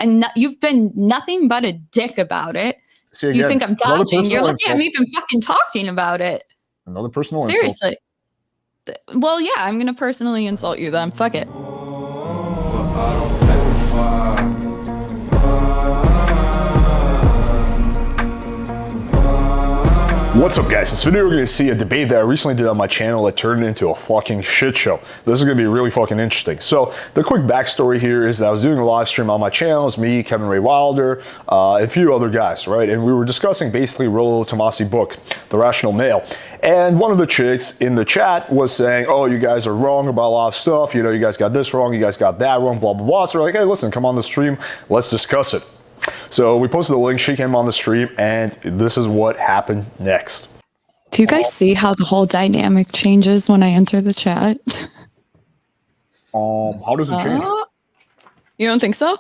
and you've been nothing but a dick about it. See, again, you think I'm dodging. You're lucky I'm even fucking talking about it. Another personal Seriously. Insult. Well, yeah, I'm going to personally insult you then. Fuck it. What's up, guys? This video we're going to see a debate that I recently did on my channel that turned into a fucking shit show. This is going to be really fucking interesting. So the quick backstory here is that I was doing a live stream on my channel. It's me, Kevin Ray Wilder, and a few other guys, right? And we were discussing basically Rollo Tomassi book, The Rational Male. And one of the chicks in the chat was saying, oh, you guys are wrong about a lot of stuff. You know, you guys got this wrong. You guys got that wrong, blah, blah, blah. So we're like, hey, listen, come on the stream. Let's discuss it. So we posted the link, she came on the stream, and this is what happened next. Do you guys see how the whole dynamic changes when I enter the chat? How does it change? You don't think so?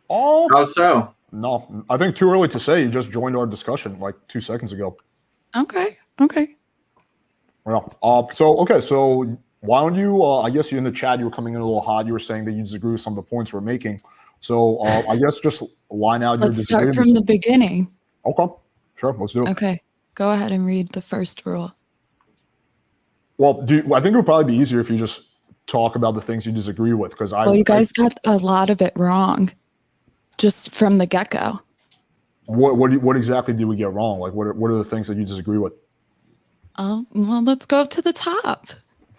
How so? No, I think too early to say. You just joined our discussion like 2 seconds ago. Okay. Well, so why don't you, I guess you in the chat, you were coming in a little hot. You were saying that you disagree with some of the points we're making. So I guess just line out your Let's start from the beginning. Okay, sure, let's do it. Okay, go ahead and read the first rule. Well, I think it would probably be easier if you just talk about the things you disagree with, because you guys got a lot of it wrong, just from the get-go. What exactly did we get wrong? Like, what are the things that you disagree with? Oh, well, let's go up to the top.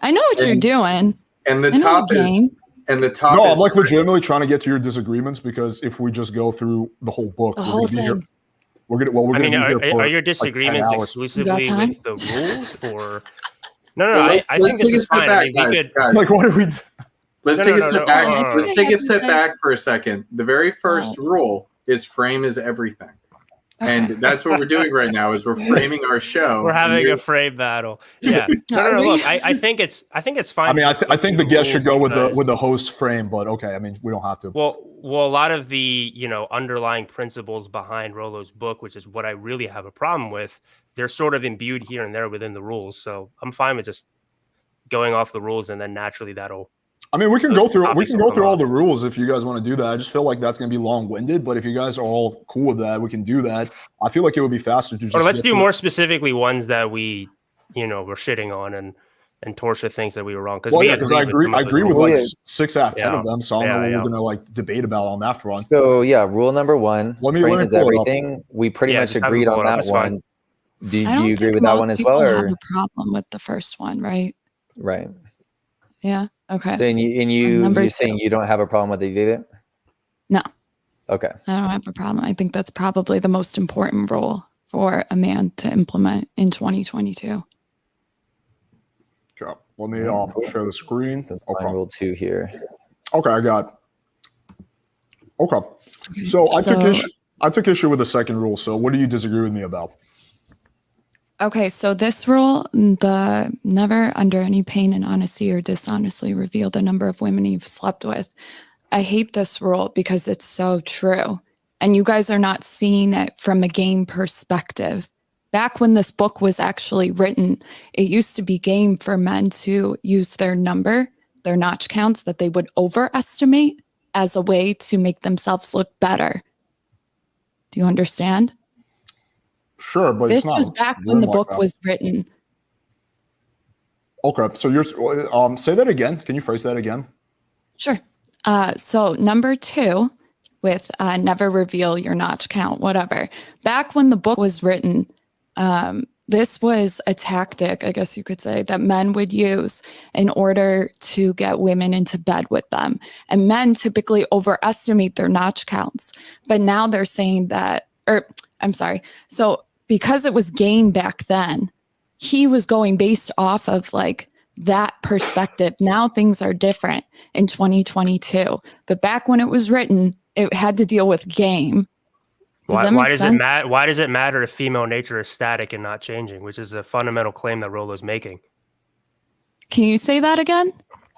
I know what you're doing. And the top is... And the top no, I'm like legitimately trying to get to your disagreements, because if we just go through the whole book, we're gonna be here. Are your disagreements like exclusively with the rules, or no? I think this is fine. I mean, we could, like, what are we? Let's take a step back. Let's take a step back for a second. The very first rule is frame is everything. And that's what we're doing right now, is we're framing our show. We're having a frame battle. Yeah. No. Look, I think it's fine. I mean, I think the guest should go with the host frame, but okay. I mean, we don't have to. Well, a lot of the underlying principles behind Rollo's book, which is what I really have a problem with, they're sort of imbued here and there within the rules. So I'm fine with just going off the rules, and then naturally that'll. I mean, we can go through all the rules if you guys want to do that. I just feel like that's going to be long-winded, but if you guys are all cool with that, we can do that. I feel like it would be faster to just. Or let's do more specifically ones that we, were shitting on and Torsia thinks that we were wrong, because I agree with like 6 out of 10 of them. So I don't know what we're going to like debate about on that front. So yeah, rule number 1, frame is everything. We pretty much agreed on that one. Do you agree with that one as well? Or have a problem with the first one, right? Right. Yeah. Okay. So you're saying you don't have a problem with they did it? No. Okay. I don't have a problem. I think that's probably the most important rule for a man to implement in 2022. Okay. Let me share the screen. Since rule 2 here. Okay, I got. Okay. So I took issue with the second rule. So what do you disagree with me about? Okay, so this rule, the never under any pain and honesty or dishonestly reveal the number of women you've slept with. I hate this rule because it's so true. And you guys are not seeing it from a game perspective. Back when this book was actually written, it used to be game for men to use their number, their notch counts that they would overestimate as a way to make themselves look better. Do you understand? Sure, but this was back when the book was written. Okay, so you're say that again. Can you phrase that again? Sure. So number 2, with never reveal your notch count, whatever. Back when the book was written, this was a tactic, I guess you could say, that men would use in order to get women into bed with them. And men typically overestimate their notch counts. But now they're saying that, so because it was game back then, he was going based off of like that perspective. Now things are different in 2022. But back when it was written, it had to deal with game. Why does it matter if female nature is static and not changing, which is a fundamental claim that Rollo's making? Can you say that again?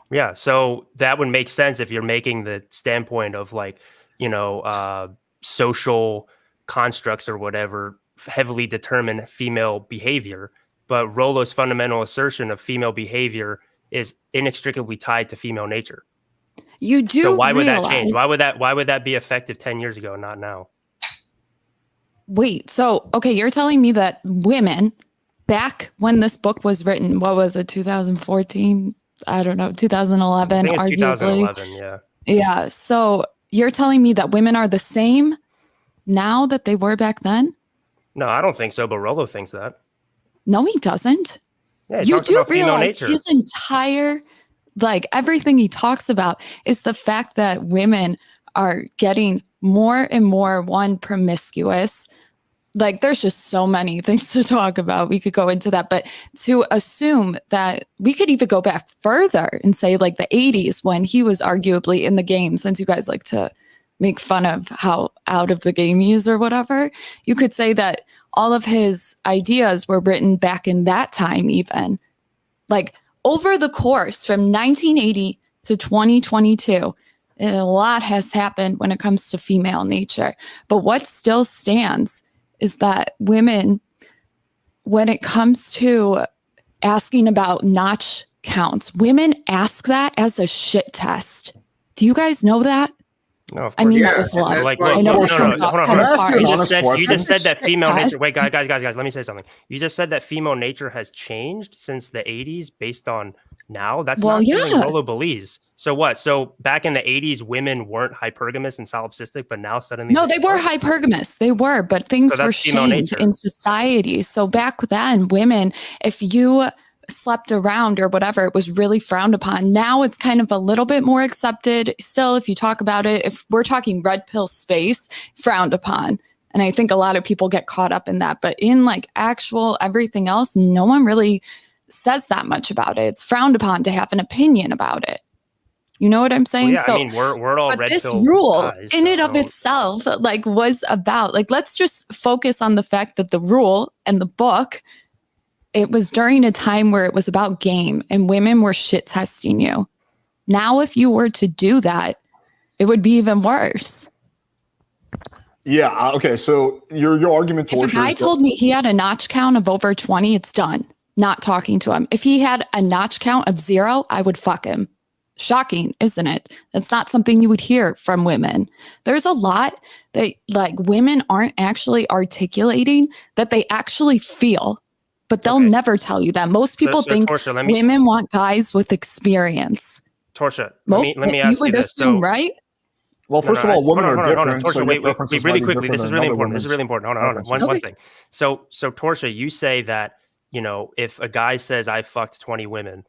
Yeah, so that would make sense if you're making the standpoint of like, social constructs or whatever heavily determine female behavior, but Rollo's fundamental assertion of female behavior is inextricably tied to female nature. You do. So why would realize, that change? Why would that be effective 10 years ago, not now? Wait, so okay, you're telling me that women back when this book was written, what was it, 2014? I don't know, 2011, I think it's arguably. 2011, yeah. Yeah. So you're telling me that women are the same now that they were back then? No, I don't think so, but Rollo thinks that. No, he doesn't. Yeah, You do realize his entire, like, everything he talks about is the fact that women are getting more and more, one, promiscuous. Like, there's just so many things to talk about. We could go into that, but to assume that we could even go back further and say like the 80s when he was arguably in the game, since you guys like to make fun of how out of the game he is or whatever, you could say that all of his ideas were written back in that time, even like over the course from 1980 to 2022. A lot has happened when it comes to female nature, but what still stands is that women, when it comes to asking about notch counts, women ask that as a shit test. Do you guys know that? No, of course. I mean, Yeah, that was a lot. like, I know no, it comes off kind of hard. You just said that female test. nature. Wait, guys, let me say something. You just said that female nature has changed since the 80s based on now. That's not something Rollo believes. So what? So back in the 80s, women weren't hypergamous and solipsistic, but now suddenly no, they were hypergamous. They were, but things were changed in society. So back then, women, if you slept around or whatever, it was really frowned upon. Now it's kind of a little bit more accepted. Still, if you talk about it, if we're talking red pill space, frowned upon. And I think a lot of people get caught up in that. But in like actual everything else, no one really says that much about it. It's frowned upon to have an opinion about it. You know what I'm saying? Well, yeah, so I mean, we're all red this pill rule guys, in and of itself, like, was about like, let's just focus on the fact that the rule and the book, it was during a time where it was about game and women were shit testing you. Now, if you were to do that, it would be even worse. Yeah. Okay. So your argument. If a guy told me he had a notch count of over 20, it's done. Not talking to him. If he had a notch count of 0, I would fuck him. Shocking, isn't it? That's not something you would hear from women. There's a lot that like women aren't actually articulating that they actually feel. But they'll never tell you that. Most people think Torsha, women want guys with experience. Torsha, let me ask you this. Assume, right? Well, first of all, women are different. Torsha, wait, really quickly. This is really important. Hold on. One thing. So Torsha, you say that, you know, if a guy says I fucked 20 women,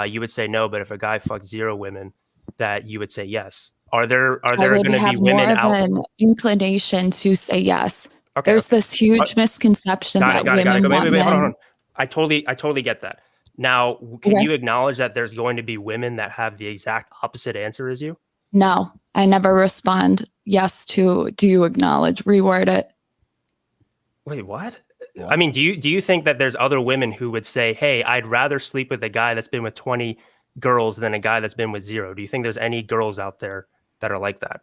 you would say no. But if a guy fucked 0 women, that you would say yes. Are there going to be women out? I would have an inclination to say yes. Okay, there's this huge misconception that women want men. Hold on. I totally get that. Now, can you acknowledge that there's going to be women that have the exact opposite answer as you? No, I never respond yes to do you acknowledge? Reword it. Wait, what? Yeah. I mean, do you think that there's other women who would say, hey, I'd rather sleep with a guy that's been with 20 girls than a guy that's been with 0? Do you think there's any girls out there that are like that?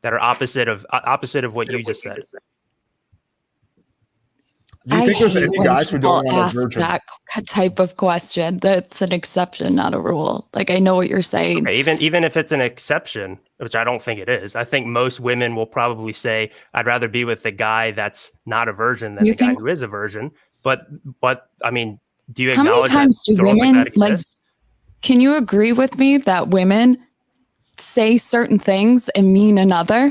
That are opposite of what you just said? Do you think there's any guys who don't want a virgin? That type of question. That's an exception, not a rule. Like, I know what you're saying. Okay, even if it's an exception, which I don't think it is, I think most women will probably say, I'd rather be with the guy that's not a virgin than the guy who is a virgin. But I mean, do you acknowledge how many times do women like? Can you agree with me that women say certain things and mean another?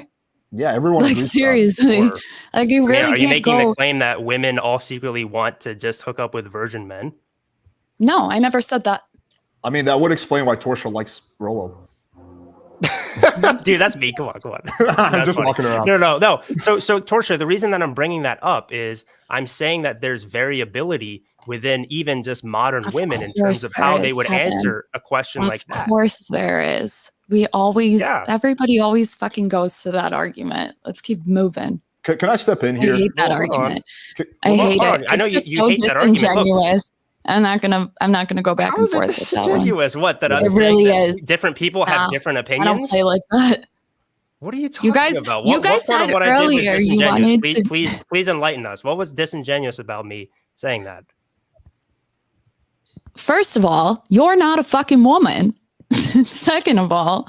Yeah, everyone. Like, seriously, like, you really are you can't making the claim that women all secretly want to just hook up with virgin men? No, I never said that. I mean, that would explain why Torsha likes Rollo. Dude, that's me. Come on. I'm just walking around. No. So Torsha, the reason that I'm bringing that up is I'm saying that there's variability within even just modern women in terms of how they would answer a question like that. Of course there is. We always, everybody always fucking goes to that argument. Let's keep moving. Can I step in here? I hate that argument. I hate it. I know it's just so disingenuous. I'm not gonna go back and forth. Disingenuous? What? That I'm it really is. Different people have different opinions. I don't play like that. What are you talking about? You guys said earlier you wanted to. Please enlighten us. What was disingenuous about me saying that? First of all, you're not a fucking woman. second of all,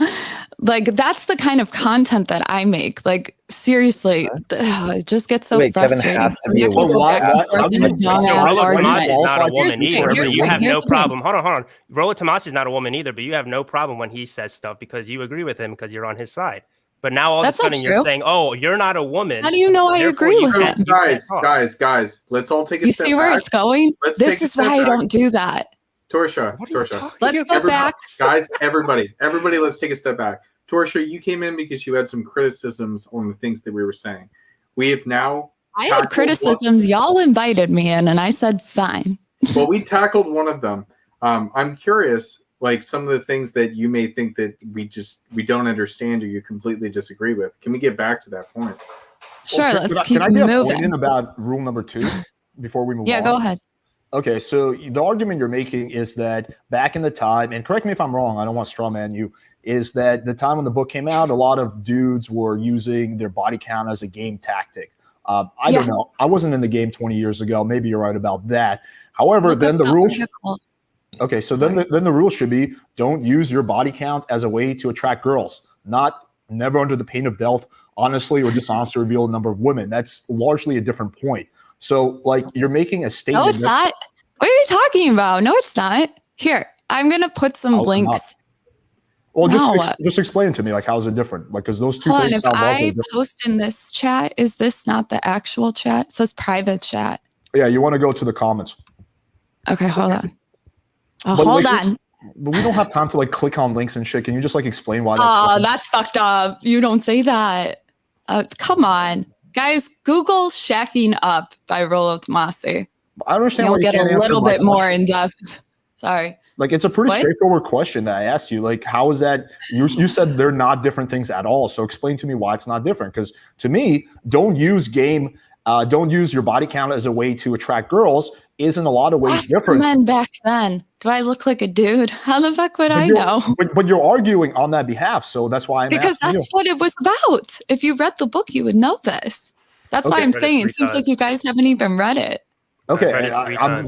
like that's the kind of content that I make. Like seriously, it just gets so frustrating. Kevin has to be a woman. So Rollo Tomassi is not a woman either, but you have no the problem. Hold on. Rollo Tomassi is not a woman either, but you have no problem when he says stuff because you agree with him because you're on his side. But now all of a sudden you're saying, "Oh, you're not a woman." How do you know I agree with him? Guys, let's all take a step back. You see where it's going? This is why I don't do that. Torsha, let's go back. Guys, everybody, let's take a step back. Torsha, you came in because you had some criticisms on the things that we were saying. We have now... I had criticisms. Y'all invited me in, and I said, fine. Well, we tackled one of them. I'm curious, like some of the things that you may think that we don't understand or you completely disagree with. Can we get back to that point? Sure, let's keep moving. Can I get a point moving. in about rule number 2 before we move on? Yeah, go ahead. Okay, so the argument you're making is that back in the time, and correct me if I'm wrong, I don't want to straw man you, is that the time when the book came out, a lot of dudes were using their body count as a game tactic. I don't know. I wasn't in the game 20 years ago. Maybe you're right about that. However, then the rules. Okay, so then the rule should be don't use your body count as a way to attract girls. Never under the pain of death, honestly, or dishonestly reveal a number of women. That's largely a different point. So, like, you're making a statement. No, it's not. What are you talking about? No, it's not. Here, I'm gonna put some links. Well, just explain to me, like, how is it different? Like, because those two things sound largely different. If I post in this chat, is this not the actual chat? It says private chat. Yeah, you want to go to the comments. Okay, hold on. Hold on. But we don't have time to like click on links and shit. Can you just like explain why? That's fucked up. You don't say that. Come on, guys. Google "shacking up" by Rollo Tomassi. I understand. You'll get a little bit more in depth. Sorry. Like, it's a pretty straightforward question that I asked you. Like, how is that? You said they're not different things at all. So explain to me why it's not different. Because to me, don't use your body count as a way to attract girls is in a lot of ways different. Men back then. Do I look like a dude? How the fuck would I know? But you're arguing on that behalf. So that's why I'm because asking that's what it was about. If you read the book, you would know this. That's why I'm saying it seems like you guys haven't even read it. Okay,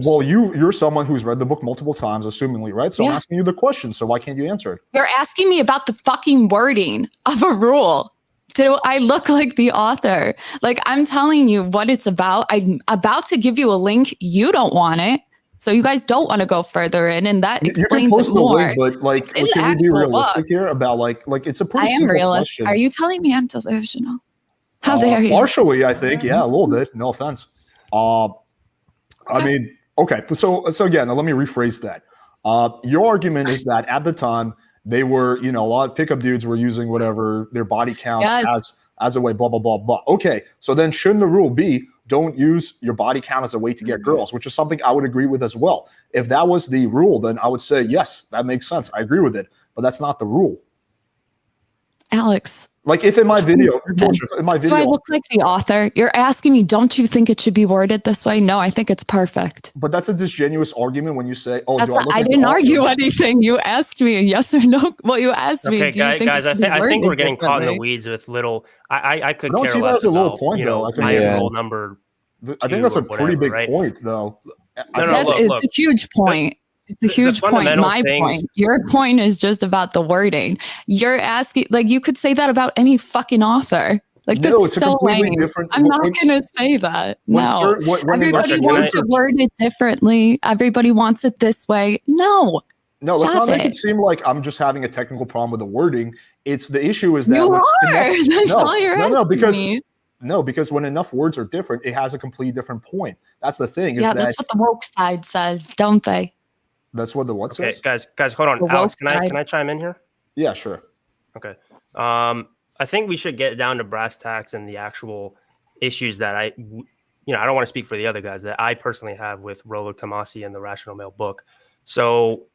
well, you're someone who's read the book multiple times, assumingly, right? So I'm asking you the question. So why can't you answer it? You're asking me about the fucking wording of a rule. Do I look like the author? Like, I'm telling you what it's about. I'm about to give you a link. You don't want it. So you guys don't want to go further in, and that explains it more. Link, but like, can we be realistic here about like it's a pretty simple question. Are you telling me I'm delusional? How dare you? Partially, I think, yeah, a little bit. No offense. I mean, okay. So again, let me rephrase that. Your argument is that at the time they were, a lot of pickup dudes were using whatever their body count as a way, blah, blah, blah, blah. Okay. So then shouldn't the rule be don't use your body count as a way to get girls, which is something I would agree with as well. If that was the rule, then I would say, yes, that makes sense. I agree with it, but that's not the rule. Alex. Like if in my video, do I look like the author? You're asking me, don't you think it should be worded this way? No, I think it's perfect. But that's a disingenuous argument when you say, "Oh, I didn't argue anything. You asked me a yes or no. Well, you asked me. Okay, guys, I think we're getting caught in the weeds with little. I could care less about little point though. I think rule number. I think that's a pretty big point, though. It's a huge point. It's a huge point. My point. Your point is just about the wording. You're asking, like, you could say that about any fucking author. Like, that's so lame. I'm not going to say that. No. Everybody wants to word it differently. Everybody wants it this way. No. No, let's not make it seem like I'm just having a technical problem with the wording. It's the issue is that you are. That's all you're asking me. No, because when enough words are different, it has a completely different point. That's the thing. Yeah, that's what the woke side says, don't they? That's what the what says? Okay, guys, hold on. Alex, can I chime in here? Yeah, sure. Okay. I think we should get down to brass tacks and the actual issues that I don't want to speak for the other guys that I personally have with Rollo Tomassi and the Rational Male book. So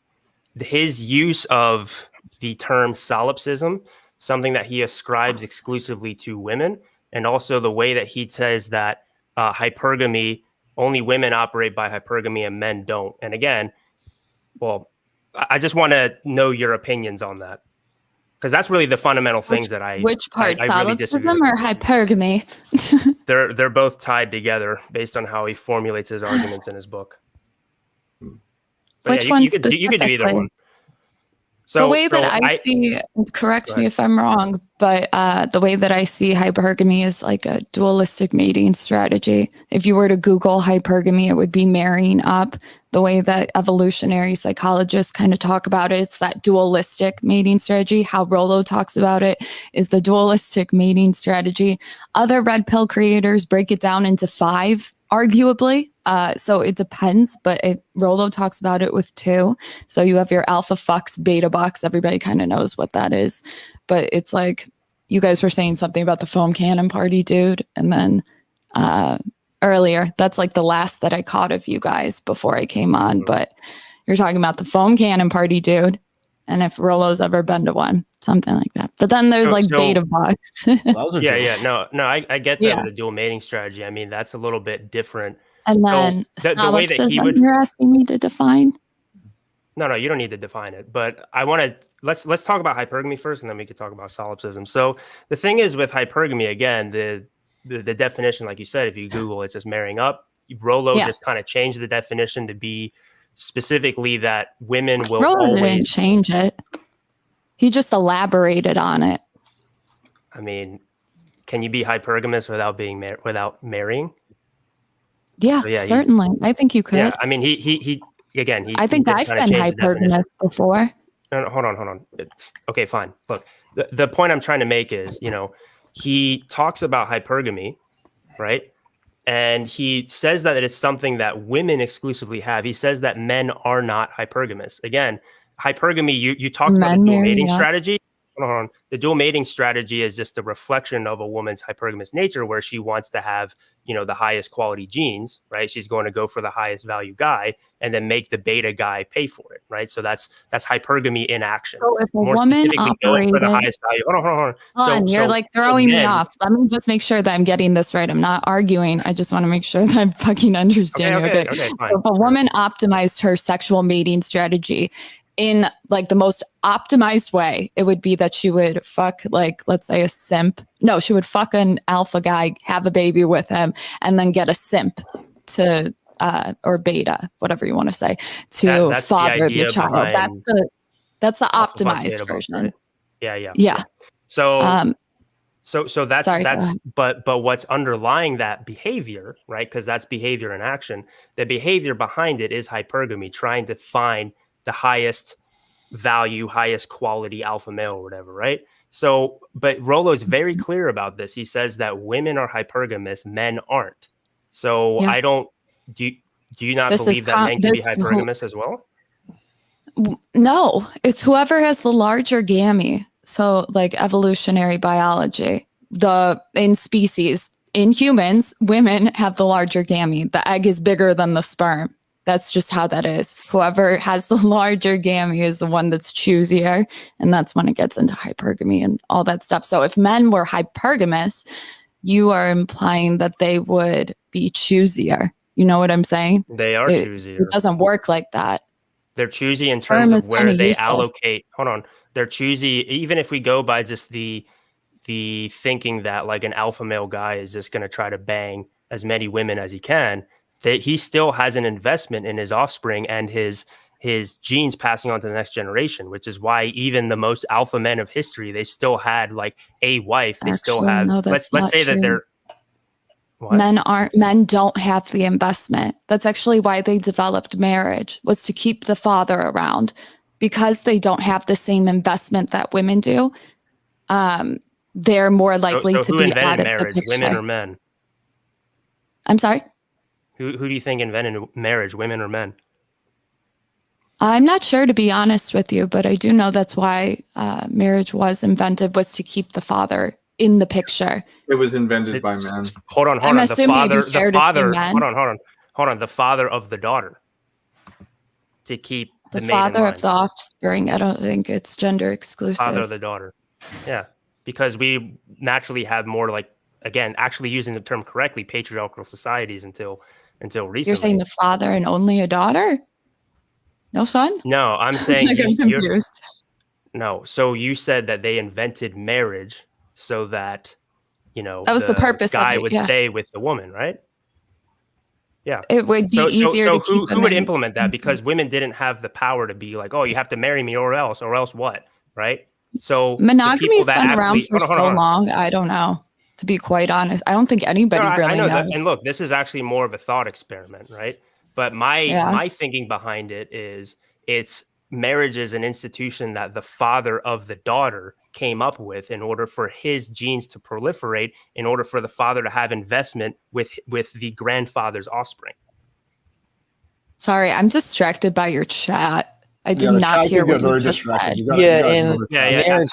his use of the term solipsism, something that he ascribes exclusively to women, and also the way that he says that hypergamy, only women operate by hypergamy and men don't. And again, well, I just want to know your opinions on that, because that's really the fundamental things that Which part, solipsism really or hypergamy? They're both tied together based on how he formulates his arguments in his book. But which one? You could do either one. So the way that I see, correct me if I'm wrong, but the way that I see hypergamy is like a dualistic mating strategy. If you were to Google hypergamy, it would be marrying up. The way that evolutionary psychologists kind of talk about it, it's that dualistic mating strategy. How Rollo talks about it is the dualistic mating strategy. Other red pill creators break it down into 5, arguably. So it depends, but Rollo talks about it with 2. So you have your alpha fucks, beta bucks. Everybody kind of knows what that is. But it's like, you guys were saying something about the foam cannon party, dude. And then earlier, that's like the last that I caught of you guys before I came on. But you're talking about the foam cannon party, dude. And if Rollo's ever been to one, something like that. But then there's beta bucks. No, I get that with the dual mating strategy. I mean, that's a little bit different. And then the way that he would, you're asking me to define. No, you don't need to define it. But I want to let's talk about hypergamy first, and then we could talk about solipsism. So the thing is with hypergamy, again, the definition, like you said, if you Google, it's just marrying up. Rollo just kind of changed the definition to be specifically that women will Rollo didn't change it. He just elaborated on it. I mean, can you be hypergamous without being without marrying? Yeah, certainly. I think you could. Yeah, I mean, he again. I think I've been hypergamous before. No, hold on. It's okay, fine. Look, the point I'm trying to make is, he talks about hypergamy, right? And he says that it's something that women exclusively have. He says that men are not hypergamous. Again, hypergamy, you talked about the dual mating strategy. Hold on. The dual mating strategy is just a reflection of a woman's hypergamous nature, where she wants to have, the highest quality genes, right? She's going to go for the highest value guy and then make the beta guy pay for it, right? So that's hypergamy in action. So if a woman operated for the highest value, hold on. You're like throwing me off. Let me just make sure that I'm getting this right. I'm not arguing. I just want to make sure that I'm fucking understanding. Okay, fine. So if a woman optimized her sexual mating strategy in like the most optimized way, it would be that she would fuck, like, let's say a simp. No, she would fuck an alpha guy, have a baby with him, and then get a simp to or beta, whatever you want to say, to father the child. That's the optimized version. Right? Yeah. So that's but what's underlying that behavior, right? Because that's behavior in action. The behavior behind it is hypergamy, trying to find the highest value, highest quality alpha male or whatever, right? So, but Rollo's very clear about this. He says that women are hypergamous, men aren't. So I don't, do you not believe that men can be hypergamous as well? No, it's whoever has the larger gamete. So like evolutionary biology, in species, in humans, women have the larger gamete. The egg is bigger than the sperm. That's just how that is. Whoever has the larger gamete is the one that's choosier. And that's when it gets into hypergamy and all that stuff. So if men were hypergamous, you are implying that they would be choosier. You know what I'm saying? They are choosier. It doesn't work like that. They're choosy in terms of where they allocate. Hold on. They're choosy. Even if we go by just the thinking that like an alpha male guy is just going to try to bang as many women as he can, that he still has an investment in his offspring and his genes passing on to the next generation, which is why even the most alpha men of history, they still had like a wife. They still have, let's say that they're, what? Men don't have the investment. That's actually why they developed marriage, was to keep the father around, because they don't have the same investment that women do. They're more likely to be out of the picture. Women or men? I'm sorry? Who do you think invented marriage, women or men? I'm not sure, to be honest with you, but I do know that's why marriage was invented, was to keep the father in the picture. It was invented by men. Hold on. I'm assuming The father. Hold on. The father of the daughter. To keep the father of the offspring. I don't think it's gender exclusive. Father of the daughter. Yeah, because we naturally have more, like, again, actually using the term correctly, patriarchal societies until recently. You're saying the father and only a daughter? No son? No, I'm saying like I'm confused. No, so you said that they invented marriage so that, that was the purpose guy of it, would stay with the woman, right? Yeah. It would be easier to keep who would implement that? Because women didn't have the power to be like, oh, you have to marry me or else what? Right. So monogamy's been around for so long. I don't know. To be quite honest, I don't think anybody really knows. That, and look, this is actually more of a thought experiment, right? But my thinking behind it is it's marriage is an institution that the father of the daughter came up with in order for his genes to proliferate, in order for the father to have investment with the grandfather's offspring. Sorry, I'm distracted by your chat. I did not hear what you just said. I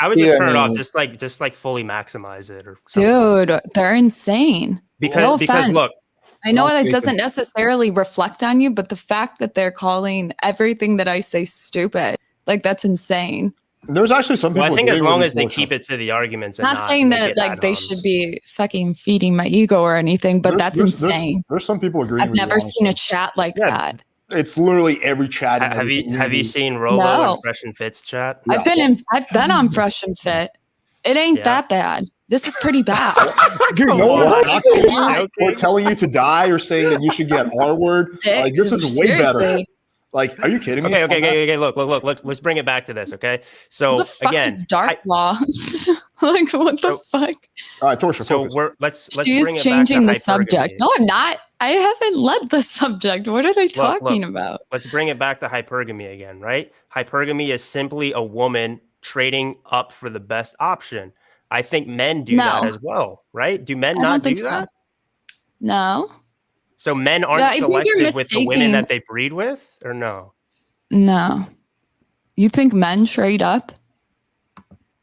would just turn it off, just like fully maximize it or something. Dude, they're insane. Because look, I know that doesn't necessarily reflect on you, but the fact that they're calling everything that I say stupid, like that's insane. There's actually some people. Well, I think as long as they keep it to the arguments, and not saying that like they should be fucking feeding my ego or anything, but that's insane. There's some people agreeing. I've never seen a chat like that. It's literally every chat. Have you seen Rollo and Fresh and Fit's chat? No. I've been on Fresh and Fit. It ain't that bad. This is pretty bad. Dude, no one's telling you to die or saying that you should get R word. Like this is way better. Like, are you kidding me? Okay. Look. Let's bring it back to this. Okay. So what the fuck is Dark Law? Like, what the fuck? All right, Torsha. So focus. let's She's bring it changing back the subject. No, I'm not. I haven't led the subject. What are they talking about? Let's bring it back to hypergamy again, right? Hypergamy is simply a woman trading up for the best option. I think men do that as well, right? Do men not do that? No. So men aren't selective with the women that they breed with, or no? No. You think men trade up?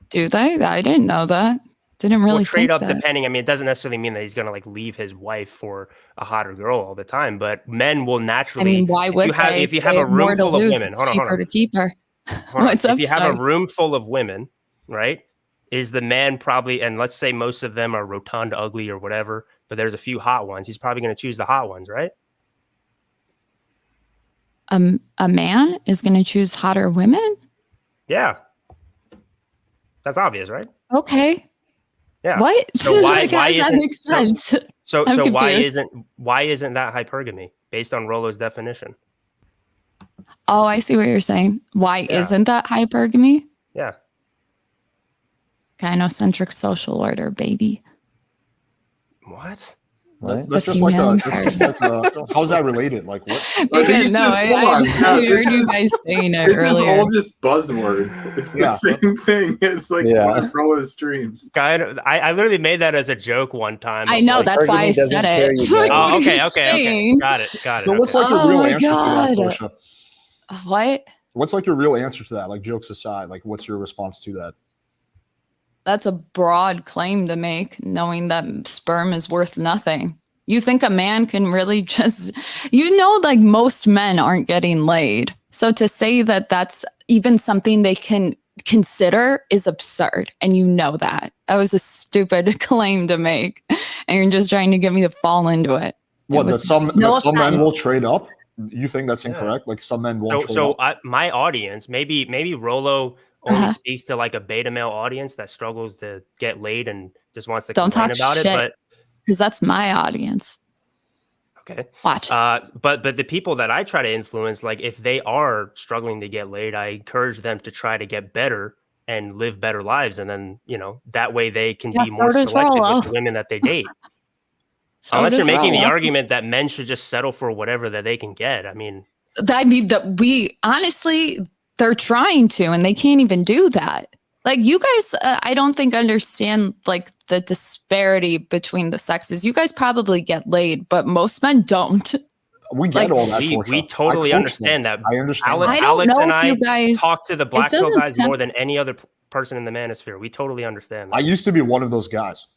Do they? I didn't know that. Didn't really trade up that. Depending. I mean, it doesn't necessarily mean that he's going to like leave his wife for a hotter girl all the time, but men will naturally. I mean, why would they? If you have a room full of women, it's cheaper to keep her. If you have a room full of women, right? Is the man probably, and let's say most of them are rotund, ugly, or whatever, but there's a few hot ones. He's probably going to choose the hot ones, right? A man is going to choose hotter women? Yeah. That's obvious, right? Okay. Yeah. What? So why does that make sense? So why isn't that hypergamy based on Rollo's definition? Oh, I see what you're saying. Why isn't that hypergamy? Yeah. Gynocentric social order, baby. What? That's just like how's that related? Like what? Because I heard you guys saying it this earlier. This is all just buzzwords. It's the same thing. It's like one of Rollo's streams. I literally made that as a joke one time. I know, that's why I said it. Like, okay. Got it. So what's like your real answer to that, Torsha? What? What's like your real answer to that? Like jokes aside, like what's your response to that? That's a broad claim to make, knowing that sperm is worth nothing. You think a man can really just, like most men aren't getting laid. So to say that that's even something they can consider is absurd. And you know that. That was a stupid claim to make. And you're just trying to get me to fall into it. What, that some men will trade up? You think that's incorrect? Like some men won't trade up? My audience, maybe Rollo only speaks to like a beta male audience that struggles to get laid and just wants to complain about it. But because that's my audience. Okay. Watch. But the people that I try to influence, like if they are struggling to get laid, I encourage them to try to get better and live better lives. And then, that way they can be more selective with the women that they date. Unless you're making the argument that men should just settle for whatever that they can get. I mean, we honestly, they're trying to, and they can't even do that. Like you guys, I don't think understand like the disparity between the sexes. You guys probably get laid, but most men don't. We get all that. We totally understand that. I understand. Alex and I talk to the black pill guys more than any other person in the manosphere. We totally understand that. I used to be one of those guys.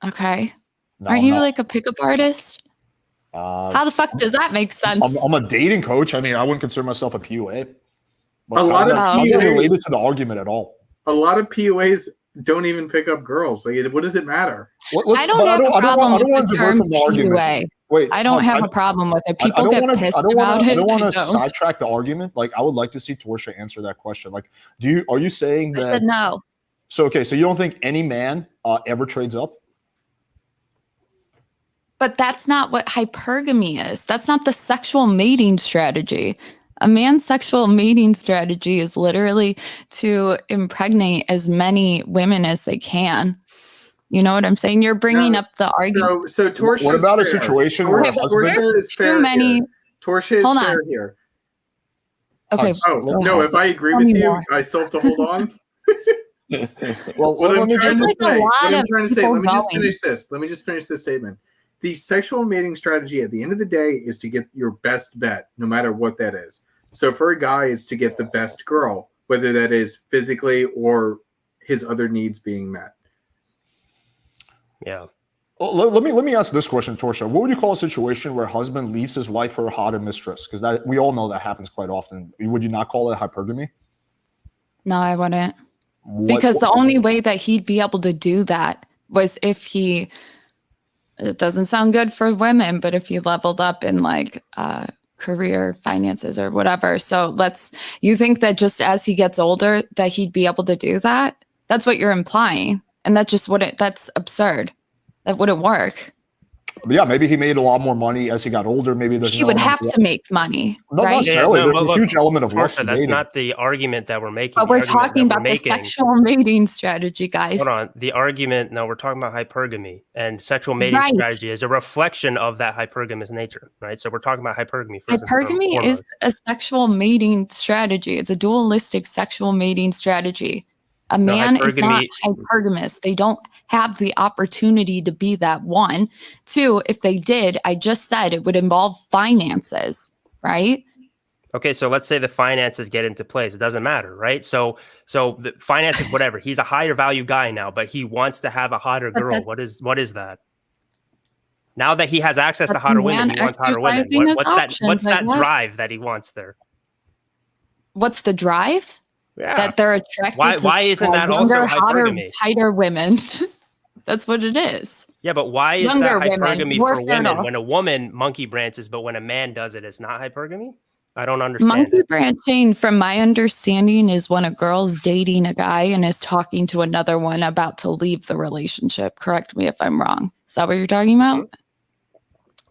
Okay. Aren't you like a pickup artist? How the fuck does that make sense? I'm a dating coach. I mean, I wouldn't consider myself a PUA. But a lot of PUAs related to the argument at all. A lot of PUAs don't even pick up girls. Like, what does it matter? I don't have a problem with the term PUA. Wait, I don't have a problem with it. People get pissed about it. I don't want to sidetrack the argument. Like, I would like to see Torsha answer that question. Like, are you saying that? I said no. So, okay, so you don't think any man ever trades up? But that's not what hypergamy is. That's not the sexual mating strategy. A man's sexual mating strategy is literally to impregnate as many women as they can. You know what I'm saying? You're bringing up the argument. So Torsha, what about a situation where a husband is fair here? Torsha is fair here. Okay. Oh no! If I agree with you, I still have to hold on. What I'm trying to say. Let me just finish this statement. The sexual mating strategy at the end of the day is to get your best bet, no matter what that is. So for a guy, it's to get the best girl, whether that is physically or his other needs being met. Yeah. Well, let me ask this question, Torsha. What would you call a situation where a husband leaves his wife for a hotter mistress? Because that we all know that happens quite often. Would you not call it hypergamy? No, I wouldn't. Because the only way that he'd be able to do that was if he, it doesn't sound good for women, but if he leveled up in like career, finances, or whatever. So you think that just as he gets older that he'd be able to do that? That's what you're implying. And that's just that's absurd. That wouldn't work. Yeah, maybe he made a lot more money as he got older. Maybe he would have to make money. Not right? necessarily. There's a huge element of lust. That's not the argument that we're making. But we're talking about the sexual mating strategy, guys. Hold on. The argument, no, we're talking about hypergamy, and sexual mating strategy is a reflection of that hypergamous nature, right? So we're talking about hypergamy. Hypergamy is a sexual mating strategy. It's a dualistic sexual mating strategy. A man is not hypergamous. They don't have the opportunity to be that. One. Two, if they did, I just said it would involve finances, right? Okay, so let's say the finances get into place. It doesn't matter, right? So the finances, whatever. He's a higher value guy now, but he wants to have a hotter girl. What is that? Now that he has access to hotter women, he wants hotter women. What's that drive that he wants there? What's the drive? Yeah. That they're attracted to why isn't that also hypergamy? Tighter women. That's what it is. Yeah, but why is that hypergamy for women when a woman monkey branches, but when a man does it, it's not hypergamy? I don't understand. Monkey branching, from my understanding, is when a girl's dating a guy and is talking to another one about to leave the relationship. Correct me if I'm wrong. Is that what you're talking about? Mm-hmm.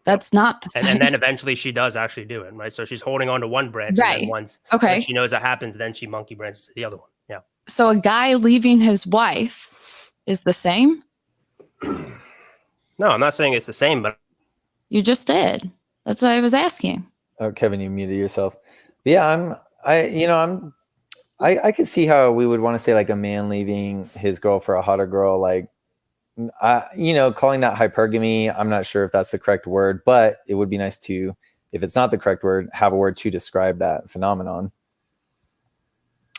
That's not the same. And then eventually she does actually do it, right? So she's holding on to one branch, right? And once when she knows that happens, then she monkey branches to the other one. Yeah. So a guy leaving his wife is the same? No, I'm not saying it's the same, but you just did. That's what I was asking. Oh, Kevin, you muted yourself. But yeah, I could see how we would want to say like a man leaving his girl for a hotter girl, like. Calling that hypergamy, I'm not sure if that's the correct word, but it would be nice to, if it's not the correct word, have a word to describe that phenomenon.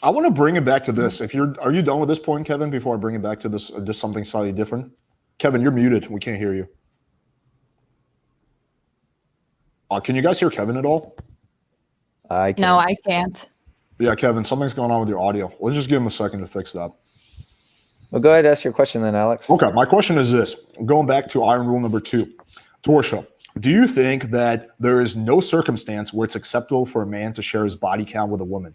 I want to bring it back to this. Are you done with this point, Kevin, before I bring it back to this, just something slightly different? Kevin, you're muted. We can't hear you. Can you guys hear Kevin at all? I can't. No, I can't. Yeah, Kevin, something's going on with your audio. Let's just give him a second to fix that. Well, go ahead, ask your question then, Alex. Okay, my question is this. Going back to iron rule number 2. Torsha, do you think that there is no circumstance where it's acceptable for a man to share his body count with a woman?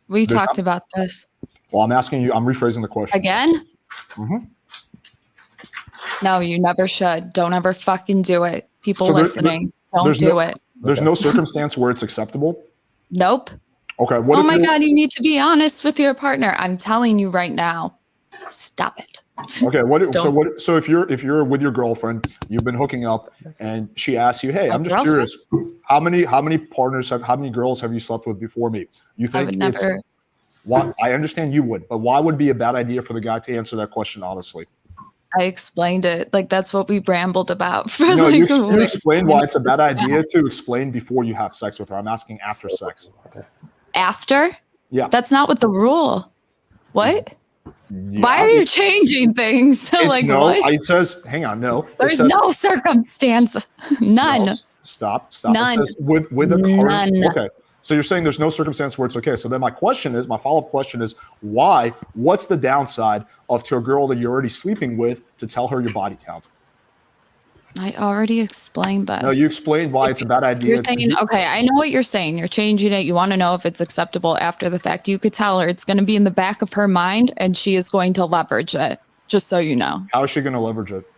We talked about this. Well, I'm asking you, I'm rephrasing the question. Again? Mm-hmm. No, you never should. Don't ever fucking do it. People listening, don't do it. There's no circumstance where it's acceptable? Nope. Okay. Oh my God, you need to be honest with your partner. I'm telling you right now. Stop it. Okay. So if you're with your girlfriend, you've been hooking up, and she asks you, "Hey, I'm just curious, how many girls have you slept with before me?" You think I would never. I understand you would, but why would it be a bad idea for the guy to answer that question honestly? I explained it. Like that's what we rambled about. For no, you explained why it's a bad idea to explain before you have sex with her. I'm asking after sex. Okay. After? Yeah. That's not what the rule. What? Yeah, why are you changing things? Like no, what? It says, hang on, no. There's no circumstance. None. No, stop. None. It says with a current. None. Okay. So you're saying there's no circumstance where it's okay. So then my follow-up question is, why? What's the downside of to a girl that you're already sleeping with to tell her your body count? I already explained that. No, you explained why it's a bad idea. You're saying, okay, I know what you're saying. You're changing it. You want to know if it's acceptable after the fact. You could tell her it's going to be in the back of her mind and she is going to leverage it, just so you know. How is she going to leverage it?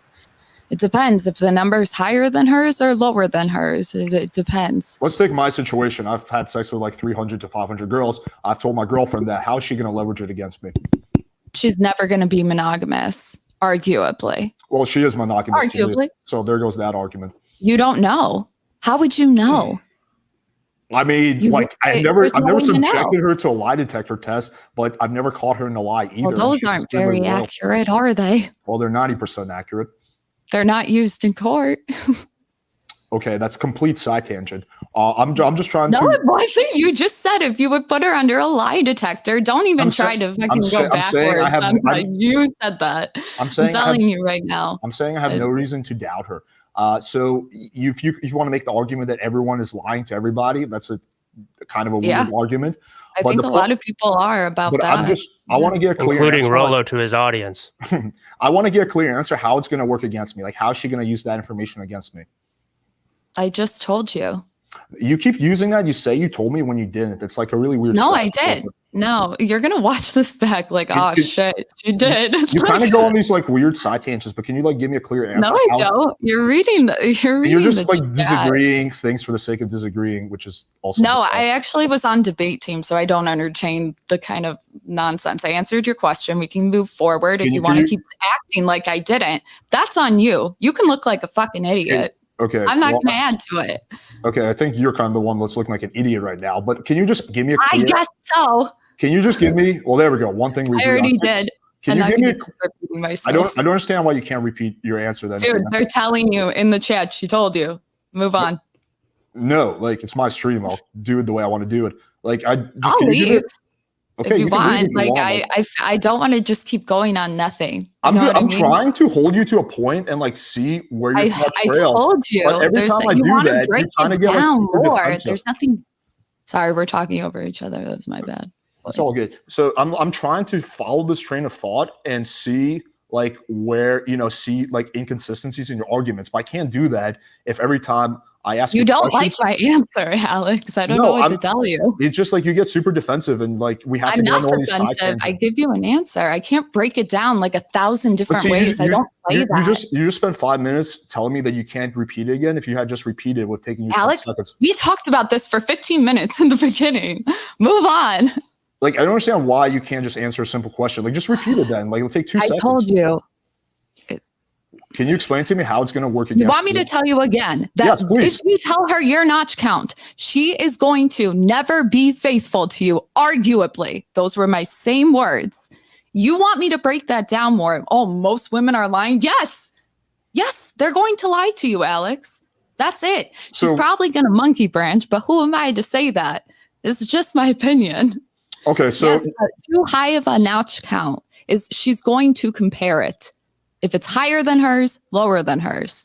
It depends if the number is higher than hers or lower than hers. It depends. Let's take my situation. I've had sex with like 300 to 500 girls. I've told my girlfriend that. How is she going to leverage it against me? She's never going to be monogamous, arguably. Well, she is monogamous. Arguably. So there goes that argument. You don't know. How would you know? I mean, I've never subjected her to a lie detector test, but I've never caught her in a lie either. Well, those aren't very accurate, are they? Well, they're 90% accurate. They're not used in court. Okay, that's complete side tangent. I'm just trying to. No, it wasn't. You just said if you would put her under a lie detector, don't even try to fucking go backwards. You said that. I'm telling you right now. I'm saying I have no reason to doubt her. So if you want to make the argument that everyone is lying to everybody, that's a kind of a weird argument. I think a lot of people are about that. I want to get a clear including answer, Rollo to his audience. I want to get a clear answer how it's going to work against me. Like, how is she going to use that information against me? I just told you. You keep using that. You say you told me when you didn't. It's like a really weird. No, I did. No, you're gonna watch this back. Like, shit, you did. You kind of go on these like weird side tangents, but can you like give me a clear answer? No, I don't. You're reading. You're just like disagreeing things for the sake of disagreeing, which is also. No, I actually was on debate team, so I don't entertain the kind of nonsense. I answered your question. We can move forward. If you want to keep acting like I didn't, that's on you. You can look like a fucking idiot. Okay. I'm not going to add to it. Okay, I think you're kind of the one that's looking like an idiot right now. But can you just give me a clear... I guess so. Can you just give me... Well, there we go. One thing we I already did. Can you give me repeating myself. I don't understand why you can't repeat your answer then. Dude, they're telling you in the chat. She told you. Move on. No, like, it's my stream. I'll do it the way I want to do it. Like, I'll leave. Okay, if you want. Like, I don't want to just keep going on nothing. I'm trying to hold you to a point and like see where you're I told you. But every time I do that, you kind of get like super defensive. There's nothing. Sorry, we're talking over each other. That was my bad. It's all good. So I'm trying to follow this train of thought and see like where, see like inconsistencies in your arguments. But I can't do that if every time I ask you don't like my answer, Alex. I don't know what to tell you. It's just like you get super defensive and like we have to go on all these side tangents. I give you an answer. I can't break it down like 1,000 different ways. I don't play that. You just spent 5 minutes telling me that you can't repeat it again. If you had just repeated, it would have taken you Alex, 10 seconds. We talked about this for 15 minutes in the beginning. Move on. Like, I don't understand why you can't just answer a simple question. Like, just repeat it then. Like, it'll take 2 seconds. I told you. Can you explain to me how it's going to work against you? Want me to tell you again that if you tell her your notch count, she is going to never be faithful to you, arguably. Those were my same words. You want me to break that down more? Oh, most women are lying? Yes. Yes, they're going to lie to you, Alex. That's it. She's probably going to monkey branch, but who am I to say that? This is just my opinion. Okay, so yes, too high of a notch count is she's going to compare it. If it's higher than hers, lower than hers.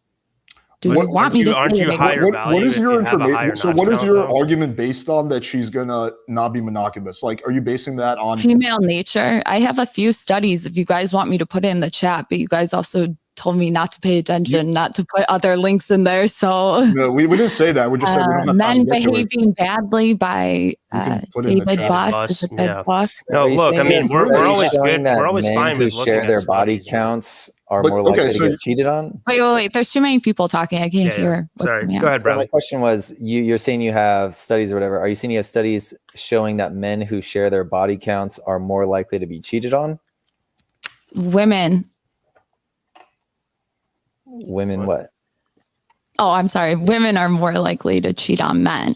Do you want me to? Aren't you higher value? What is your information? So, what is your argument based on that she's gonna not be monogamous? Like, are you basing that on female nature? I have a few studies. If you guys want me to put it in the chat, but you guys also told me not to pay attention, not to put other links in there. So no, we didn't say that. We just said we don't have men behaving badly by David Buss. Is it good book? No, look, I mean, we're always good. We're always fine with looking share their body counts are more likely to get cheated on. Wait. There's too many people talking. I can't hear. Sorry. Go ahead, Bradley. My question was, you're saying you have studies or whatever. Are you saying you have studies showing that men who share their body counts are more likely to be cheated on? Women what? Oh, I'm sorry. Women are more likely to cheat on men.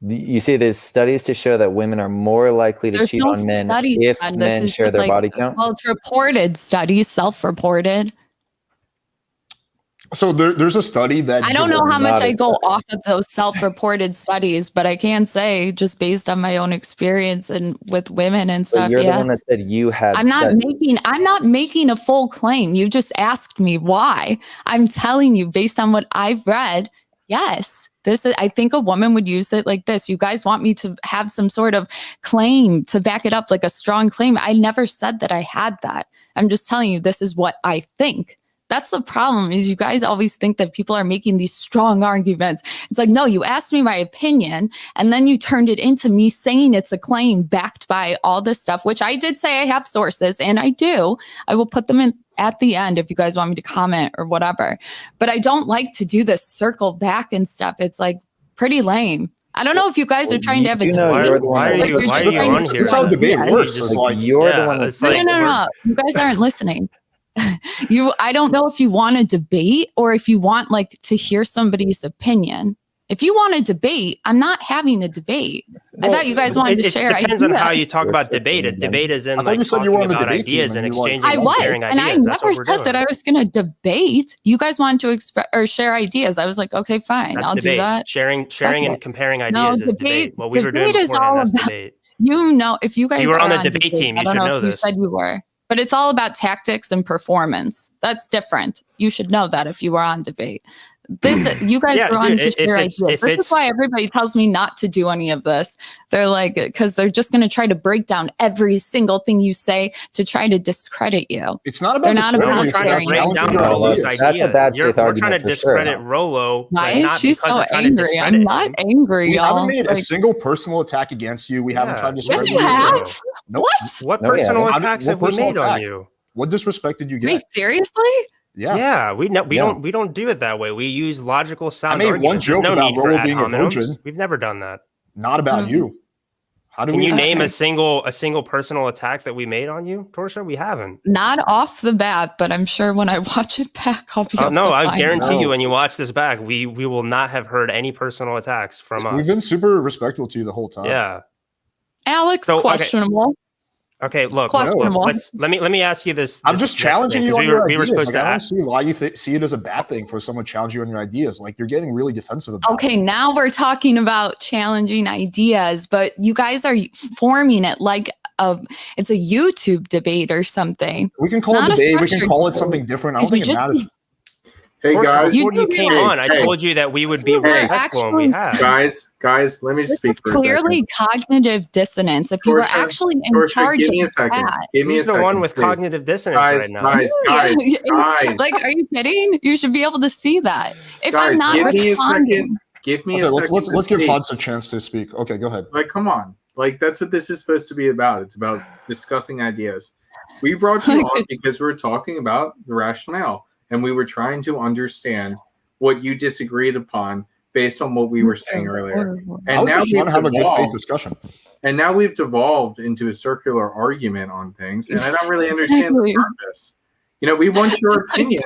You say there's studies to show that women are more likely to cheat on men if men share their body count? Well, it's reported studies, self-reported. So there's a study that I don't know how much I go off of those self-reported studies, but I can say just based on my own experience and with women and stuff. You're the one that said you had. I'm not making a full claim. You just asked me why. I'm telling you based on what I've read. Yes, I think a woman would use it like this. You guys want me to have some sort of claim to back it up, like a strong claim. I never said that I had that. I'm just telling you this is what I think. That's the problem is you guys always think that people are making these strong arguments. It's like, no, you asked me my opinion and then you turned it into me saying it's a claim backed by all this stuff, which I did say I have sources and I do. I will put them in at the end if you guys want me to comment or whatever. But I don't like to do this circle back and stuff. It's like pretty lame. I don't know if you guys are trying to have a debate. Why are you on here? That's how debate works. It's like you're the one that's no. You guys aren't listening. I don't know if you want to debate or if you want like to hear somebody's opinion. If you want to debate, I'm not having a debate. I thought you guys wanted to share ideas. It depends on how you talk about debate. A debate is in like talking about ideas and exchanging I was, sharing and ideas. I never said that I was going to debate. You guys wanted to express or share ideas. I was like, okay, fine, I'll do that. Sharing and comparing ideas is debate. What we were doing before that's debate. You know, if you guys were on the debate team, you should know this. You said you were. But it's all about tactics and performance. That's different. You should know that if you were on debate. You guys were on to share ideas. This is why everybody tells me not to do any of this. They're like, because they're just going to try to break down every single thing you say to try to discredit you. It's not about trying to break down Rollo's ideas. That's a bad faith We're trying to discredit Rollo. Why is she so angry? I'm not angry, We y'all. haven't made a single personal attack against you. We haven't tried to discredit you. Yes, you have. Nope. What personal attacks have we made on you? What disrespect did you get? Wait, seriously? Yeah, we don't do it that way. We use logical sound. I made one joke about Rollo being a virgin. We've never done that. Not about you. Can you name a single personal attack that we made on you, Torsha? We haven't. Not off the bat, but I'm sure when I watch it back, I'll be able to I guarantee you when you watch this back, we will not have heard any personal attacks from us. We've been super respectful to you the whole time. Yeah. Alex, questionable. Okay, look, let me ask you this. I'm just challenging you on your ideas. Like, I don't see why you see it as a bad thing for someone challenging you on your ideas. Like, you're getting really defensive about it. Okay, now we're talking about challenging ideas, but you guys are forming it like it's a YouTube debate or something. We can call it a debate. We can call it something different. I don't think it matters. Hey guys, before you came on, I told you that we would be respectful, and we have. Guys, let me speak for a second. Clearly cognitive dissonance. If you were actually in charge of that. Who's the one with cognitive dissonance right now? Guys. Like, are you kidding? You should be able to see that. If I'm not responding. Give me a second. Let's give Pods a chance to speak. Okay, go ahead. Like, come on. Like, that's what this is supposed to be about. It's about discussing ideas. We brought you on because we're talking about the rationale. And we were trying to understand what you disagreed upon based on what we were saying earlier. And now we want to have a good faith discussion. And now we've devolved into a circular argument on things. And I don't really understand the purpose. You know, we want your opinion.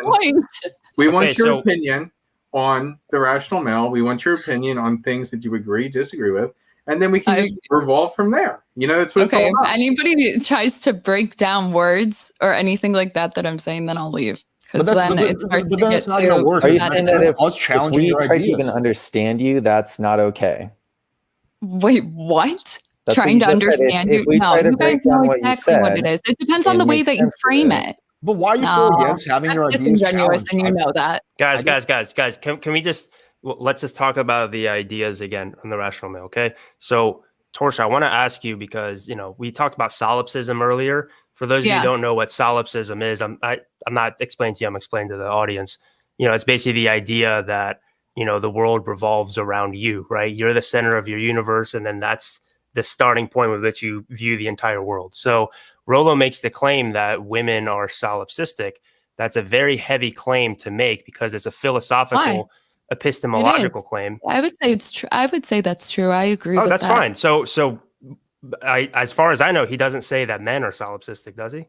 We want your opinion on the rational male. We want your opinion on things that you agree, disagree with. And then we can just revolve from there. You know, that's what it's all about. If anybody tries to break down words or anything like that I'm saying, then I'll leave. But then it starts to get not going to work. Are you saying that if we try to even understand you, that's not okay? Wait, what? Trying to understand you? No, you guys know exactly what it is. It depends on the way that you frame it. But why are you so against having your ideas challenged? And you know that. Guys, can we just let's just talk about the ideas again on the rational male, okay? So, Torsha, I want to ask you because, you know, we talked about solipsism earlier. For those of you who don't know what solipsism is, I'm not explaining to you, I'm explaining to the audience. You know, it's basically the idea that, you know, the world revolves around you, right? You're the center of your universe, and then that's the starting point with which you view the entire world. So Rollo makes the claim that women are solipsistic. That's a very heavy claim to make because it's a philosophical, epistemological claim. I would say it's true. I would say that's true. I agree with that. Oh, that's fine. So as far as I know, he doesn't say that men are solipsistic, does he?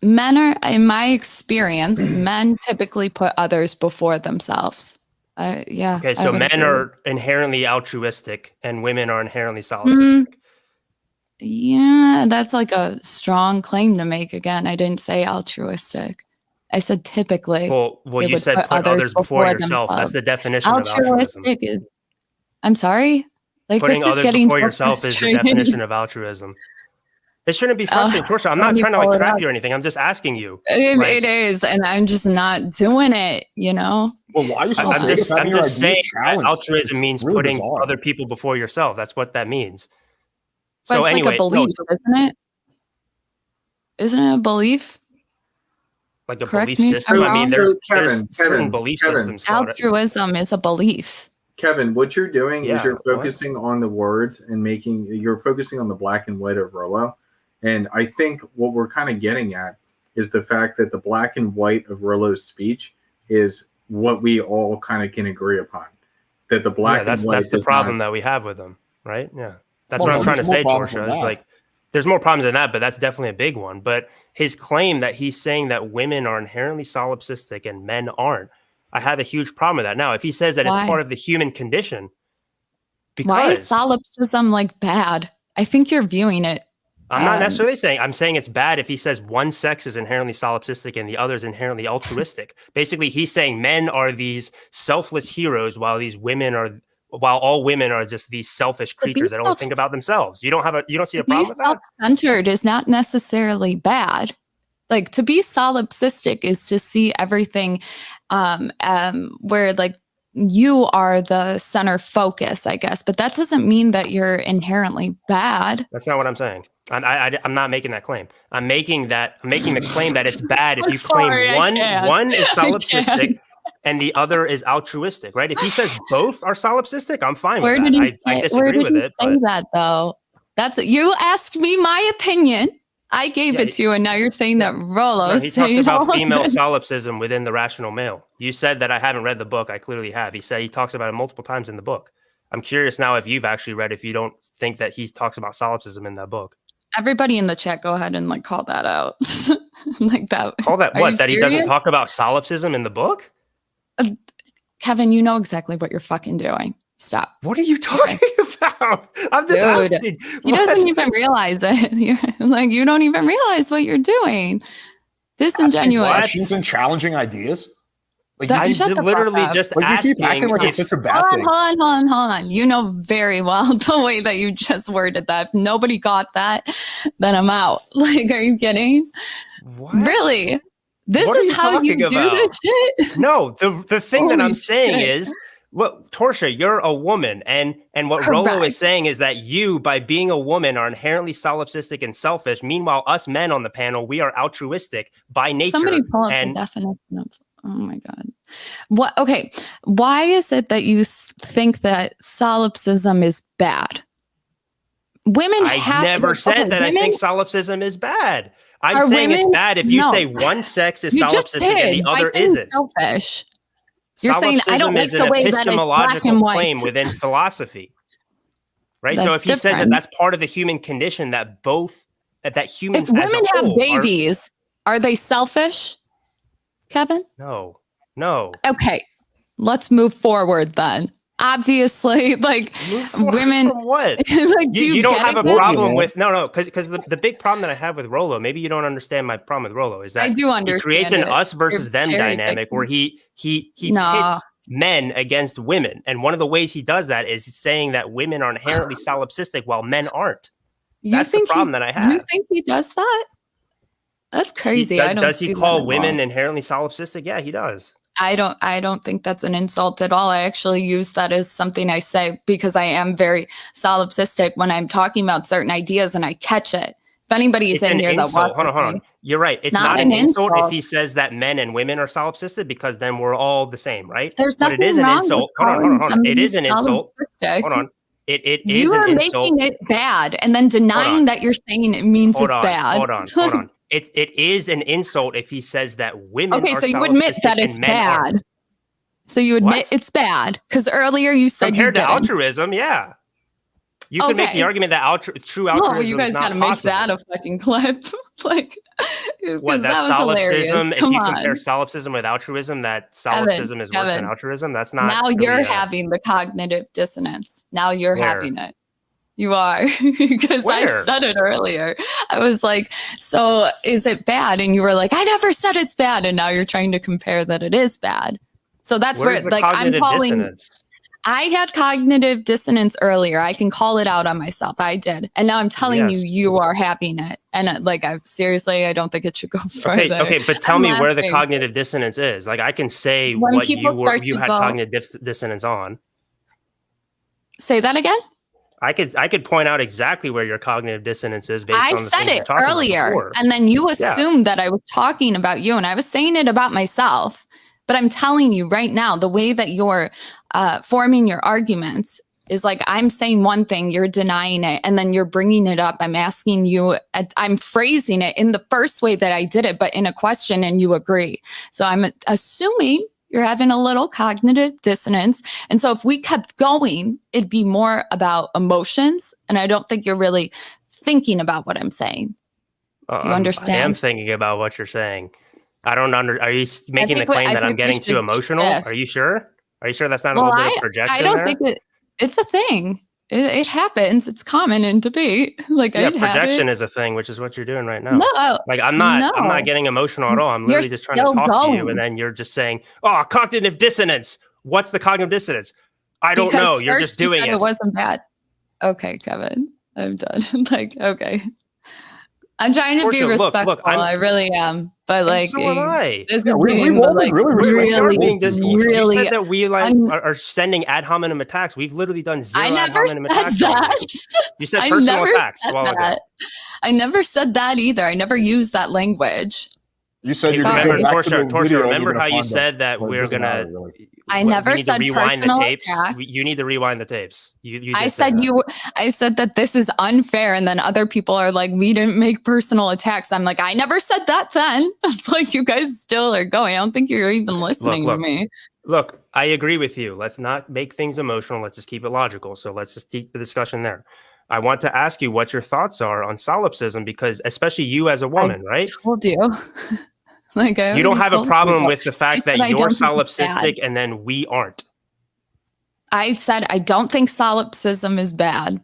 Men are, in my experience, men typically put others before themselves. Yeah. Okay, so men are inherently altruistic and women are inherently solipsistic. Yeah, that's like a strong claim to make. Again, I didn't say altruistic. I said typically. Well, you said put others before yourself. That's the definition of altruism. I'm sorry? Like, putting this is others getting before yourself is the definition of altruism. It shouldn't be frustrating, Torsha. I'm not trying to like trap you or anything. I'm just asking you. It is, and I'm just not doing it, you know? Well, why are you so I'm just saying altruism means really putting other people before yourself. That's what that means. But so it's anyway, like a belief, isn't it? Isn't it a belief? Like a belief system? I mean, there's certain belief systems. Altruism is a belief. Kevin, what you're doing is you're focusing on the words and you're focusing on the black and white of Rollo. And I think what we're kind of getting at is the fact that the black and white of Rollo's speech is what we all kind of can agree upon. That the black and white that's the problem that we have with them, right? Yeah. That's what I'm trying to say, Torsha. It's like there's more problems than that, but that's definitely a big one. But his claim that he's saying that women are inherently solipsistic and men aren't, I have a huge problem with that. Now, if he says that it's part of the human condition, why is solipsism like bad? I think you're viewing it. I'm not necessarily saying, I'm saying it's bad if he says one sex is inherently solipsistic and the other is inherently altruistic. Basically, he's saying men are these selfless heroes while all women are just these selfish creatures that only think about themselves. You don't see a problem with that? Self-centered is not necessarily bad. Like, to be solipsistic is to see everything where like you are the center focus, I guess. But that doesn't mean that you're inherently bad. That's not what I'm saying. I'm not making that claim. I'm making the claim that it's bad if you claim one is solipsistic and the other is altruistic, right? If he says both are solipsistic, I'm fine with that. I disagree with it. Say that though? You asked me my opinion. I gave it to you, and now you're saying that Rollo. He talks about female solipsism within the rational male. You said that I haven't read the book. I clearly have. He talks about it multiple times in the book. I'm curious now if you've actually read, if you don't think that he talks about solipsism in that book. Everybody in the chat, go ahead and like call that out. Like that. Call that what? That he doesn't talk about solipsism in the book? Kevin, you know exactly what you're fucking doing. Stop. What are you talking about? I'm just asking. He doesn't even realize it. You don't even realize what you're doing. Disingenuous. Questions and challenging ideas. Like, I'm literally just asking. You keep acting like it's such a bad thing. Hold on. You know very well the way that you just worded that. If nobody got that, then I'm out. Like, are you kidding? What? Really? This is how you do this shit? No, the thing that I'm saying is, look, Torsha, you're a woman, and what Rollo is saying is that you, by being a woman, are inherently solipsistic and selfish. Meanwhile, us men on the panel, we are altruistic by nature. Somebody pull up the definition of. Oh my God. What? Okay. Why is it that you think that solipsism is bad? I never said that. I think solipsism is bad. I'm saying it's bad if you say one sex is solipsistic and the other isn't. Selfish. You're saying I don't like the way that it's black and white. Claim within philosophy, right? So if he says that that's part of the human condition, that humans, if women have babies, are they selfish, Kevin? No. Okay, let's move forward then. Obviously, like women. From what? Like, you don't have a problem with no, because the big problem that I have with Rollo, maybe you don't understand my problem with Rollo, is that I do understand. He creates an us versus them dynamic where he pits men against women, and one of the ways he does that is saying that women are inherently solipsistic while men aren't. That's the problem that I have. You think he does that? That's crazy. Does he call women inherently solipsistic? Yeah, he does. I don't think that's an insult at all. I actually use that as something I say because I am very solipsistic when I'm talking about certain ideas and I catch it. If anybody's in here that watches, hold on. You're right. It's not an insult if he says that men and women are solipsistic, because then we're all the same, right? There's nothing but it is an wrong insult. With hold on. It is an insult. Hold on. It is an insult. You are making it bad and then denying that you're saying it means it's bad. Hold on. It is an insult if he says that women are solipsistic. Okay, so you admit that it's bad. So you admit it's bad because earlier you said compared to altruism, yeah. You can make the argument that true altruism you guys got to make that a fucking clip. Like, what, that solipsism, if you compare solipsism with altruism, that solipsism is worse than altruism. That's not. Now you're having the cognitive dissonance. Now you're having it. You are, because I said it earlier. I was like, so is it bad? And you were like, I never said it's bad. And now you're trying to compare that it is bad. So that's where like I'm calling. Dissonance? I had cognitive dissonance earlier. I can call it out on myself. I did. And now I'm telling you are having it. And like, I don't think it should go further. Okay, but tell me where the cognitive dissonance is. Like, I can say what you had cognitive dissonance on. Say that again? I could point out exactly where your cognitive dissonance is based on the I said it earlier, and then you assumed that I was talking about you, and I was saying it about myself. But I'm telling you right now, the way that you're forming your arguments is like, I'm saying one thing, you're denying it, and then you're bringing it up. I'm asking you, I'm phrasing it in the first way that I did it, but in a question, and you agree. So I'm assuming you're having a little cognitive dissonance. And so if we kept going, it'd be more about emotions. And I don't think you're really thinking about what I'm saying. Do you understand? I am thinking about what you're saying. I don't Are you making the claim that I'm getting too emotional? Shift. Are you sure? Are you sure that's not a little bit of projection? I don't think it's a thing. It happens. It's common in debate. Like, yeah, projection is a thing, which is what you're doing right now. No, like I'm not getting emotional at all. I'm literally just trying to talk to you, and then you're just saying, "Oh, cognitive dissonance." What's the cognitive dissonance? I don't know. You're just doing it. It wasn't bad. Okay, Kevin, I'm done. Like, okay. I'm trying to be respectful. Look, I really am, but like, so am I. This is really being you said that we are sending ad hominem attacks. We've literally done zero ad hominem attacks. You said personal attacks. I never said that either. I never used that language. You said you Torsia, remember how you said that we're gonna? I never said personal tapes. attack. You need to rewind the tapes. I said that this is unfair, and then other people are like, we didn't make personal attacks. I'm like, I never said that then. Like, you guys still are going. I don't think you're even listening to me. Look, I agree with you. Let's not make things emotional. Let's just keep it logical. So let's just keep the discussion there. I want to ask you what your thoughts are on solipsism, because especially you as a woman, right? I told you. Like, you don't have a problem with the fact that you're solipsistic and then we aren't. I said, I don't think solipsism is bad.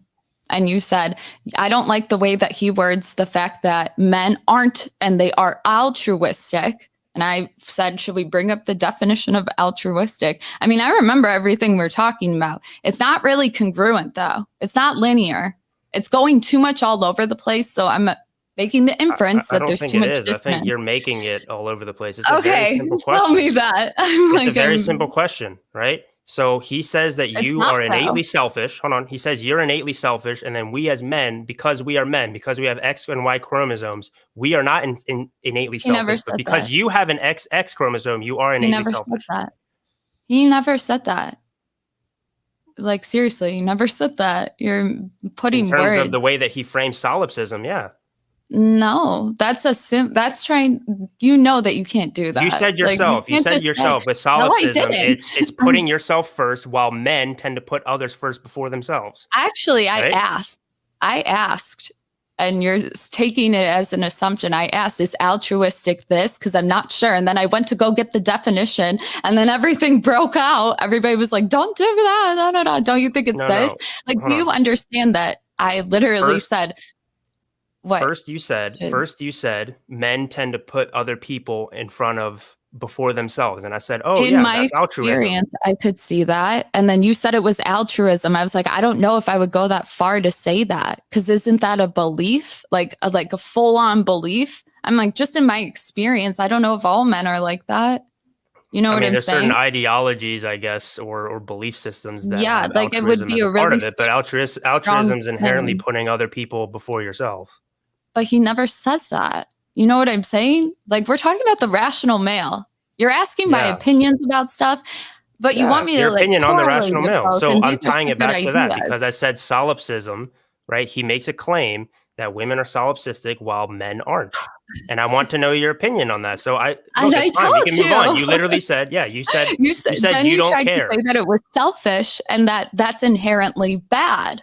And you said, I don't like the way that he words the fact that men aren't, and they are altruistic. And I said, should we bring up the definition of altruistic? I mean, I remember everything we're talking about. It's not really congruent, though. It's not linear. It's going too much all over the place. So I'm making the inference that there's too much dissonance. I think you're making it all over the place. It's a very simple question. Tell me that. It's a very simple question, right? So he says that you are innately selfish. Hold on. He says you're innately selfish, and then we as men, because we are men, because we have X and Y chromosomes, we are not innately selfish. But because you have an XX chromosome, you are innately selfish. He never said that. Like, seriously, he never said that. You're putting words. In terms of the way that he frames solipsism, yeah. No, that's trying, you know that you can't do that. You said yourself, with solipsism, it's putting yourself first, while men tend to put others first before themselves. Actually, right? I asked, and you're taking it as an assumption. I asked, is altruistic this? Because I'm not sure. And then I went to go get the definition, and then everything broke out. Everybody was like, don't do that. No. Don't you think it's this? Like, do you understand that I literally said, what? First you said men tend to put other people in front of before themselves. And I said, in my experience, I could see that. And then you said it was altruism. I was like, I don't know if I would go that far to say that, because isn't that a belief? Like a full-on belief? I'm like, just in my experience, I don't know if all men are like that. You know what I'm saying? There's certain ideologies, I guess, or belief systems that have like it would be a really part of it, but altruism is inherently putting other people before yourself. But he never says that. You know what I'm saying? Like, we're talking about the rational male. You're asking my opinions about stuff, but you want me to opinion on the rational male. So I'm tying it back to that, because I said solipsism, right? He makes a claim that women are solipsistic while men aren't. And I want to know your opinion on that. So I told you. We can move on. You literally said, you said you don't care. To say that it was selfish and that's inherently bad.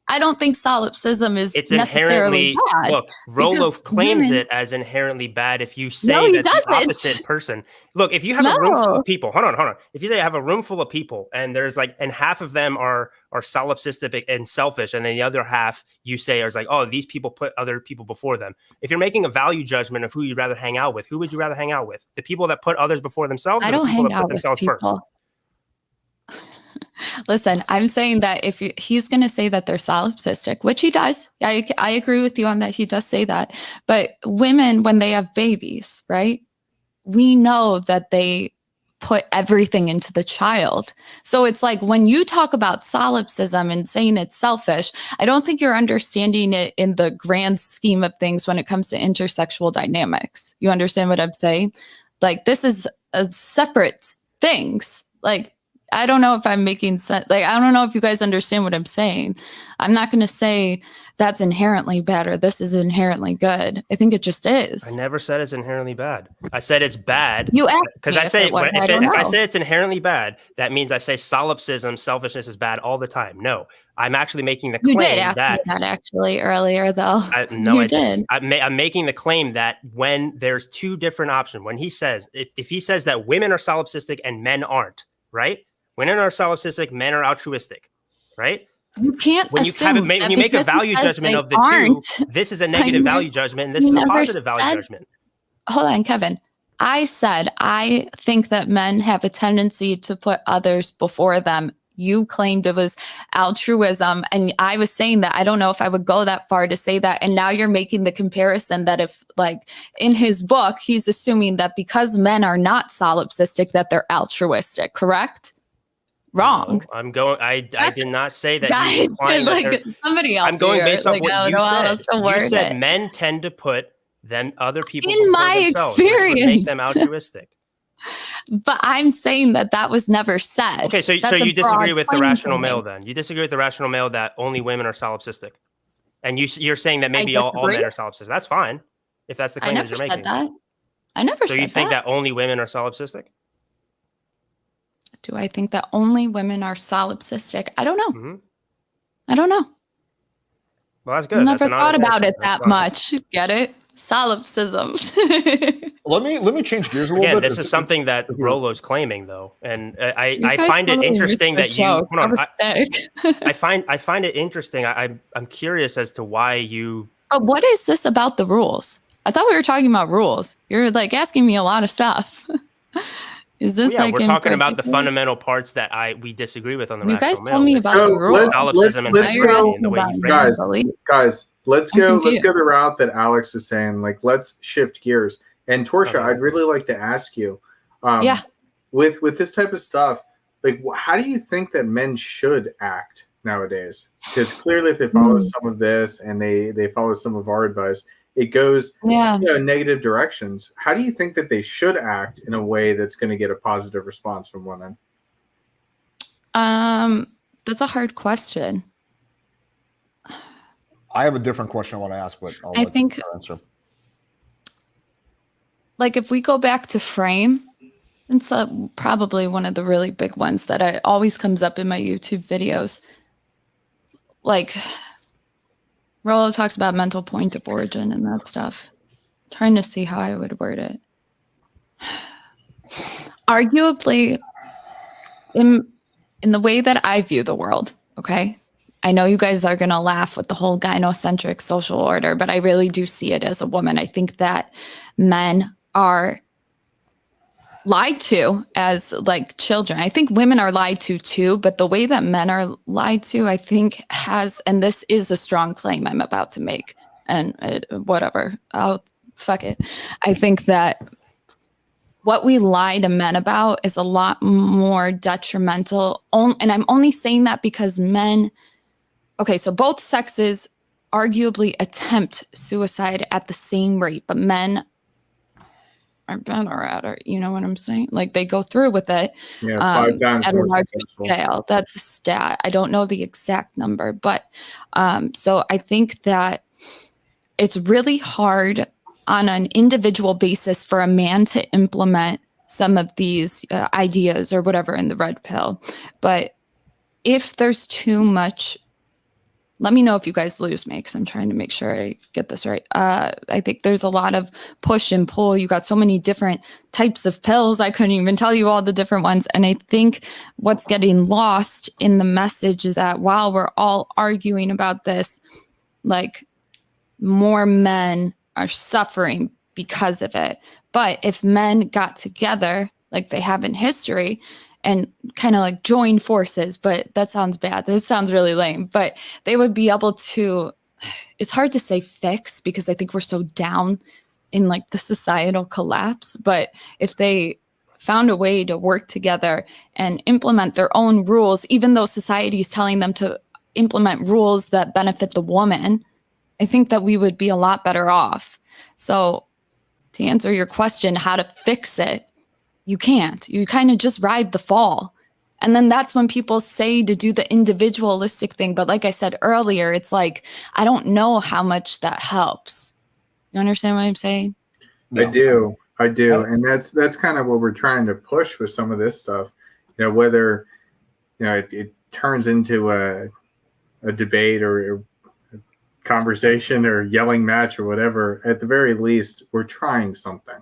I don't think solipsism is necessarily bad. Look, Rollo claims it as inherently bad if you say that the opposite person. Look, if you have a room full of people, hold on. If you say I have a room full of people and there's and half of them are solipsistic and selfish, and then the other half you say is like, oh, these people put other people before them. If you're making a value judgment of who you'd rather hang out with, who would you rather hang out with? The people that put others before themselves? I don't hang out with people. Listen, I'm saying that if he's going to say that they're solipsistic, which he does, I agree with you on that. He does say that. But women, when they have babies, right, we know that they put everything into the child. So it's like when you talk about solipsism and saying it's selfish, I don't think you're understanding it in the grand scheme of things when it comes to intersexual dynamics. You understand what I'm saying? Like, this is a separate things. Like, I don't know if I'm making sense. Like, I don't know if you guys understand what I'm saying. I'm not going to say that's inherently bad or this is inherently good. I think it just is. I never said it's inherently bad. I said it's bad. You asked because me I say if I say it's inherently bad, that means I say solipsism, selfishness is bad all the time. No, I'm actually making the claim you did ask that me that actually earlier, though. No, you did. I'm making the claim that when there's two different options, when he says if he says that women are solipsistic and men aren't, right? Women are solipsistic, men are altruistic, right? You can't when you make a value judgment of the two, this is a negative value judgment and this is a positive value judgment. Hold on, Kevin. I said I think that men have a tendency to put others before them. You claimed it was altruism, and I was saying that I don't know if I would go that far to say that. And now you're making the comparison that if, like, in his book, he's assuming that because men are not solipsistic, that they're altruistic, correct? Wrong. No, I did not say that. Guys, like somebody else. I'm going based off what you said. You said it. Men tend to put them other people in my experience which would make them altruistic. But I'm saying that was never said. Okay, so you disagree with the rational male then? You disagree with the rational male that only women are solipsistic, and you're saying that maybe all men are solipsistic. That's fine if that's the claim that you're making. That. I never said that. So you think that only women are solipsistic? Do I think that only women are solipsistic? I don't know. Mm-hmm. I don't know. Well, that's good. Never thought about it that much. Get it? Solipsism. Let me change gears a little bit. This is something that Rollo's claiming, though, and I find it interesting that you. Hold on, I find it interesting. I'm curious as to why you. But what is this about the rules? I thought we were talking about rules. You're like asking me a lot of stuff. Is this like we're talking about the fundamental parts that we disagree with on the you rational guys told me about the rules. Guys, let's go the route that Alex was saying. Like, let's shift gears. And Torsha, I'd really like to ask you, with this type of stuff, like, how do you think that men should act nowadays? Because clearly, if they follow some of this and they follow some of our advice, it goes in negative directions. How do you think that they should act in a way that's going to get a positive response from women? That's a hard question. I have a different question I want to ask, but I think answer. Like, if we go back to frame, it's probably one of the really big ones that always comes up in my YouTube videos. Like, Rollo talks about mental point of origin and that stuff. I'm trying to see how I would word it. Arguably, in the way that I view the world, okay? I know you guys are going to laugh with the whole gynocentric social order, but I really do see it as a woman. I think that men are lied to as like children. I think women are lied to too, but the way that men are lied to, I think and this is a strong claim I'm about to make, and whatever, fuck it. I think that what we lie to men about is a lot more detrimental. And I'm only saying that because men, okay, so both sexes arguably attempt suicide at the same rate, but men are better at it. You know what I'm saying? Like, they go through with it at a larger scale. That's a stat. I don't know the exact number, but so I think that it's really hard on an individual basis for a man to implement some of these ideas or whatever in the red pill. But if there's too much, let me know if you guys lose me, because I'm trying to make sure I get this right. I think there's a lot of push and pull. You got so many different types of pills. I couldn't even tell you all the different ones. And I think what's getting lost in the message is that while we're all arguing about this, like, more men are suffering because of it. But if men got together like they have in history and kind of like join forces, but that sounds bad. This sounds really lame, but they would be able to, it's hard to say fix because I think we're so down in like the societal collapse. But if they found a way to work together and implement their own rules, even though society is telling them to implement rules that benefit the woman, I think that we would be a lot better off. So to answer your question, how to fix it, you can't. You kind of just ride the fall. And then that's when people say to do the individualistic thing. But like I said earlier, it's like, I don't know how much that helps. You understand what I'm saying? I do. And that's kind of what we're trying to push with some of this stuff. Whether, it turns into a debate or a conversation or yelling match or whatever, at the very least, we're trying something.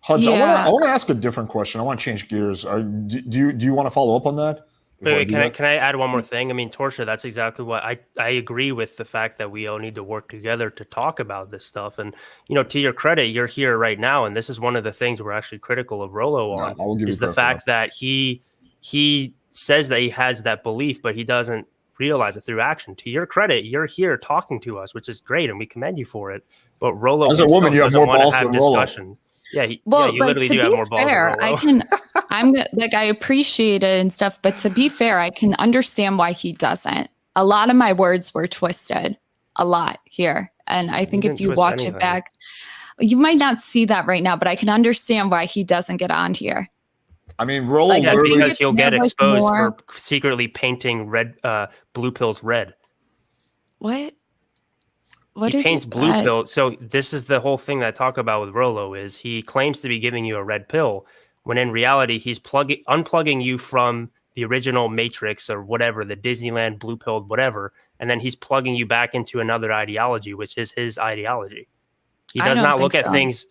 Huds, I want to ask a different question. I want to change gears. Do you want to follow up on that? Wait, can I add one more thing? I mean, Torsia, that's exactly what I agree with the fact that we all need to work together to talk about this stuff. And, to your credit, you're here right now. And this is one of the things we're actually critical of Rollo on is the fact that he says that he has that belief, but he doesn't realize it through action. To your credit, you're here talking to us, which is great. And we commend you for it. But Rollo, as a woman, you have more balls than Rollo. Yeah, you literally do have more balls than Rollo. I appreciate it and stuff, but to be fair, I can understand why he doesn't. A lot of my words were twisted, a lot here. And I think if you watch it back, you might not see that right now, but I can understand why he doesn't get on here. I mean, Rollo because he'll get exposed for secretly painting blue pills red. What? He paints blue pill. So this is the whole thing that I talk about with Rollo is he claims to be giving you a red pill when in reality he's unplugging you from the original Matrix or whatever, the Disneyland blue pill, whatever, and then he's plugging you back into another ideology, which is his ideology. He does not look at things.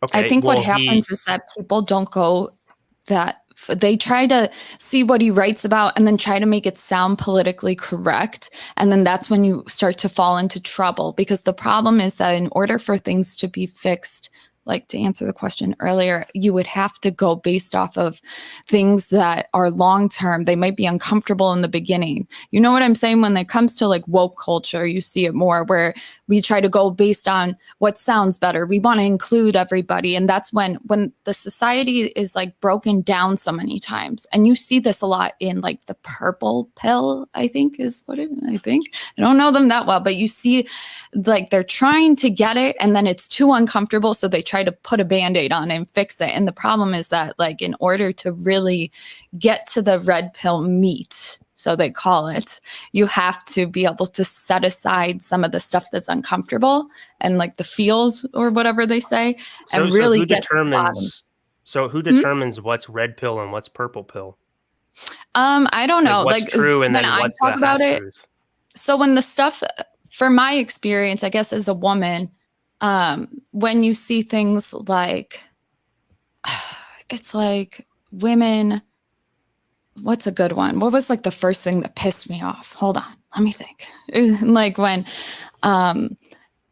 Okay, I think what happens is that people don't go that they try to see what he writes about and then try to make it sound politically correct. And then that's when you start to fall into trouble, because the problem is that in order for things to be fixed, like to answer the question earlier, you would have to go based off of things that are long-term. They might be uncomfortable in the beginning. You know what I'm saying? When it comes to like woke culture, you see it more where we try to go based on what sounds better. We want to include everybody. And that's when the society is like broken down so many times. And you see this a lot in like the purple pill, I think is what I think. I don't know them that well, but you see like they're trying to get it and then it's too uncomfortable. So they try to put a Band-Aid on it and fix it. And the problem is that like in order to really get to the red pill meat, so they call it, you have to be able to set aside some of the stuff that's uncomfortable and like the feels or whatever they say, and really get to the bottom. So who determines what's red pill and what's purple pill? I don't know. Like what's true and then what's the half-truth? So when the stuff, for my experience, I guess as a woman, when you see things like, it's like women, what's a good one? What was like the first thing that pissed me off? Hold on, let me think. Like when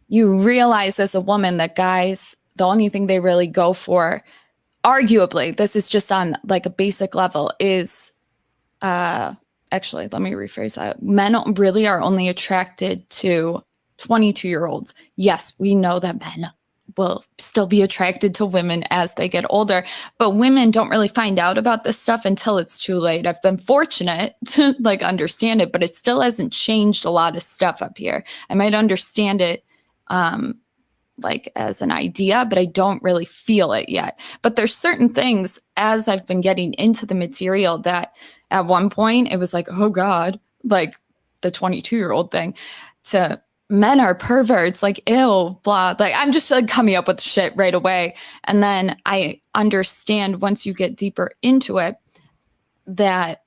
you realize as a woman that guys, the only thing they really go for, arguably, this is just on like a basic level, is actually, let me rephrase that. Men really are only attracted to 22-year-olds. Yes, we know that men will still be attracted to women as they get older, but women don't really find out about this stuff until it's too late. I've been fortunate to like understand it, but it still hasn't changed a lot of stuff up here. I might understand it like as an idea, but I don't really feel it yet. But there's certain things as I've been getting into the material that at one point it was like, oh God, like the 22-year-old thing, to men are perverts, like ew, blah. Like I'm just like coming up with shit right away. And then I understand once you get deeper into it that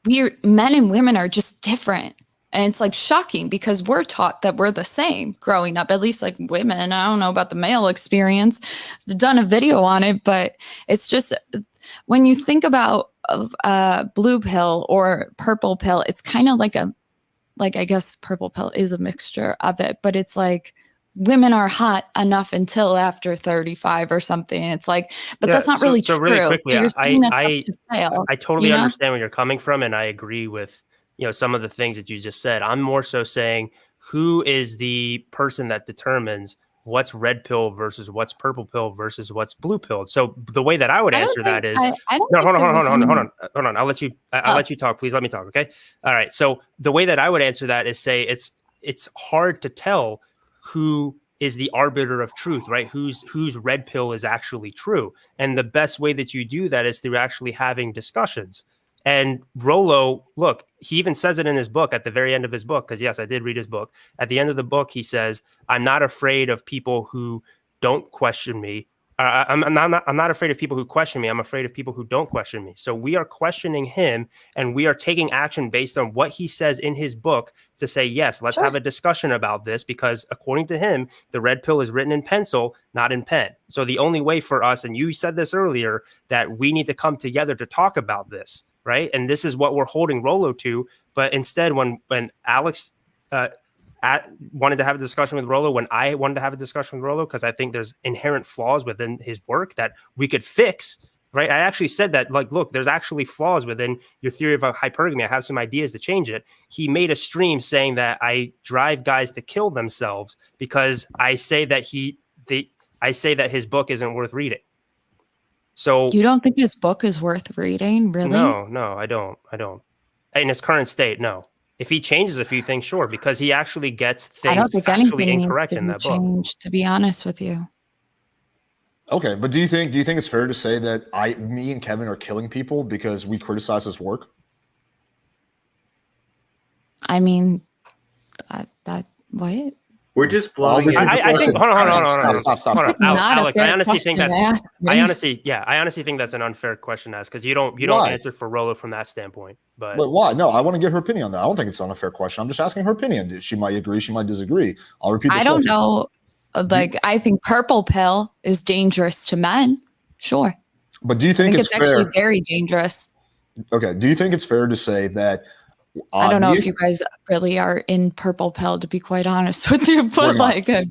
men and women are just different. And it's like shocking because we're taught that we're the same growing up, at least like women. I don't know about the male experience. I've done a video on it, but it's just when you think about blue pill or purple pill, it's kind of like I guess purple pill is a mixture of it, but it's like women are hot enough until after 35 or something. It's like, but that's not really true. So really quickly, I totally understand where you're coming from. And I agree with, some of the things that you just said. I'm more so saying who is the person that determines what's red pill versus what's purple pill versus what's blue pill. So the way that I would answer that is hold on. I'll let you talk. Please let me talk. Okay. All right. So the way that I would answer that is say it's hard to tell who is the arbiter of truth, right? Whose red pill is actually true. And the best way that you do that is through actually having discussions. And Rollo, look, he even says it in his book at the very end of his book, because yes, I did read his book. At the end of the book, he says, I'm not afraid of people who don't question me. I'm not afraid of people who question me. I'm afraid of people who don't question me. So we are questioning him, and we are taking action based on what he says in his book to say, yes, let's have a discussion about this, because according to him, the red pill is written in pencil, not in pen. So the only way for us, and you said this earlier, that we need to come together to talk about this, right? And this is what we're holding Rollo to. But instead, when Alex wanted to have a discussion with Rollo, when I wanted to have a discussion with Rollo, because I think there's inherent flaws within his work that we could fix, right? I actually said that, like, look, there's actually flaws within your theory of hypergamy. I have some ideas to change it. He made a stream saying that I drive guys to kill themselves because I say that I say that his book isn't worth reading. So you don't think his book is worth reading, really? No, I don't. In its current state, no. If he changes a few things, sure, because he actually gets things factually incorrect in that book. To be honest with you. Okay, but do you think it's fair to say that me and Kevin are killing people because we criticize his work? I mean, that what? We're just blowing. I think. Hold on. Stop. Alex, I honestly think that's. I honestly think that's an unfair question to ask, because you don't answer for Rollo from that standpoint. But why? No, I want to get her opinion on that. I don't think it's an unfair question. I'm just asking her opinion. She might agree. She might disagree. I'll repeat. I don't know. Like, I think purple pill is dangerous to men. Sure. But do you think it's fair? Actually very dangerous? Okay. Do you think it's fair to say that? I don't know if you guys really are in purple pill, to be quite honest with you, but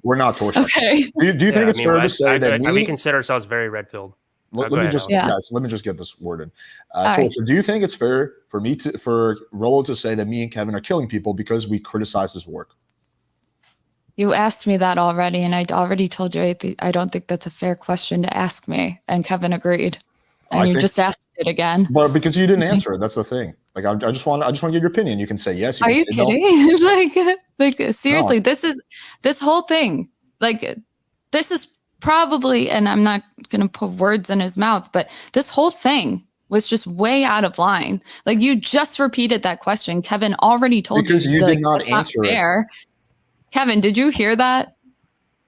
we're not tortured. Okay. Do you think it's fair to say that we consider ourselves very red pilled? Let me just get this word in. Torture, do you think it's fair for Rollo to say that me and Kevin are killing people because we criticize his work? You asked me that already, and I already told you I don't think that's a fair question to ask me, and Kevin agreed. And you just asked it again. But because you didn't answer it, that's the thing. Like, I just want to get your opinion. You can say yes. Are you kidding? like seriously, no. This whole thing. Like, this is probably, and I'm not going to put words in his mouth, but this whole thing was just way out of line. Like, you just repeated that question. Kevin already told you. Because you did not answer it. Kevin, did you hear that?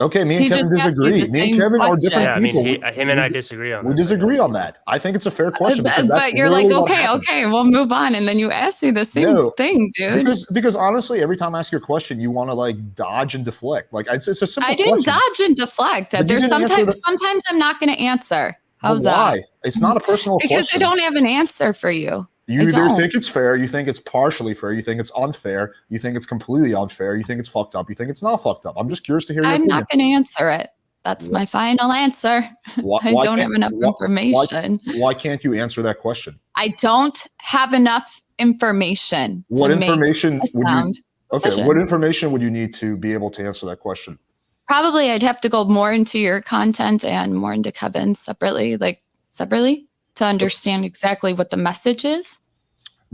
Okay, me and Kevin disagree. Me and Kevin are different people. Him and I disagree on that. We disagree on that. I think it's a fair question. But you're like, okay, we'll move on. And then you ask me the same thing, dude. Because honestly, every time I ask you a question, you want to like dodge and deflect. Like, it's a simple question. I didn't dodge and deflect. There's sometimes I'm not going to answer. How's that? Why? It's not a personal question. Because I don't have an answer for you. You either think it's fair, you think it's partially fair, you think it's unfair, you think it's completely unfair, you think it's fucked up, you think it's not fucked up. I'm just curious to hear your opinion. I'm not going to answer it. That's my final answer. I don't have enough information. Why can't you answer that question? I don't have enough information. What information would you need to be able to answer that question? Probably I'd have to go more into your content and more into Kevin's separately, to understand exactly what the message is.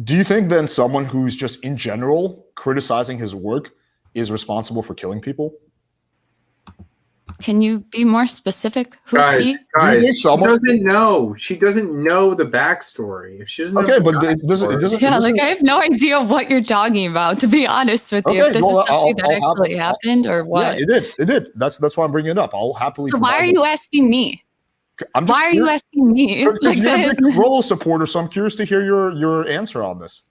Do you think then someone who's just in general criticizing his work is responsible for killing people? Can you be more specific? Who's he? Guys, she doesn't know. She doesn't know the backstory. If she doesn't it doesn't. Yeah, I have no idea what you're talking about, to be honest with you. If this is something that actually happened or what? Yeah, it did. That's why I'm bringing it up. I'll happily. So why are you asking me? Why are you asking me? Because you're a big Rollo supporter, so I'm curious to hear your answer on this.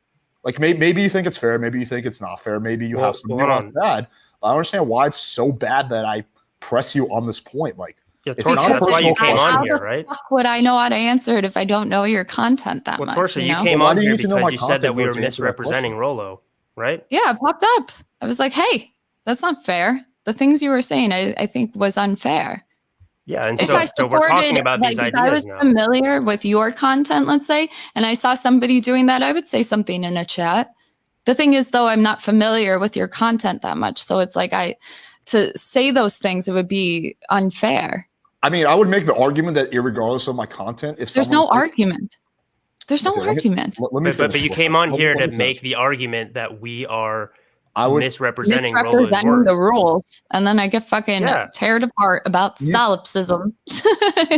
Like, maybe you think it's fair, maybe you think it's not fair, maybe you have some nuance bad. I don't understand why it's so bad that I press you on this point. Like, it's not a personal question. How the right? Fuck would I know how to answer it if I don't know your content that much? Torsia, you came on here because you said that we were misrepresenting Rollo, right? Yeah, it popped up. I was like, hey, that's not fair. The things you were saying, I think was unfair. Yeah, and so we're talking about these ideas now. If I was familiar with your content, let's say, and I saw somebody doing that, I would say something in a chat. The thing is, though, I'm not familiar with your content that much. So it's like to say those things, it would be unfair. I mean, I would make the argument that irregardless of my content, if there's no argument. There's no argument. But you came on here to make the argument that we are misrepresenting Rollo's work. the rules, and then I get fucking teared apart about solipsism.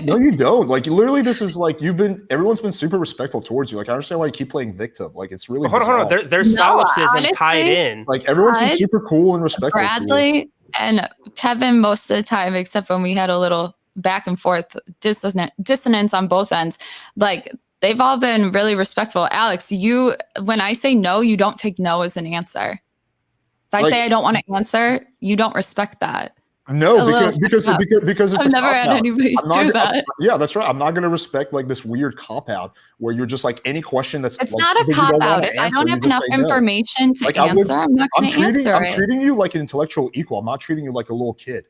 No, you don't. Like, literally, this is like everyone's been super respectful towards you. Like, I understand why you keep playing victim. Like, it's really hold on. There's solipsism honestly, tied in. Like, everyone's been super cool and respectful. Bradley and Kevin, most of the time, except when we had a little back and forth dissonance on both ends, like they've all been really respectful. Alex, when I say no, you don't take no as an answer. If I say I don't want to answer, you don't respect that. No, because it's I've never had anybody do that. Yeah, that's right. I'm not going to respect like this weird cop out where you're just like any question that's. It's like, not a cop out. If I don't have enough information to answer, I'm not going to answer it. I'm treating you like an intellectual equal. I'm not treating you like a little kid.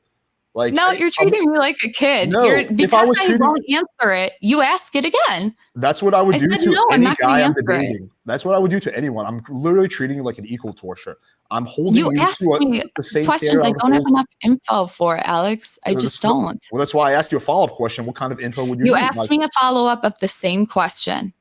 Like, no, you're treating me like a kid. No, because I won't answer it, you ask it again. That's what I would do to any guy I'm debating. That's what I would do to anyone. I'm literally treating you like an equal torture. I'm holding you to the same questions I don't have enough info for, Alex. I just don't. Well, that's why I asked you a follow-up question. What kind of info would you need? You asked me a follow-up of the same question.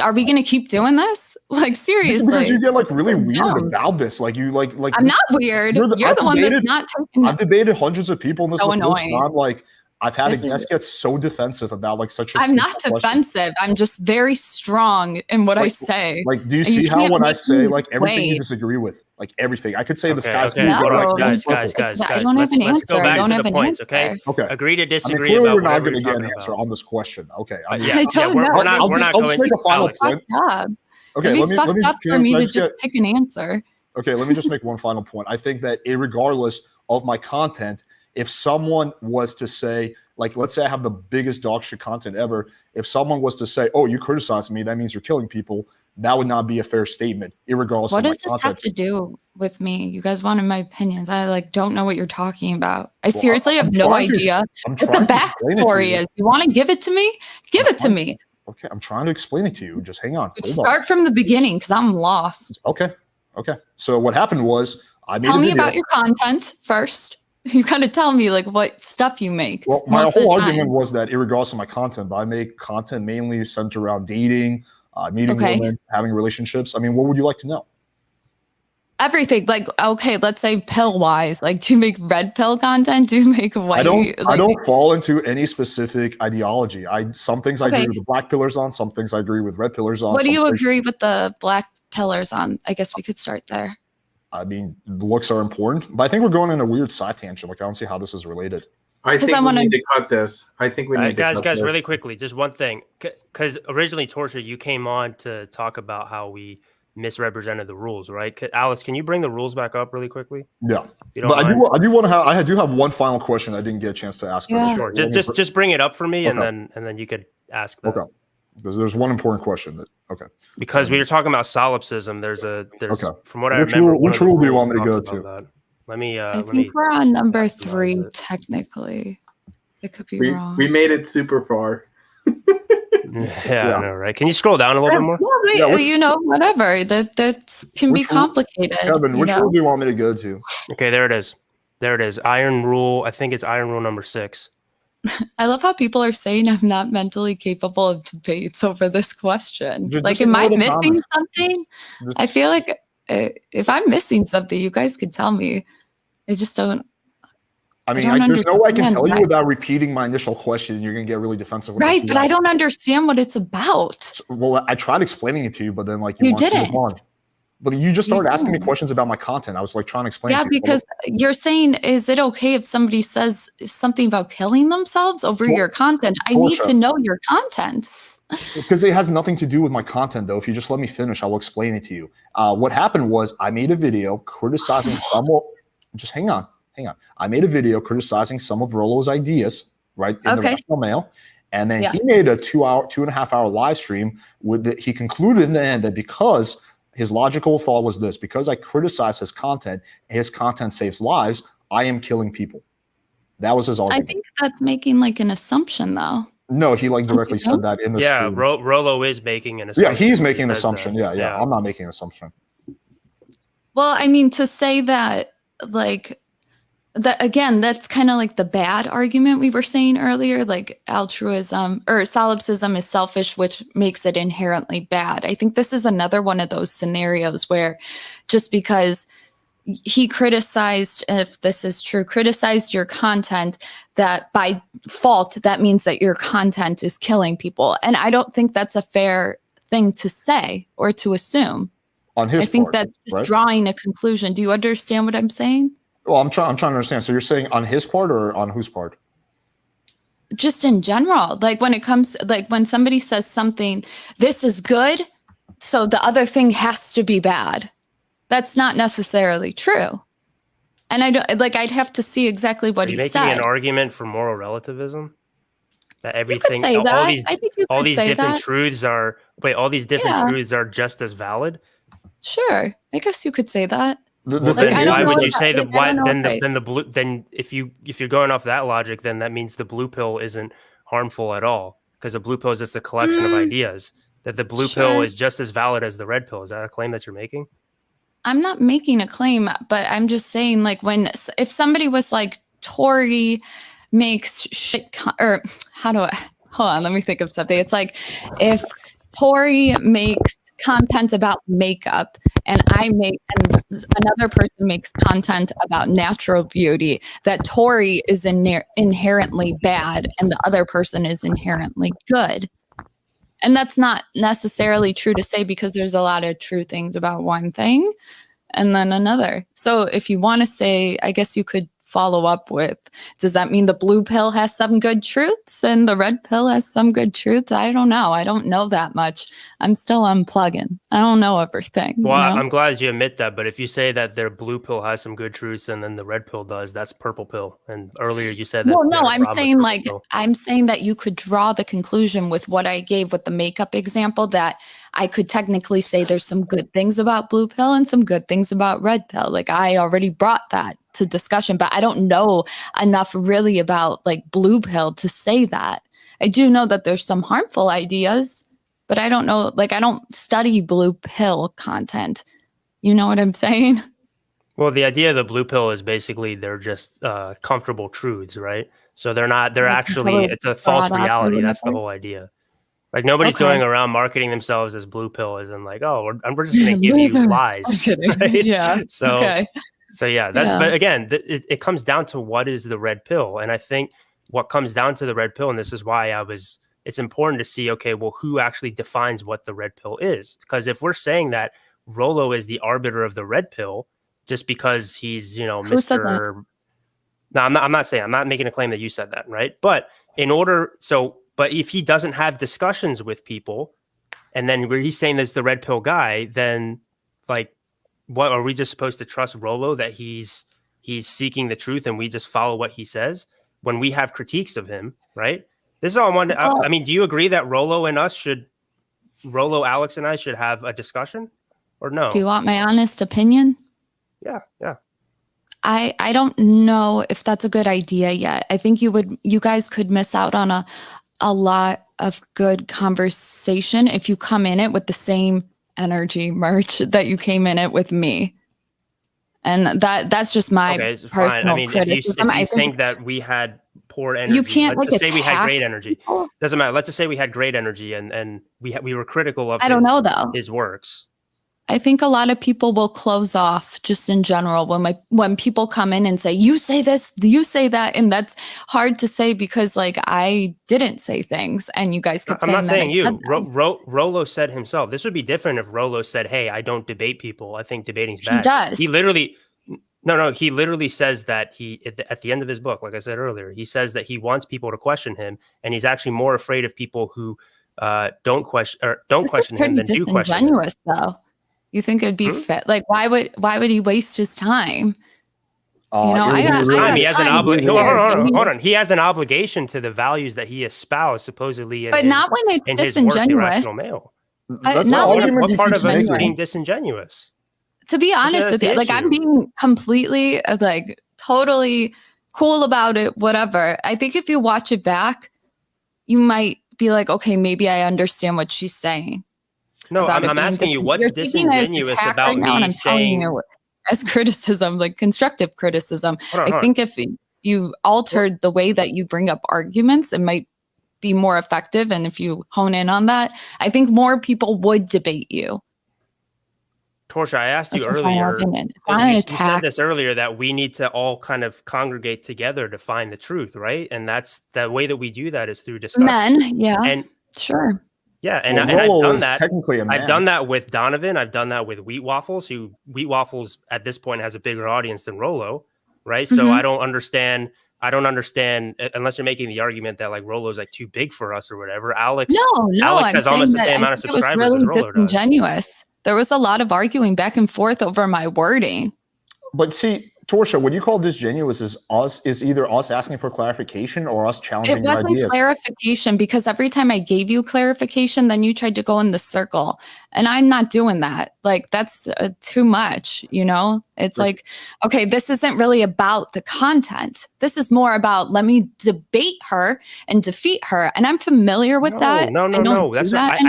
Are we going to keep doing this? Like, seriously. Because you get like really weird about this. Like you like I'm not weird. You're the one that's not taking I've debated hundreds of people in this before. I'm like, I've had a guest get so defensive about like such a I'm not defensive. I'm just very strong in what I say. Like, do you see how when I say like everything you disagree with? Like everything. I could say the sky's blue. Guys. I don't have an answer. Let's go back to the points, okay? Okay. Agree to disagree. Clearly we're not going to get an answer on this question. Okay. I don't know. I'll just make a final point. Okay, let me for me to just pick an answer. Okay, let me just make one final point. I think that irregardless of my content, if someone was to say, like, let's say I have the biggest dog shit content ever. If someone was to say, oh, you criticize me, that means you're killing people, that would not be a fair statement, irregardless of my content. What does this have to do with me? You guys wanted my opinions. I like don't know what you're talking about. I seriously have no idea what the backstory is. You want to give it to me? Give it to me. Okay, I'm trying to explain it to you. Just hang on. Start from the beginning because I'm lost. Okay. So what happened was I made Tell me about your content first. You kind of tell me like what stuff you make. Well, my whole argument was that irregardless of my content, I make content mainly centered around dating, meeting women, having relationships. I mean, what would you like to know? Everything. Like, okay, let's say pill wise. Like, do you make red pill content? Do you make white? I don't fall into any specific ideology. Some things I agree with the black pillars on. Some things I agree with red pillars on. What do you agree with the black pillars on? I guess we could start there. I mean, looks are important, but I think we're going in a weird side tangent. Like, I don't see how this is related. I think we need to cut this. I think we need to cut this. Guys, really quickly, just one thing. Because originally, Torture, you came on to talk about how we misrepresented the rules, right? Alice, can you bring the rules back up really quickly? Yeah. But I do have one final question I didn't get a chance to ask. Yeah. Sure. Just bring it up for me, and then you could ask that. Okay. There's one important question because we were talking about solipsism. There's from what I remember. Which rule do you want me to go to? Let me. I think we're on number 3 technically. It could be wrong. We made it super far. Yeah, I know, right? Can you scroll down a little bit more? Whatever. That can be complicated. Kevin, which rule do you want me to go to? Okay, there it is. Iron rule. I think it's iron rule number 6. I love how people are saying I'm not mentally capable of debates over this question. Like, am I missing something? I feel like if I'm missing something, you guys could tell me. I just don't. I mean, there's no way I can tell you without repeating my initial question. You're going to get really defensive. Right, but I don't understand what it's about. Well, I tried explaining it to you, but then like you didn't. But you just started asking me questions about my content. I was like trying to explain. Yeah, because you're saying, is it okay if somebody says something about killing themselves over your content? I need to know your content. Because it has nothing to do with my content, though. If you just let me finish, I will explain it to you. What happened was I made a video criticizing just hang on. I made a video criticizing some of Rollo's ideas, right, in the National Mail. And then he made a 2.5 hour live stream he concluded in the end that because his logical thought was this: because I criticize his content saves lives, I am killing people. That was his argument. I think that's making like an assumption, though. No, he like directly said that in the stream. Rollo is making an assumption. Yeah, he's making an assumption. Yeah. I'm not making an assumption. Well, I mean, to say that, like, that again, that's kind of like the bad argument we were saying earlier, like altruism or solipsism is selfish, which makes it inherently bad. I think this is another one of those scenarios where just because he criticized, if this is true, criticized your content, that by fault, that means that your content is killing people. And I don't think that's a fair thing to say or to assume. On his I think part, that's just right? drawing a conclusion. Do you understand what I'm saying? Well, I'm trying to understand. So you're saying on his part or on whose part? Just in general, like when it comes, like when somebody says something, this is good, so the other thing has to be bad. That's not necessarily true. And I don't like, I'd have to see exactly what he said. Are you making an argument for moral relativism? That everything, you could say all that. these, I think you all could these say different that. truths are, wait, all these different truths are just as valid? Sure. I guess you could say that. The Well, thing then is, why would you say like, that? Why then? I- Then the blue. Then if you're going off that logic, then that means the blue pill isn't harmful at all, because the blue pill is just a collection of ideas. That the blue pill is just as valid as the red pill. Is that a claim that you're making? I'm not making a claim, but I'm just saying, like, if somebody was like, Tori makes shit, or how do I, hold on, let me think of something. It's like, if Tori makes content about makeup and another person makes content about natural beauty, that Tori is inherently bad and the other person is inherently good. And that's not necessarily true to say, because there's a lot of true things about one thing and then another. So if you want to say, I guess you could follow up with, does that mean the blue pill has some good truths and the red pill has some good truths? I don't know. I don't know that much. I'm still unplugging. I don't know everything. Well, you know? I'm glad you admit that. But if you say that their blue pill has some good truths and then the red pill does, that's purple pill. And earlier you said that. Well, no, I'm saying I'm saying that you could draw the conclusion with what I gave with the makeup example, that I could technically say there's some good things about blue pill and some good things about red pill. Like, I already brought that to discussion, but I don't know enough really about like blue pill to say that. I do know that there's some harmful ideas, but I don't know, like, I don't study blue pill content. You know what I'm saying? Well, the idea of the blue pill is basically they're just comfortable truths, right? So they're actually, it's a false reality. That's the whole idea. Like, nobody's going around marketing themselves as blue pill, as in like, oh, we're just going to give you lies. Right? Yeah. So yeah, but again, it comes down to what is the red pill. And I think what comes down to the red pill, and this is why it's important to see, okay, well, who actually defines what the red pill is? Because if we're saying that Rollo is the arbiter of the red pill, just because he's, Mr. No, I'm not making a claim that you said that, right? But but if he doesn't have discussions with people, and then where he's saying there's the red pill guy, then like, what are we just supposed to trust Rollo that he's seeking the truth and we just follow what he says when we have critiques of him, right? This is all I wanted. I mean, do you agree that Rollo, Alex, and I should have a discussion, or no? Do you want my honest opinion? Yeah. I don't know if that's a good idea yet. I think you guys could miss out on a lot of good conversation if you come in it with the same energy, Merch, that you came in it with me. And that's just my personal criticism. If you think that we had poor energy, you can't, let's just say we had great energy. Doesn't matter. Let's just say we had great energy and we were critical of his works. I think a lot of people will close off just in general when people come in and say, you say this, you say that. And that's hard to say because like I didn't say things and you guys kept saying that. I'm not saying you. Rollo said himself. This would be different if Rollo said, hey, I don't debate people. I think debating's bad. He does. He literally says that at the end of his book, like I said earlier, he says that he wants people to question him. And he's actually more afraid of people who don't question him than do question him. Though. You think it'd be fit? Like, why would he waste his time? Hold on. He has an obligation to the values that he espoused supposedly. But not when it's disingenuous. What part of us being disingenuous? To be honest with you, like I'm being completely like totally cool about it. Whatever. I think if you watch it back, you might be like, okay, maybe I understand what she's saying. No, I'm asking you, what's disingenuous about me saying as criticism, like constructive criticism? I think if you altered the way that you bring up arguments, it might be more effective. And if you hone in on that, I think more people would debate you. Torsha, I asked you earlier. You said this earlier that we need to all kind of congregate together to find the truth, right? And that's the way that we do that is through discussion. Men, yeah, and sure, yeah, and I've done that. Technically a man. I've done that with Donovan. I've done that with Wheat Waffles, who Wheat Waffles at this point has a bigger audience than Rollo, right? So I don't understand. Unless you're making the argument that like Rollo's like too big for us or whatever. Alex has almost the same amount of subscribers as Rollo does. There was a lot of arguing back and forth over my wording. But see, Torsha, what you call disingenuous is either us asking for clarification or us challenging your ideas. It wasn't clarification, because every time I gave you clarification, then you tried to go in the circle. And I'm not doing that. Like, that's too much, you know? It's like, okay, this isn't really about the content. This is more about, let me debate her and defeat her. And I'm familiar with that. No. That's right.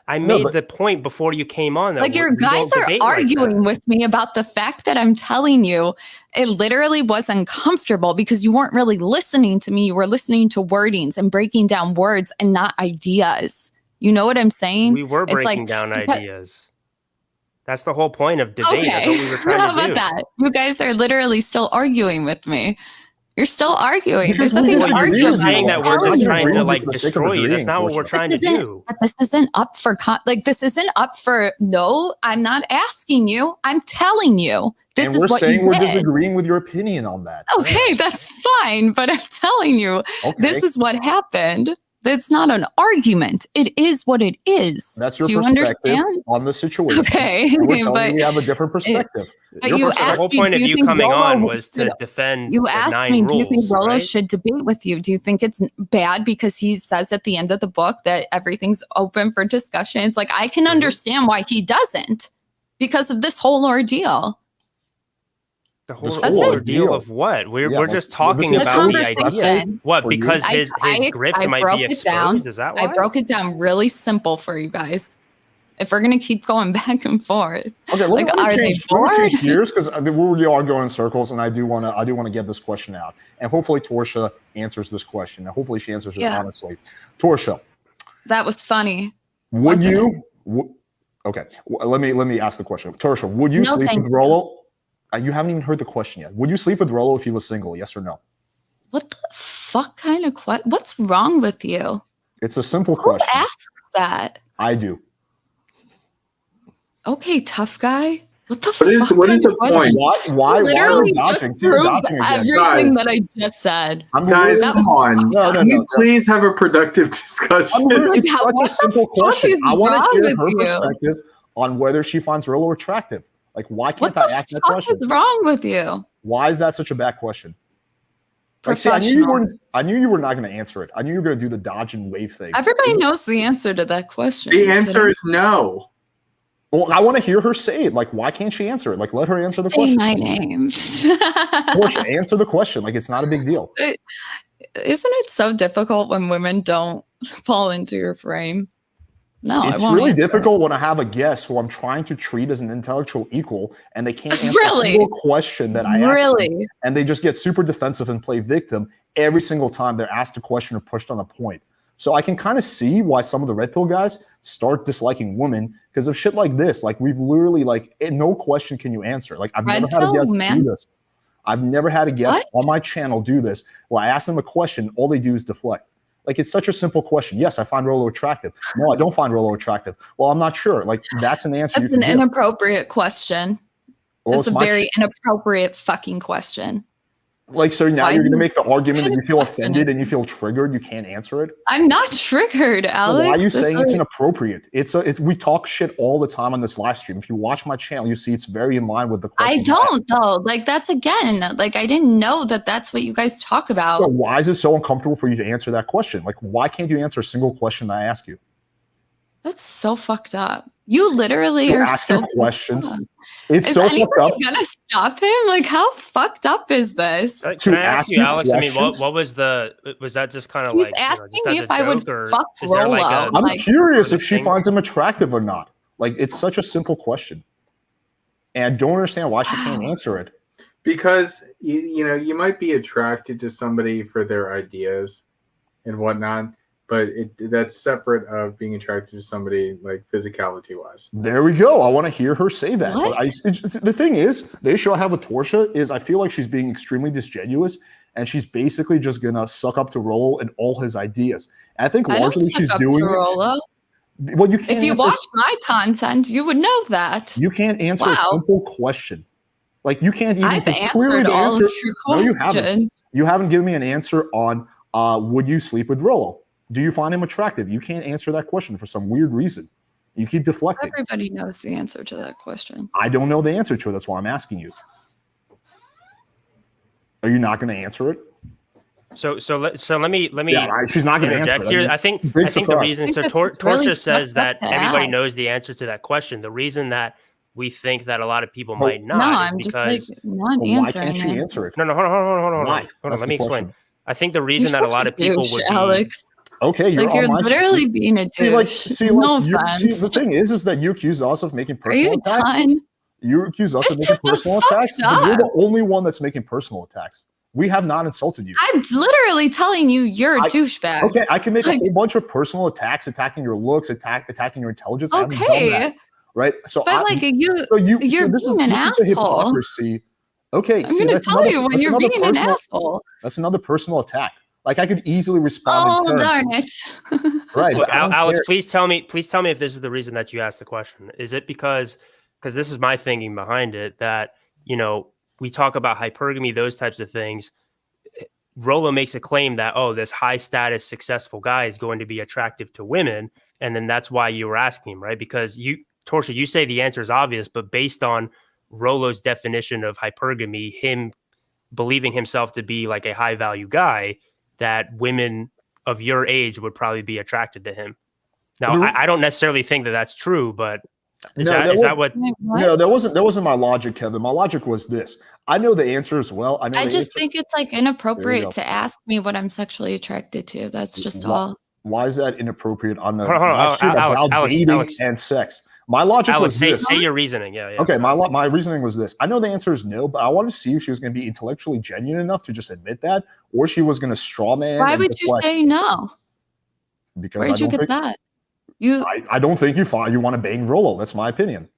I made the point before you came on. That like your guys are arguing with me about the fact that I'm telling you it literally was uncomfortable because you weren't really listening to me. You were listening to wordings and breaking down words and not ideas. You know what I'm saying? We were breaking down ideas. That's the whole point of debate. Okay. That's what we were trying to do. How about that? You guys are literally still arguing with me. You're still arguing. There's nothing to argue. You're saying that we're just trying to like destroy you. That's not what we're trying to do. But this isn't up for this isn't up for. No, I'm not asking you. I'm telling you. This is what you did. We're disagreeing with your opinion on that. Okay, that's fine. But I'm telling you, this is what happened. It's not an argument. It is what it is. That's your perspective on the situation. Okay, but we have a different perspective. But you asked the whole point of you coming on was to defend. You asked me, do you think Rollo should debate with you? Do you think it's bad because he says at the end of the book that everything's open for discussion? It's like, I can understand why he doesn't, because of this whole ordeal. The whole ordeal of what? We're just talking about the idea. What? Because his grift might be exposed? Is that why? I broke it down really simple for you guys. If we're gonna keep going back and forth, okay. Let me change gears because we are going in circles, and I do want to get this question out, and hopefully Torsha answers this question, and hopefully she answers it honestly. Torsha, that was funny. Would you? Okay, let me ask the question. Torsha, would you sleep with Rollo? You haven't even heard the question yet. Would you sleep with Rollo if he was single? Yes or no? What the fuck kind of question? What's wrong with you? It's a simple question. Who asks that? I do. Okay, tough guy. What the fuck? What is the point? Why are you dodging? Everything that I just said. Guys, come on. Can you please have a productive discussion? It's such a simple question. I want to hear her perspective on whether she finds Rollo attractive. Like, why can't I ask that question? What is wrong with you? Why is that such a bad question? Like, see, I knew you were not going to answer it. I knew you were going to do the dodge and wave thing. Everybody knows the answer to that question. The answer is no. Well, I want to hear her say it. Like, why can't she answer it? Like, let her answer the question. Say my name. Portia, answer the question. Like, it's not a big deal. Isn't it so difficult when women don't fall into your frame? No, it's really difficult when I have a guest who I'm trying to treat as an intellectual equal, and they can't answer a single question that I ask them, and they just get super defensive and play victim every single time they're asked a question or pushed on a point. So I can kind of see why some of the red pill guys start disliking women because of shit like this. Like, we've literally, like, no question can you answer. Like, I've never had a guest do this. I've never had a guest on my channel do this where I ask them a question, all they do is deflect. Like, it's such a simple question. Yes, I find Rollo attractive. No, I don't find Rollo attractive. Well, I'm not sure. Like, that's an answer. That's an inappropriate question. Well, that's a very inappropriate fucking question. Like, so now you're going to make the argument that you feel offended and you feel triggered. You can't answer it. I'm not triggered, Alex. So why are you saying it's inappropriate? We talk shit all the time on this live stream. If you watch my channel, you see it's very in line with the question. I don't though. Like, that's again, like, I didn't know that that's what you guys talk about. So why is it so uncomfortable for you to answer that question? Like, why can't you answer a single question that I ask you? That's so fucked up. You literally are asking questions. It's so fucked up. Gonna stop him? Like, how fucked up is this? Can I ask you, Alex? Questions? I mean, what was that just kind of He's like? Asking me if I would fuck Rollo. I'm curious if she finds him attractive or not. Like, it's such a simple question, and I don't understand why she can't answer it. Because you know, you might be attracted to somebody for their ideas and whatnot, but that's separate of being attracted to somebody like physicality wise. There we go. I want to hear her say that. What? But the thing is, the issue I have with Torsia is I feel like she's being extremely disingenuous, and she's basically just gonna suck up to Rollo and all his ideas. And I think largely she's doing it. Rollo. Well, you can't. If you watch my content, you would know that. You can't answer a simple question. Like you can't even. I've answered all of your questions. No, you haven't. You haven't given me an answer on would you sleep with Rollo? Do you find him attractive? You can't answer that question for some weird reason. You keep deflecting. Everybody knows the answer to that question. I don't know the answer to it. That's why I'm asking you. Are you not going to answer it? So let me. Yeah, she's not going to answer it. Here. I think the reason. So Torsia says that everybody knows the answer to that question. The reason that we think that a lot of people might not is because not why can't you answer it? No, hold on. Let me explain. I think the reason that a lot of people would be, Alex. Okay, you're literally being a douche. No offense. The thing is that you accuse us of making personal attacks. Done? You accuse us of making personal attacks, but you're the only one that's making personal attacks. We have not insulted you. I'm literally telling you you're a douchebag. Okay, I can make a whole bunch of personal attacks, attacking your looks, attacking your intelligence. Okay, right? So, but you're this is an the asshole. hypocrisy. Okay, I'm going to tell you when you're being an asshole. That's another personal attack. Like I could easily respond. Oh darn it! Right, look, Alex, please tell me if this is the reason that you asked the question. Is it because this is my thinking behind it that we talk about hypergamy, those types of things. Rollo makes a claim that, this high status, successful guy is going to be attractive to women. And then that's why you were asking him, right? Because Torsia, you say the answer is obvious, but based on Rollo's definition of hypergamy, him believing himself to be like a high value guy, that women of your age would probably be attracted to him. Now, I don't necessarily think that that's true, but is that what? No, that wasn't my logic, Kevin. My logic was this. I know the answer as well. I just think it's like inappropriate to ask me what I'm sexually attracted to. That's just all. Why is that inappropriate on the Alex, dating and sex? My logic was this. Say your reasoning. Yeah. Okay, my reasoning was this. I know the answer is no, but I wanted to see if she was going to be intellectually genuine enough to just admit that, or she was going to straw man. Why would you say no? Because where'd you get that? I don't think you want to bang Rollo. That's my opinion.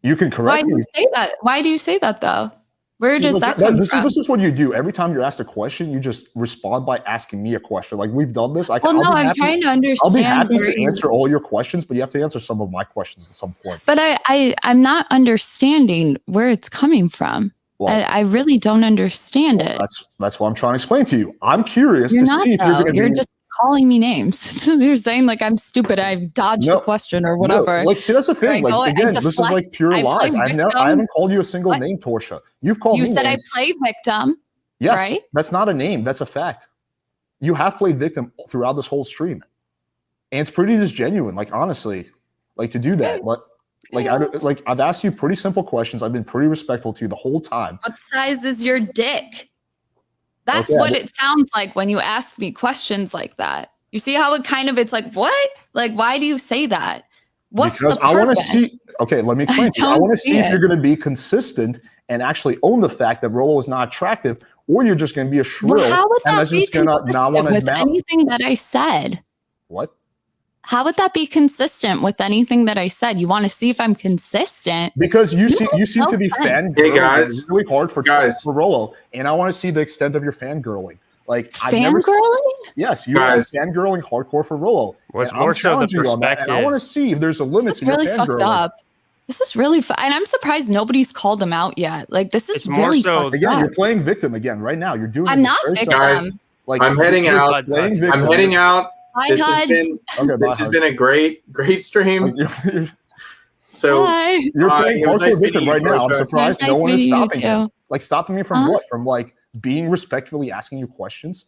You can correct me. Why do you say that? Why do you say that though? Where does that come from? This is what you do. Every time you're asked a question, you just respond by asking me a question. Like we've done this. I'm trying to understand. I'll be happy to answer all your questions, but you have to answer some of my questions at some point. But I'm not understanding where it's coming from. Well, I really don't understand it. That's what I'm trying to explain to you. I'm curious to see if you're going to be. You're just calling me names. You're saying like I'm stupid. I've dodged the question or whatever. No. Like, see, that's the thing. Like, again, this is like pure lies. I haven't called you a single name, Torsia. You've called me. You said names. I play victim. Yes, right? That's not a name. That's a fact. You have played victim throughout this whole stream, and it's pretty disgenuine. Like honestly, like to do that. But I've asked you pretty simple questions. I've been pretty respectful to you the whole time. What size is your dick? That's what it sounds like when you ask me questions like that. You see how it's like, what? Like, why do you say that? What's the purpose? I want to see. Okay, let me explain to you. I want to see if you're going to be consistent and actually own the fact that Rollo is not attractive, or you're just going to be a shrill and that's just going to not want to with anything that I said. What? How would that be consistent with anything that I said? You want to see if I'm consistent? Because you seem to be fangirling. Hey guys, it's really hard for Rollo, and I want to see the extent of your fangirling. Like fangirling? Yes, you are fangirling hardcore for Rollo. What's more so the perspective? And I want to see if there's a limit to your fangirling. This is really fucked up. This is really fun, and I'm surprised nobody's called him out yet. Like this is really fucked again. up. You're playing victim again right now. You're doing. I'm not victim. Guys, like I'm heading out. I'm heading out. This has been a great stream. So you're playing hardcore victim right now. I'm surprised no one is stopping you. Like stopping me from what? From like being respectfully asking you questions.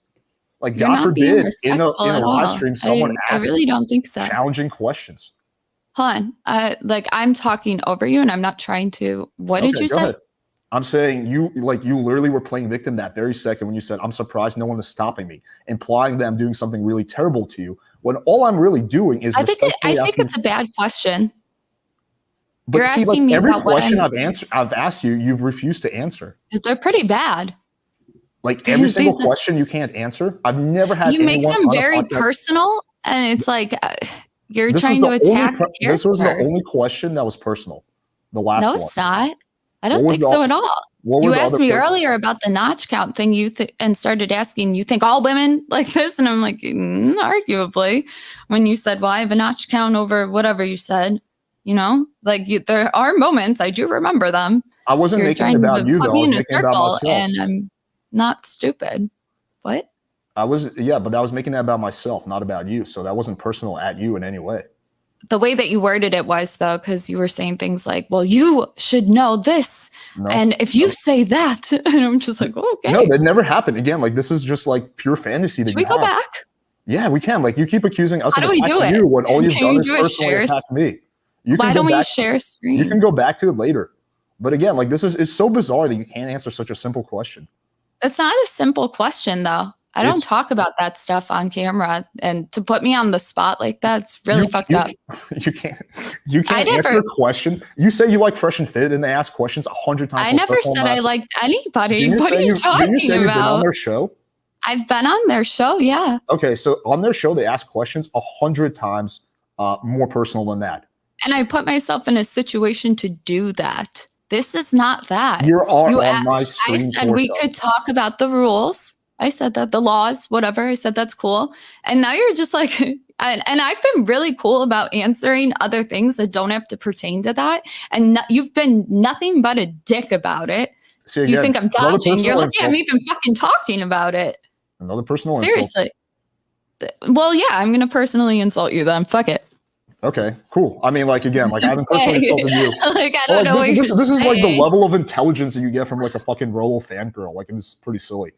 Like God forbid in a live stream someone asks. I really don't think so. Challenging questions. Hold on. Like I'm talking over you, and I'm not trying to. What did you say? Ahead. I'm saying you literally were playing victim that very second when you said, I'm surprised no one is stopping me, implying that I'm doing something really terrible to you, when all I'm really doing is I think it's a bad question. But you're asking me every about question I've asked you, you've refused to answer. They're pretty bad. Like every single question you can't answer. I've never had. You make them very personal, and it's like you're trying to attack. This was the only question that was personal. The last one. No, it's not. I don't think so at all. You asked me earlier about the notch count thing, and started asking, you think all women like this? And I'm like, arguably. When you said, well, I have a notch count over whatever you said, you know, like there are moments, I do remember them. I wasn't making it about you, though. I was making it about myself. And I'm not stupid. What? But I was making that about myself, not about you. So that wasn't personal at you in any way. The way that you worded it was, though, because you were saying things like, well, you should know this. No, and if you say that, and I'm just like, oh, okay. No, that never happened. Again, like this is just like pure fantasy. Should we go back? Yeah, we can. Like you keep accusing us of attacking you when all you've done is personally attack me. Why don't we share a screen? You can go back to it later. But again, like it's so bizarre that you can't answer such a simple question. It's not a simple question, though. I don't talk about that stuff on camera, and to put me on the spot like that's really fucked up. You can't answer a question. You say you like Fresh and Fit, and they ask questions 100 times. I never said I liked anybody. What are you talking about? You've been on their show? I've been on their show, yeah. Okay, so on their show, they ask questions 100 times more personal than that. And I put myself in a situation to do that. This is not that. You are on my screen. I said we could talk about the rules. I said that the laws, whatever. I said that's cool. And now you're just like, and I've been really cool about answering other things that don't have to pertain to that. And you've been nothing but a dick about it. See, again, you think I'm dodging. You're looking at me even fucking talking about it. Another personal Seriously. Well, yeah, I'm going to personally insult you then. Fuck it. Okay, cool. I mean, like, again, like I haven't personally insulted you. Like, I don't know what you're This is like the level of intelligence that you get from like a fucking Rollo fangirl. Like, it's pretty silly.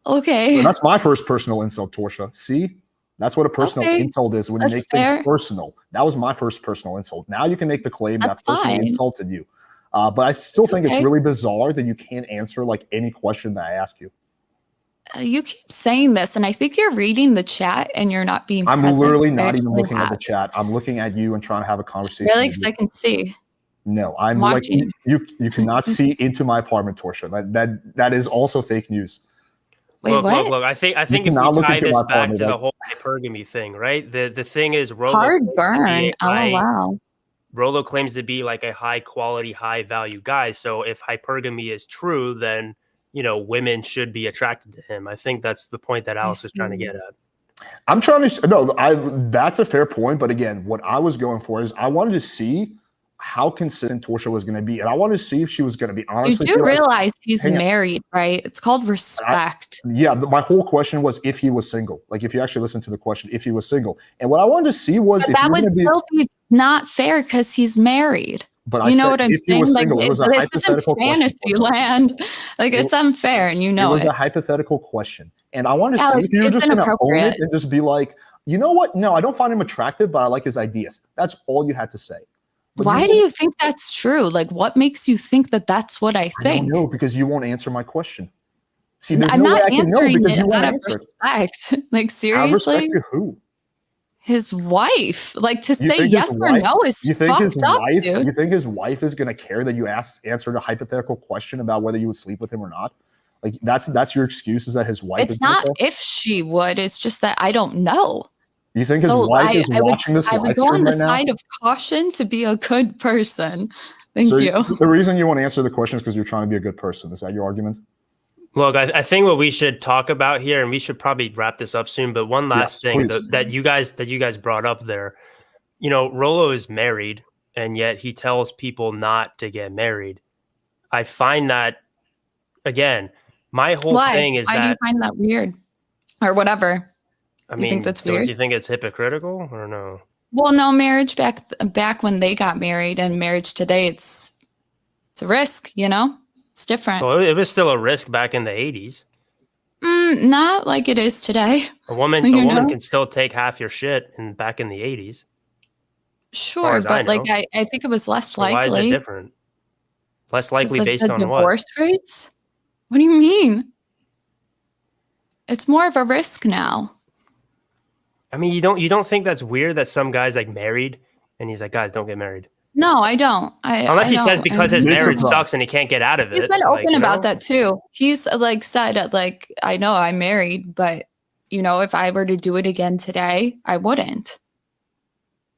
Okay. So that's my first personal insult, Torsha. See? That's what a personal insult is when you make things personal. That was my first personal insult. Now you can make the claim that personally insulted you. But I still think it's really bizarre that you can't answer like any question that I ask you. You keep saying this, and I think you're reading the chat and you're not being I'm literally not even looking at the chat. I'm looking at you and trying to have a conversation. Really? Because I can see. No, I'm watching. Like, you cannot see into my apartment, Torsha. That is also fake news. Wait, what? Look, I think if we tie this back to the whole hypergamy thing, right? The thing is, Rollo hard burn. Oh, wow. Rollo claims to be like a high quality, high value guy. So if hypergamy is true, then women should be attracted to him. I think that's the point that Alice is trying to get at. I'm trying to that's a fair point, but again, what I was going for is I wanted to see how consistent Torsha was going to be, and I wanted to see if she was going to be honest. You do realize he's married, right? It's called respect. My whole question was if he was single. Like if you actually listen to the question, if he was single, and what I wanted to see was if that would still be not fair because he's married. But you know what I'm saying? Single, like, it was a hypothetical fantasy land. Like it's unfair, and you know it was a hypothetical question, and I wanted to see if you were just going to own it and just be like, you know what? No, I don't find him attractive, but I like his ideas. That's all you had to say. But why do you think that's true? Like, what makes you think that that's what I think? I don't know, because you won't answer my question. See, there's I'm no not way I can know because you won't out of answer. Respect. Like seriously, out of respect to who? His wife. Like to say yes or no is fucked up, dude. You think his wife is gonna care that you answered a hypothetical question about whether you would sleep with him or not? Like that's your excuse, is that his wife? It's not if she would. It's just that I don't know. You think his wife is watching this live stream right now? I would go on the side of caution to be a good person. Thank you. The reason you won't answer the question is because you're trying to be a good person. Is that your argument? Look, I think what we should talk about here, and we should probably wrap this up soon, but one last thing that you guys brought up there. Rollo is married, and yet he tells people not to get married. I find that, again, my whole thing is Why do you find that weird? Or whatever. I mean, think that's weird? Do you think it's hypocritical or no? Well, no, marriage back when they got married and marriage today, it's a risk, It's different. Well, it was still a risk back in the 80s. Not like it is today. A woman can still take half your shit back in the 80s. Sure, but I think it was less likely. Why is it different? Less likely based on what? Divorce rates? What do you mean? It's more of a risk now. I mean, you don't think that's weird that some guy's like married and he's like, guys, don't get married. No, I don't. Unless he says because his marriage surprised. sucks and he can't get out of it. He's been open about that too. He's like said, like, I know I'm married, but you know, if I were to do it again today, I wouldn't.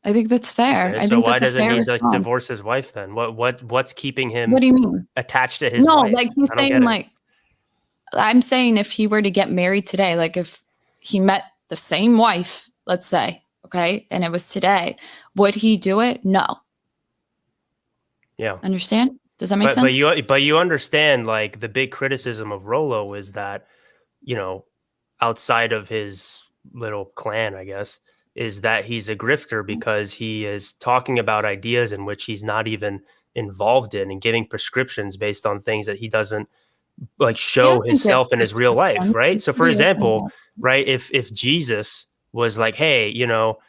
I think that's fair. Okay, I so think why that's a doesn't fair he response. divorce his wife then? What's keeping him What do you mean? attached to his No, wife? like he's I don't saying, get it. like, I'm saying if he were to get married today, like if he met the same wife, let's say, okay, and it was today, would he do it? No. Yeah. Understand? Does that make sense? But you understand, like, the big criticism of Rollo is that, you know, outside of his little clan, I guess, is that he's a grifter because he is talking about ideas in which he's not even involved in and giving prescriptions based on things that he doesn't like show himself in his real life, right? So for example, right, if Jesus was like, hey, you know,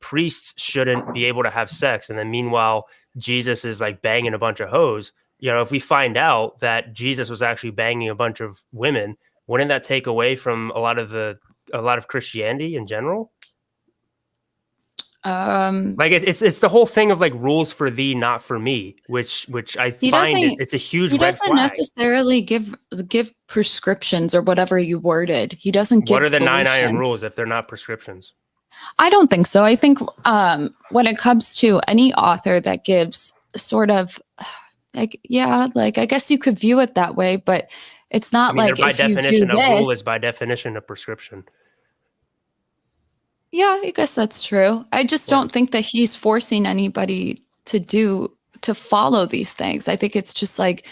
priests shouldn't be able to have sex, and then meanwhile Jesus is like banging a bunch of hoes, you know, if we find out that Jesus was actually banging a bunch of women, wouldn't that take away from a lot of Christianity in general? Like it's the whole thing of like rules for thee, not for me, which I find it's a huge. He red doesn't flag. necessarily give prescriptions or whatever you worded. He doesn't give. What are the solutions. 9 iron rules if they're not prescriptions? I don't think so. I think when it comes to any author that gives sort of like, yeah, like I guess you could view it that way, but it's not like by if you do definition, a this, rule is by definition a prescription. Yeah, I guess that's true. I just don't think that he's forcing anybody to follow these things. I think it's just like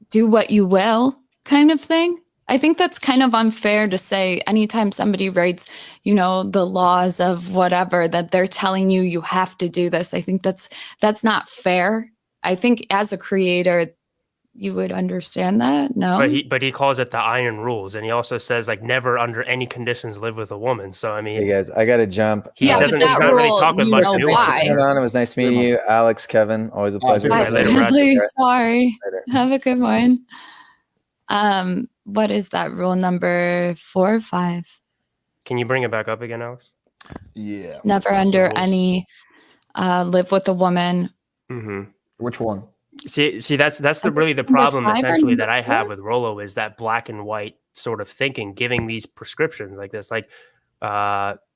do what you will kind of thing. I think that's kind of unfair to say anytime somebody writes, you know, the laws of whatever that they're telling you you have to do this. I think that's not fair. I think as a creator, you would understand that. No, but he calls it the iron rules, and he also says like never under any conditions live with a woman. So I mean, hey guys, I gotta jump. He doesn't. He's not really talking with much nuance. It was nice meeting you, Alex, Kevin. Always a pleasure. Sorry. Have a good one. What is that rule number 4 or 5? Can you bring it back up again, Alex? Yeah. Never under any live with a woman. Mm-hmm. Which one? See, that's really the problem essentially that I have with Rollo is that black and white sort of thinking, giving these prescriptions like this, like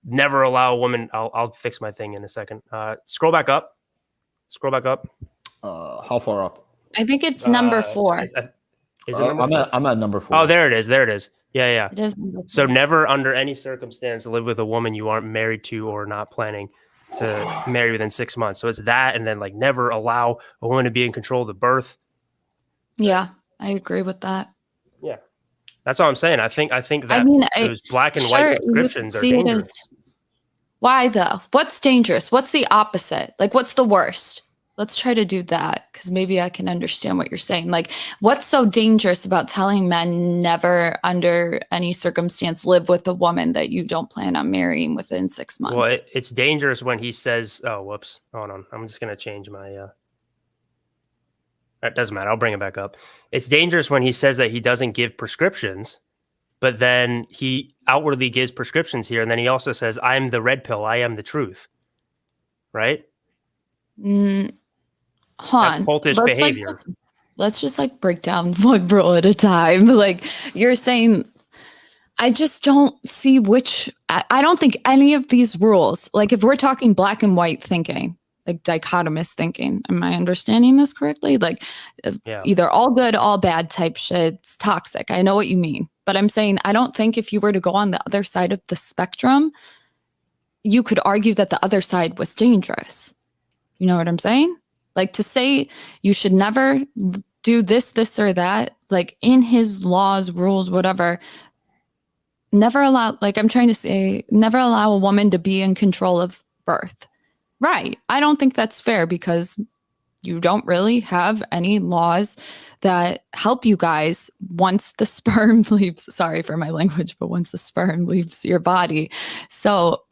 never allow a woman. I'll fix my thing in a second. Scroll back up. How far up? I think it's number 4. Is it number 4? I'm at number 4. Oh, there it is. Yeah. It is So never under any circumstance live with a woman you aren't married to or not planning to marry within 6 months. So it's that, and then like never allow a woman to be in control of the birth. Yeah, I agree with that. Yeah, that's all I'm saying. I think that those black and white prescriptions are dangerous. Why though? What's dangerous? What's the opposite? Like, what's the worst? Let's try to do that because maybe I can understand what you're saying. Like, what's so dangerous about telling men never under any circumstance live with a woman that you don't plan on marrying within 6 months? Well, it's dangerous when he says, oh, whoops. Hold on. I'm just going to change my... It doesn't matter. I'll bring it back up. It's dangerous when he says that he doesn't give prescriptions, but then he outwardly gives prescriptions here. And then he also says, I'm the red pill. I am the truth. Right? That's cultish behavior. Let's just like break down one rule at a time. Like you're saying, I just don't see which, I don't think any of these rules, like if we're talking black and white thinking, like dichotomous thinking, am I understanding this correctly? Like either all good, all bad type shit, it's toxic. I know what you mean. But I'm saying, I don't think if you were to go on the other side of the spectrum, you could argue that the other side was dangerous. You know what I'm saying? Like to say you should never do this, or that, like in his laws, rules, whatever, never allow, like I'm trying to say, never allow a woman to be in control of birth. Right. I don't think that's fair because you don't really have any laws that help you guys once the sperm leaves. Sorry for my language, but once the sperm leaves your body. So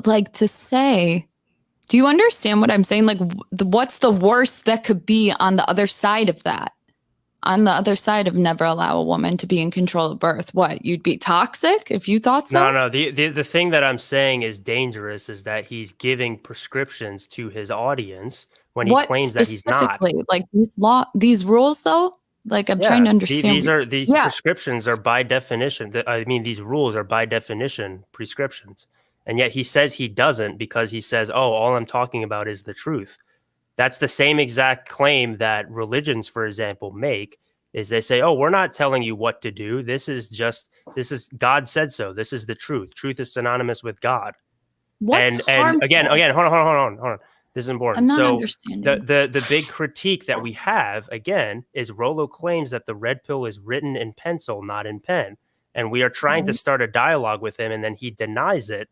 like to say, do you understand what I'm saying? Like, what's the worst that could be on the other side of that? on the other side of never allow a woman to be in control of birth. What, you'd be toxic if you thought so? No. The thing that I'm saying is dangerous is that he's giving prescriptions to his audience when he claims that he's not. Like these rules though? Like I'm trying to understand. These prescriptions are by definition. I mean, these rules are by definition prescriptions. And yet he says he doesn't because he says, oh, all I'm talking about is the truth. That's the same exact claim that religions, for example, make, is they say, oh, we're not telling you what to do. This is God said so. This is the truth. Truth is synonymous with God. And again, hold on. This is important. I'm not understanding. The big critique that we have, again, is Rollo claims that the red pill is written in pencil, not in pen. And we are trying to start a dialogue with him, and then he denies it.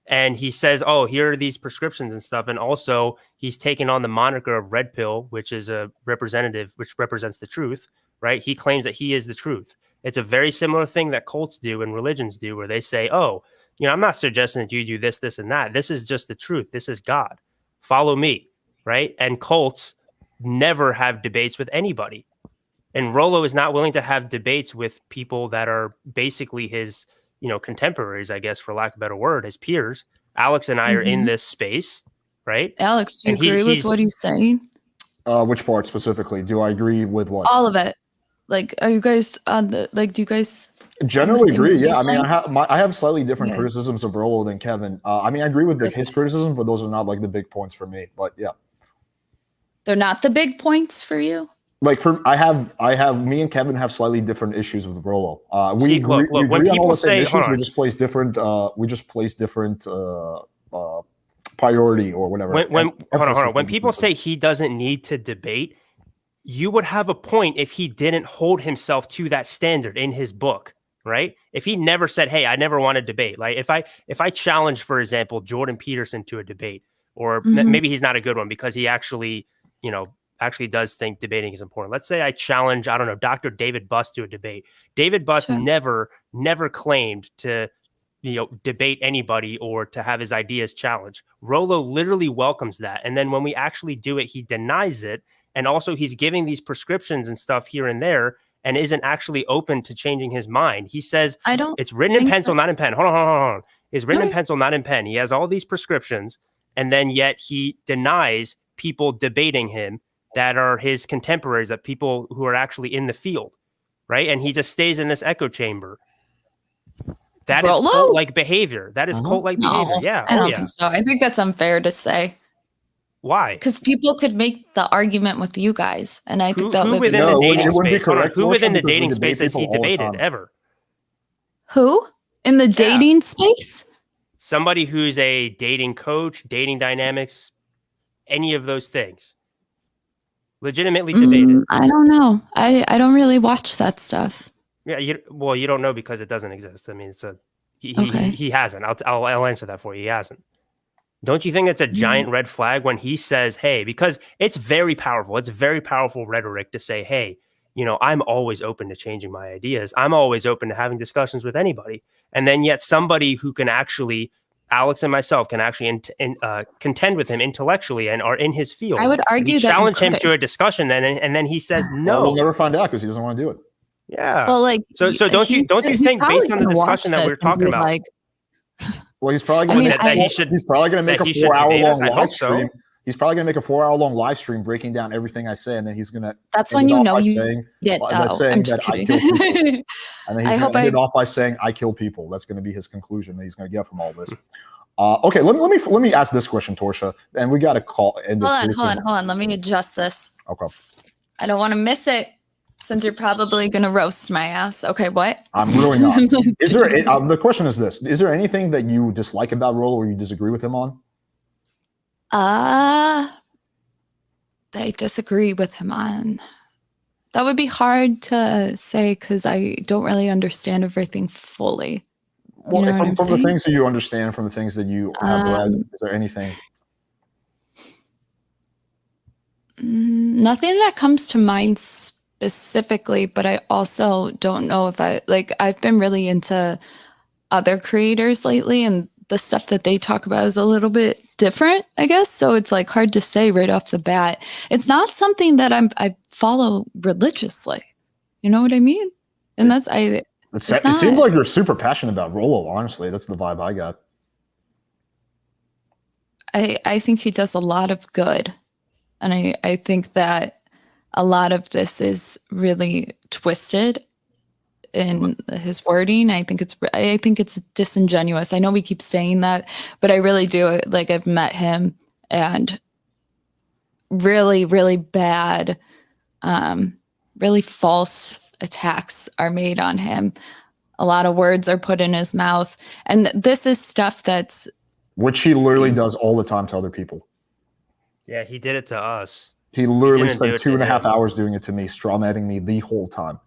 And he says, oh, here are these prescriptions and stuff. And also he's taken on the moniker of red pill, which is a representative, which represents the truth, right? He claims that he is the truth. It's a very similar thing that cults do and religions do, where they say, oh, I'm not suggesting that you do this, this, and that. This is just the truth. This is God. Follow me, right? And cults never have debates with anybody. And Rollo is not willing to have debates with people that are basically his contemporaries, I guess, for lack of a better word, his peers. Alex and I are in this space, right? Alex, do you agree with what he's saying? Which part specifically? Do I agree with what? All of it. Like, are you guys on the, like, do you guys generally agree? Yeah. I mean, I have slightly different criticisms of Rollo than Kevin. I mean, I agree with his criticism, but those are not like the big points for me. But yeah. They're not the big points for you? Like me and Kevin have slightly different issues with Rollo. We agree when on all people the same say, issues. We just place different. Priority or whatever. Hold on. When people say he doesn't need to debate, you would have a point if he didn't hold himself to that standard in his book, right? If he never said, "Hey, I never want to debate." Like if I challenge, for example, Jordan Peterson to a debate, or maybe he's not a good one because he actually does think debating is important. Let's say I challenge, I don't know, Dr. David Buss to a debate. David Buss never claimed to, debate anybody or to have his ideas challenged. Rollo literally welcomes that. And then when we actually do it, he denies it. And also he's giving these prescriptions and stuff here and there and isn't actually open to changing his mind. He says, it's written in pencil, not in pen. Hold on. It's written in pencil, not in pen. He has all these prescriptions. And then yet he denies people debating him that are his contemporaries, that people who are actually in the field, right? And he just stays in this echo chamber. That is cult-like behavior. That is cult-like behavior. Yeah, I don't think so. I think that's unfair to say. Why? Because people could make the argument with you guys, and I think that who within the dating space? Who within the dating space has he debated ever? Who in the dating space? Somebody who's a dating coach, dating dynamics, any of those things. Legitimately debated. I don't know. I don't really watch that stuff. Yeah, you don't know because it doesn't exist. I mean, he hasn't. I'll answer that for you. He hasn't. Don't you think it's a giant red flag when he says, "Hey," because it's very powerful. It's very powerful rhetoric to say, "Hey, I'm always open to changing my ideas. I'm always open to having discussions with anybody." And then yet somebody who can actually, Alex and myself, can actually contend with him intellectually and are in his field. I would argue that challenge him to a discussion, and then he says no. We'll never find out because he doesn't want to do it. Yeah. Well, like, so don't you think based on the discussion that we're talking about, like, well, he's probably going to make a 4-hour-long live stream. He's probably going to make a 4-hour-long live stream breaking down everything I say, and then he's going to. That's when you know you get out. I'm just kidding. I kill people. And then he's going to end it off by saying, "I kill people." That's going to be his conclusion that he's going to get from all this. Okay, let me ask this question, Torsha, and we got to call. Hold on. Let me adjust this. Okay. I don't want to miss it. Since you're probably going to roast my ass. Okay, what? I'm really not. Is there? The question is this: is there anything that you dislike about Rollo or you disagree with him on? I disagree with him on. That would be hard to say because I don't really understand everything fully. Well, from the things that you understand, from the things that you have read, is there anything? Nothing that comes to mind specifically, but I also don't know if I've been really into other creators lately, and the stuff that they talk about is a little bit different, I guess. So it's like hard to say right off the bat. It's not something that I follow religiously. You know what I mean? And that's it seems like you're super passionate about Rollo, honestly. That's the vibe I got. I think he does a lot of good. And I think that a lot of this is really twisted in his wording. I think it's disingenuous. I know we keep saying that, but I really do. Like, I've met him, and really, really bad, really false attacks are made on him. A lot of words are put in his mouth, and this is stuff that's which he literally does all the time to other people. Yeah, he did it to us. He literally spent 2.5 hours doing it to me, strawmanning me the whole time.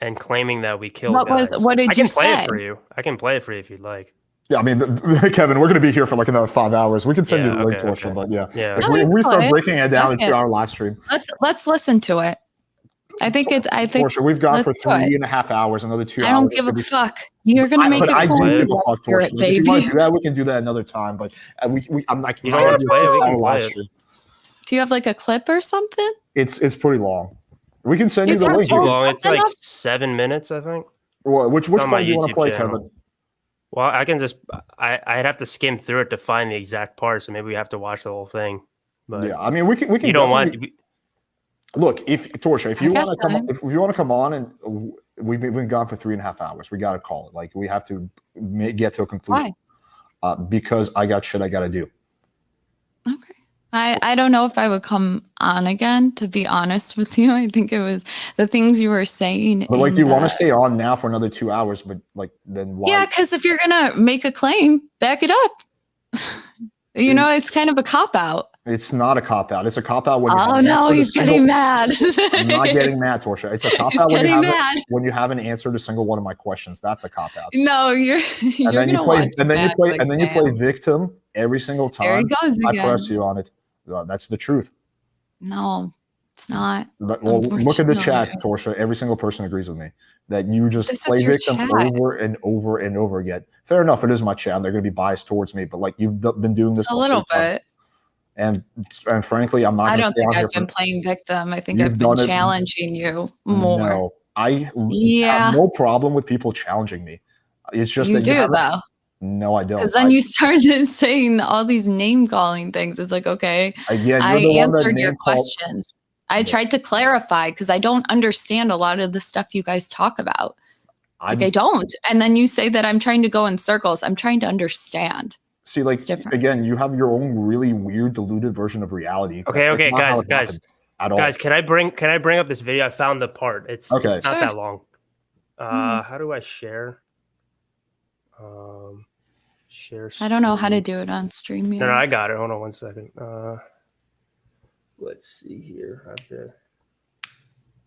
And claiming that we killed guys. What did you say? I can play it for you. I can play it for you if you'd like. Yeah, I mean, Kevin, we're going to be here for like another 5 hours. We can send you the link, Torture, but yeah. If we start breaking it down into our live stream. Let's listen to it. I think Torture, we've gone for 3.5 hours, another 2 hours. I don't give a fuck. You're going to make it cool. I do give a fuck, Torture. If you want to do that, we can do that another time, but I'm like, you don't want to play live stream. Do you have like a clip or something? It's pretty long. We can send you the link. Too long. It's like 7 minutes, I think. Well, which one do you want to play, channel. Kevin? Well, I can just I'd have to skim through it to find the exact part, so maybe we have to watch the whole thing. But yeah, I mean, we can. You don't want. Look, if Torture, if you want to come on, and we've been gone for 3.5 hours, we got to call it. Like, we have to get to a conclusion. Why? Because I got shit I got to do. Okay. I don't know if I would come on again, to be honest with you. I think it was the things you were saying. But like, you want to stay on now for another 2 hours, but like, then why? Yeah, because if you're gonna make a claim, back it up. You know, it's kind of a cop out. It's not a cop out. It's a cop out when. Oh no, he's getting mad. I'm not getting mad, Torture. It's a cop out when you haven't answered a single one of my questions. That's a cop out. No, you're then you play victim every single time. There he goes again. I press you on it. That's the truth. No, it's not. Well, look at the chat, Torture. Every single person agrees with me that you just play victim over and over and over again. Fair enough. It is my chat. They're going to be biased towards me, but like, you've been doing this a little bit. And frankly, I'm not. I don't think I've been playing victim. I think I've been challenging you more. No, I have no problem with people challenging me. It's just you do though. No, I don't. Because then you started saying all these name calling things. It's like, okay, I answered your questions. I tried to clarify because I don't understand a lot of the stuff you guys talk about. I don't. And then you say that I'm trying to go in circles. I'm trying to understand. See, like, again, you have your own really weird, diluted version of reality. Okay, guys, can I bring up this video? I found the part. It's not that long. How do I share? Share. I don't know how to do it on stream. No, I got it. Hold on 1 second. Let's see here.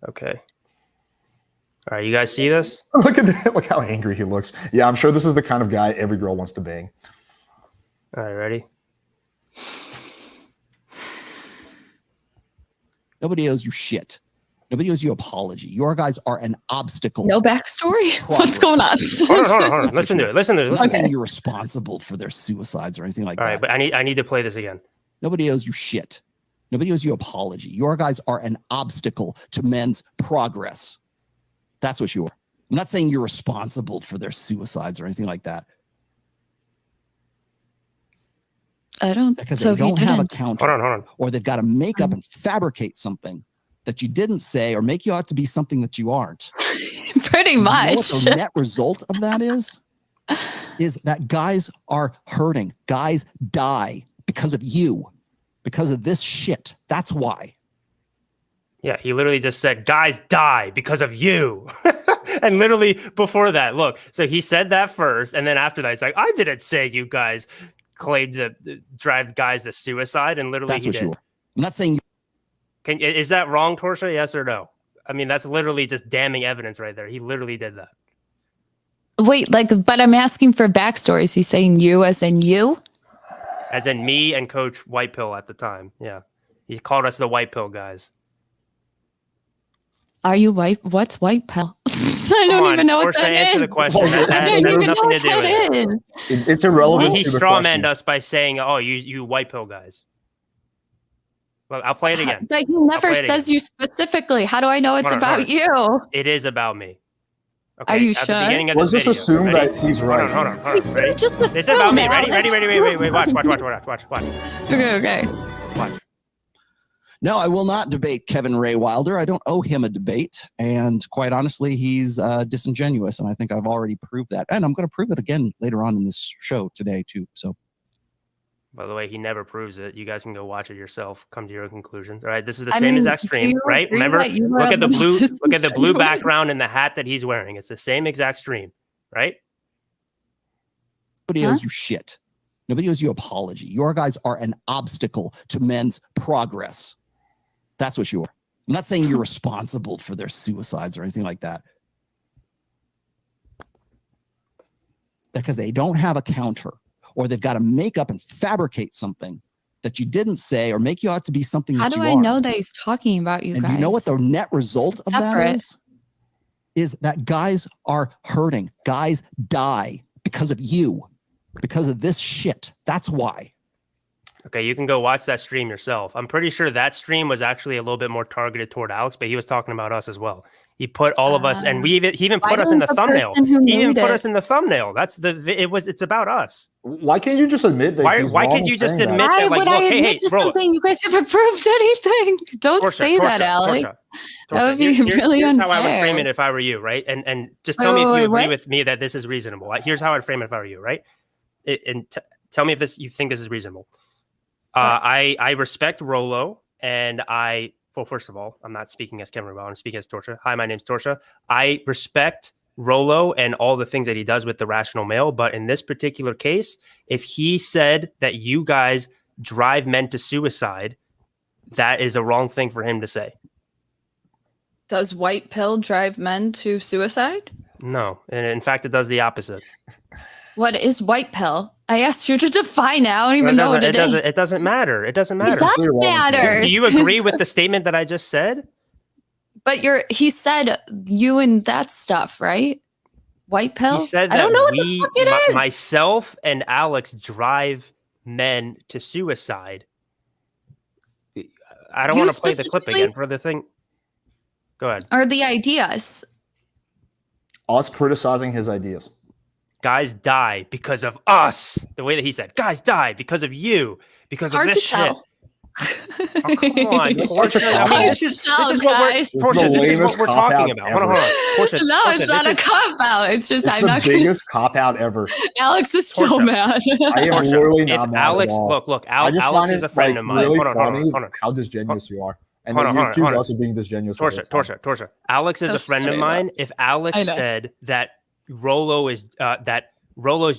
Okay. All right, you guys see this? Look at that. Look how angry he looks. Yeah, I'm sure this is the kind of guy every girl wants to bang. All right, ready? Nobody owes you shit. Nobody owes you apology. Your guys are an obstacle. No backstory? What's going on? Hold on. Listen to it. I'm not saying you're responsible for their suicides or anything like that. All right, but I need to play this again. Nobody owes you shit. Nobody owes you apology. Your guys are an obstacle to men's progress. That's what you are. I'm not saying you're responsible for their suicides or anything like that. I don't. Because they don't have a counter. Hold on. Or they've got to make up and fabricate something that you didn't say or make you out to be something that you aren't. Pretty much. You know what the net result of that is that guys are hurting. Guys die because of you, because of this shit. That's why. Yeah, he literally just said, guys die because of you. And literally before that, look, so he said that first. And then after that, he's like, I didn't say you guys claimed to drive guys to suicide. And literally that's what you are. I'm not saying. Is that wrong, Torsia? Yes or no? I mean, that's literally just damning evidence right there. He literally did that. Wait, but I'm asking for backstories. He's saying you as in you? As in me and Coach White Pill at the time. Yeah. He called us the White Pill guys. Are you white? What's white pill? I don't even know what that answer is. the question. I don't even know what that is. It's irrelevant. He strawmanned us by saying, "Oh, you white pill guys." Look, I'll play it again. But he never says you specifically. How do I know it's about you? It is about me. Okay, are you at sure? The beginning of Let's this just assume that he's right. Hold on. Ready? Just it's about me. Ready? Wait. Watch. Okay. Watch. No, I will not debate Kevin Ray Wilder. I don't owe him a debate. And quite honestly, he's disingenuous. And I think I've already proved that. And I'm going to prove it again later on in this show today, too. So, by the way, he never proves it. You guys can go watch it yourself. Come to your conclusions. All right. This is the same exact stream, right? Remember, look at the blue background and the hat that he's wearing. It's the same exact stream, right? Nobody owes you shit. Nobody owes you apology. Your guys are an obstacle to men's progress. That's what you are. I'm not saying you're responsible for their suicides or anything like that. Because they don't have a counter, or they've got to make up and fabricate something that you didn't say, or make you out to be something How that do you I are. know that he's talking about you and guys? you know what the net result of that separate. is that guys are hurting. Guys die because of you, because of this shit. That's why. Okay, you can go watch that stream yourself. I'm pretty sure that stream was actually a little bit more targeted toward Alex, but he was talking about us as well. He put all of us, and he even put us in the thumbnail. He even put us in the thumbnail. It's about us. Why can't you just admit that? Why can't you just admit that? Like, why would I admit to something you guys haven't proved anything? Don't say that, Alex. That would be really here's unfair. How I would frame it if I were you, right? And just tell me if you agree with me that this is reasonable. Here's how I'd frame it if I were you, right? Tell me if you think this is reasonable. I respect Rollo, and well, first of all, I'm not speaking as Kevin Rebel. I'm speaking as Torcha. Hi, my name's Torcha. I respect Rollo and all the things that he does with the Rational Male, but in this particular case, if he said that you guys drive men to suicide, that is a wrong thing for him to say. Does white pill drive men to suicide? No, and in fact, it does the opposite. What is white pill? I asked you to define it. I don't even know what it is. It doesn't matter. It doesn't matter. It does matter. Do you agree with the statement that I just said? But he said you and that stuff, right? White pill? He said that I don't know what the fuck it is. Myself and Alex drive men to suicide. I don't want to play the clip again for the thing. Go ahead. Or the ideas. Us criticizing his ideas. Guys die because of us. The way that he said, guys die because of you, because of this shit. Oh, come on. I mean, this is what we're talking about. Hold on. Portia, no, it's not a cop-out. It's just I'm not the biggest cop-out ever. Alex is so mad. I am literally not mad Alex, at all. look, Alex is a friend of mine. Really hold on. How disingenuous you are. And then you accuse us of being disingenuous. Torcha. Alex is a friend of mine. If Alex said that Rollo's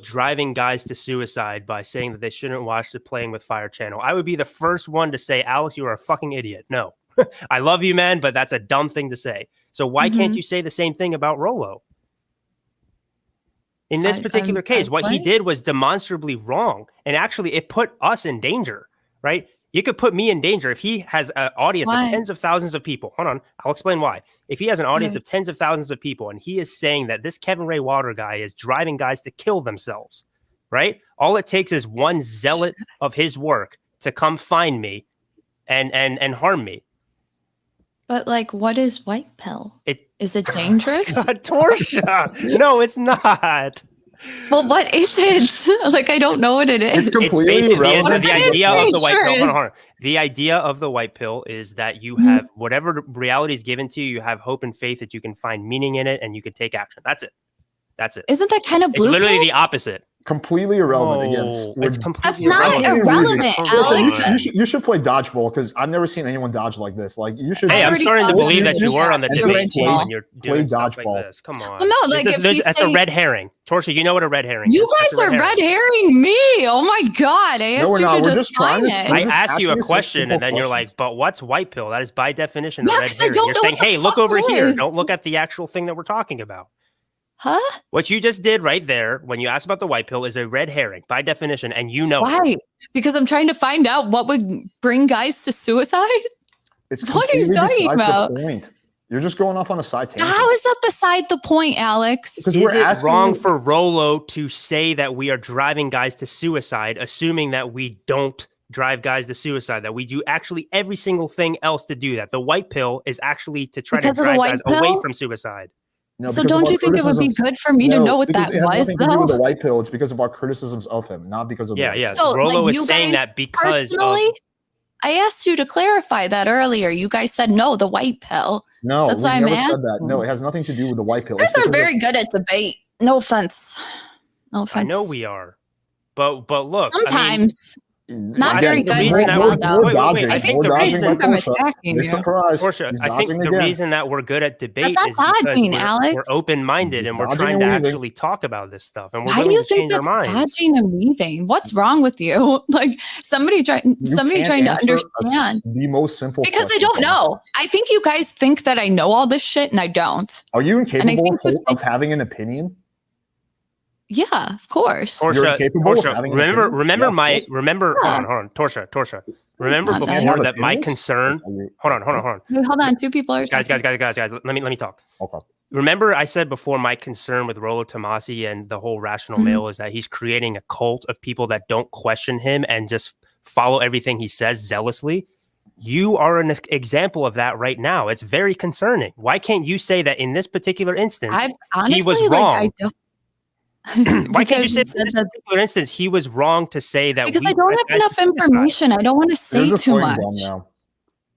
driving guys to suicide by saying that they shouldn't watch the Playing with Fire channel, I would be the first one to say, Alex, you are a fucking idiot. No, I love you, man, but that's a dumb thing to say. So why can't you say the same thing about Rollo? In this particular case, what he did was demonstrably wrong. And actually, it put us in danger, right? You could put me in danger if he has an audience of tens of thousands of people. Hold on. I'll explain why. If he has an audience of tens of thousands of people and he is saying that this Kevin Ray Wilder guy is driving guys to kill themselves, right? All it takes is one zealot of his work to come find me and harm me. But what is white pill? Is it dangerous? Torsia. No, it's not. Well, what is it? I don't know what it is. It's completely irrelevant. The idea of the white pill. Hold on. The idea of the white pill is that you have whatever reality is given to you, you have hope and faith that you can find meaning in it and you can take action. That's it. Isn't that kind of blue? It's literally the opposite. Completely irrelevant again. It's completely That's not irrelevant, Alex. You should play dodgeball because I've never seen anyone dodge like this. You should. Hey, I'm starting to believe that you were on the debate team when you're doing stuff like this. Come on. Well, no, that's a red herring. Torsia, you know what a red herring is. You guys are red herring me. Oh my god! I asked you to define it. I asked you a question and then you're like, "But what's white pill?" That is by definition a red herring. You're saying, "Hey, look over here. Don't look at the actual thing that we're talking about." Huh? What you just did right there when you asked about the white pill is a red herring by definition, and you know why? Because I'm trying to find out what would bring guys to suicide. It's what are you talking about? The point. You're just going off on a side tangent. How is that beside the point, Alex? Because is it wrong for Rollo to say that we are driving guys to suicide, assuming that we don't drive guys to suicide, that we do actually every single thing else to do that? The white pill is actually to try to drive guys away from suicide. No, so don't you think it would be good for me to know what that was, though? It has nothing to do with the white pill. It's because of our criticisms of him, not because of Yeah. So, Rollo is saying that because I asked you to clarify that earlier. You guys said no, the white pill. No, that's why I never said that. No, it has nothing to do with the white pill. You guys are very good at debate. No offense. No offense. I know we are, but look, sometimes. Not very good. I think the reason the reason that we're good at debate is because we're open-minded and we're trying to actually talk about this stuff, and we're willing to change our minds. Dodging and weaving. What's wrong with you? Like somebody trying to understand the most simple. Because I don't know. I think you guys think that I know all this shit, and I don't. Are you incapable of having an opinion? Yeah, of course. Torsha, remember, hold on, Torsha. Remember before that my concern. Hold on. Wait, hold on, two people are guys. Let me talk. Okay. Remember, I said before my concern with Rollo Tomassi and the whole rational male is that he's creating a cult of people that don't question him and just follow everything he says zealously. You are an example of that right now. It's very concerning. Why can't you say that in this particular instance he was wrong? Why can't you say in this particular instance he was wrong to say that? Because I don't have enough information. I don't want to say too much.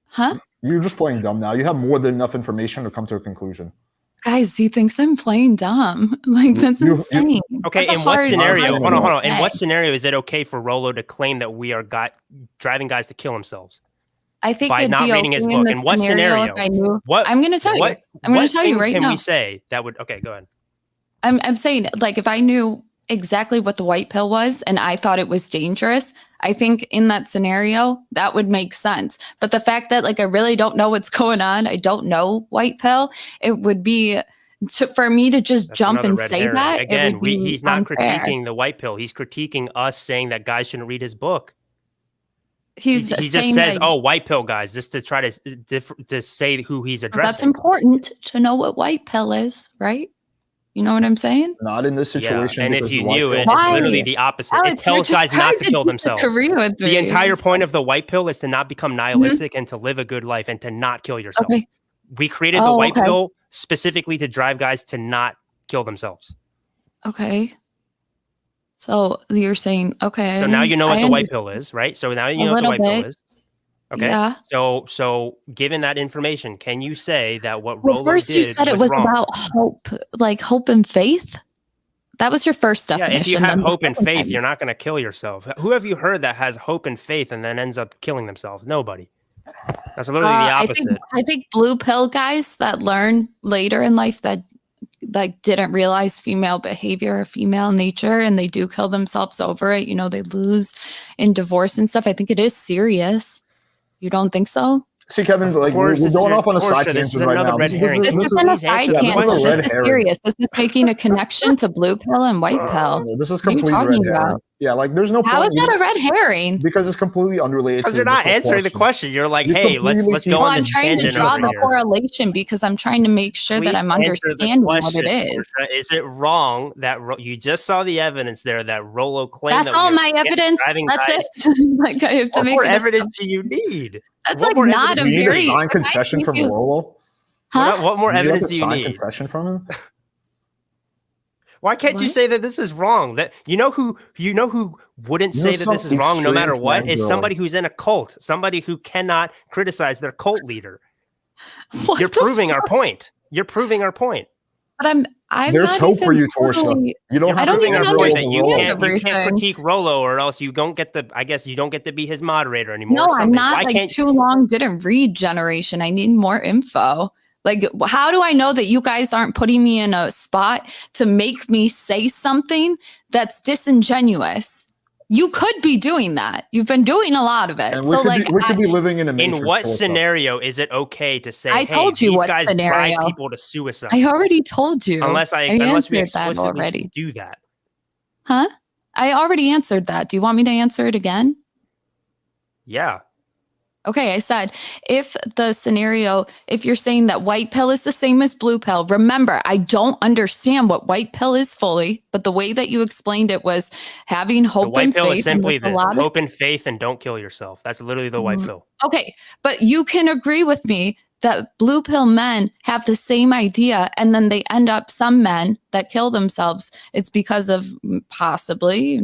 Huh? You're just playing dumb now. You have more than enough information to come to a conclusion. Guys, he thinks I'm playing dumb. Like that's insane. Okay, in what scenario? Hold on. In what scenario is it okay for Rollo to claim that we are driving guys to kill themselves? I think by not reading his book. In what scenario? I'm going to tell you. I'm going to tell you right now. Can we say that would? Okay, go ahead. I'm saying, like, if I knew exactly what the white pill was and I thought it was dangerous, I think in that scenario, that would make sense. But the fact that, like, I really don't know what's going on, I don't know white pill, it would be, for me to just jump and say that. Again, he's not critiquing the white pill. He's critiquing us saying that guys shouldn't read his book. He just says, "Oh, white pill guys," just to try to say who he's addressing. That's important to know what white pill is, right? You know what I'm saying? Not in this situation. Yeah. And if you knew it, it's literally the opposite. Alex, it tells guys not to kill themselves. The entire point of the white pill is to not become nihilistic and to live a good life and to not kill yourself. Okay. We created the white pill specifically to drive guys to not kill themselves. Okay. So you're saying, okay. So now you know what the white pill is, right? So now you know what the white pill is. Okay. Yeah. So given that information, can you say that what Rollo first did you said it was wrong? About hope, like hope and faith? That was your first definition. Yeah, if you have hope and faith, you're not going to kill yourself. Who have you heard that has hope and faith and then ends up killing themselves? Nobody. That's literally the opposite. I think blue pill guys that learn later in life that like didn't realize female behavior or female nature and they do kill themselves over it. You know, they lose in divorce and stuff. I think it is serious. You don't think so? See, Kevin, like we're going off on a side tangent right now. This isn't a side tangent. This is serious. This is making a connection to blue pill and white pill. This is completely red herring. Yeah, like there's no point. How is that a red herring? Because it's completely unrelated. Because you're not answering the question. You're like, hey, let's go on this tangent. I'm trying to draw the correlation because I'm trying to make sure that I'm understanding what it is. Is it wrong that you just saw the evidence there that Rollo claimed? That's all my evidence. That's it. Like I have to make. What more evidence do you need? That's like not a very. You need a signed confession from Rollo. Huh? What more evidence do you need? Confession from him. Why can't you say that this is wrong? That you know who wouldn't say that this is wrong no matter what is somebody who's in a cult, somebody who cannot criticize their cult leader. You're proving our point. You're proving our point. But I'm There's hope for you, Torsha. You don't have to proving our point that you can't critique Rollo or else you don't get the. I guess you don't get to be his moderator anymore. No, I'm not. Like too long didn't read generation. I need more info. Like, how do I know that you guys aren't putting me in a spot to make me say something that's disingenuous? You could be doing that. You've been doing a lot of it. And we could be living in a matrix. In what scenario is it okay to say, I told you these what guys scenario. drive people to suicide? I already told you. Unless we explicitly do that. Huh? I already answered that. Do you want me to answer it again? Yeah. Okay, I said, if the scenario, if you're saying that white pill is the same as blue pill, remember, I don't understand what white pill is fully, but the way that you explained it was having hope and faith. The white pill is simply this, hope and faith and don't kill yourself. That's literally the white pill. Okay, but you can agree with me that blue pill men have the same idea, and then they end up, some men that kill themselves, it's because of possibly,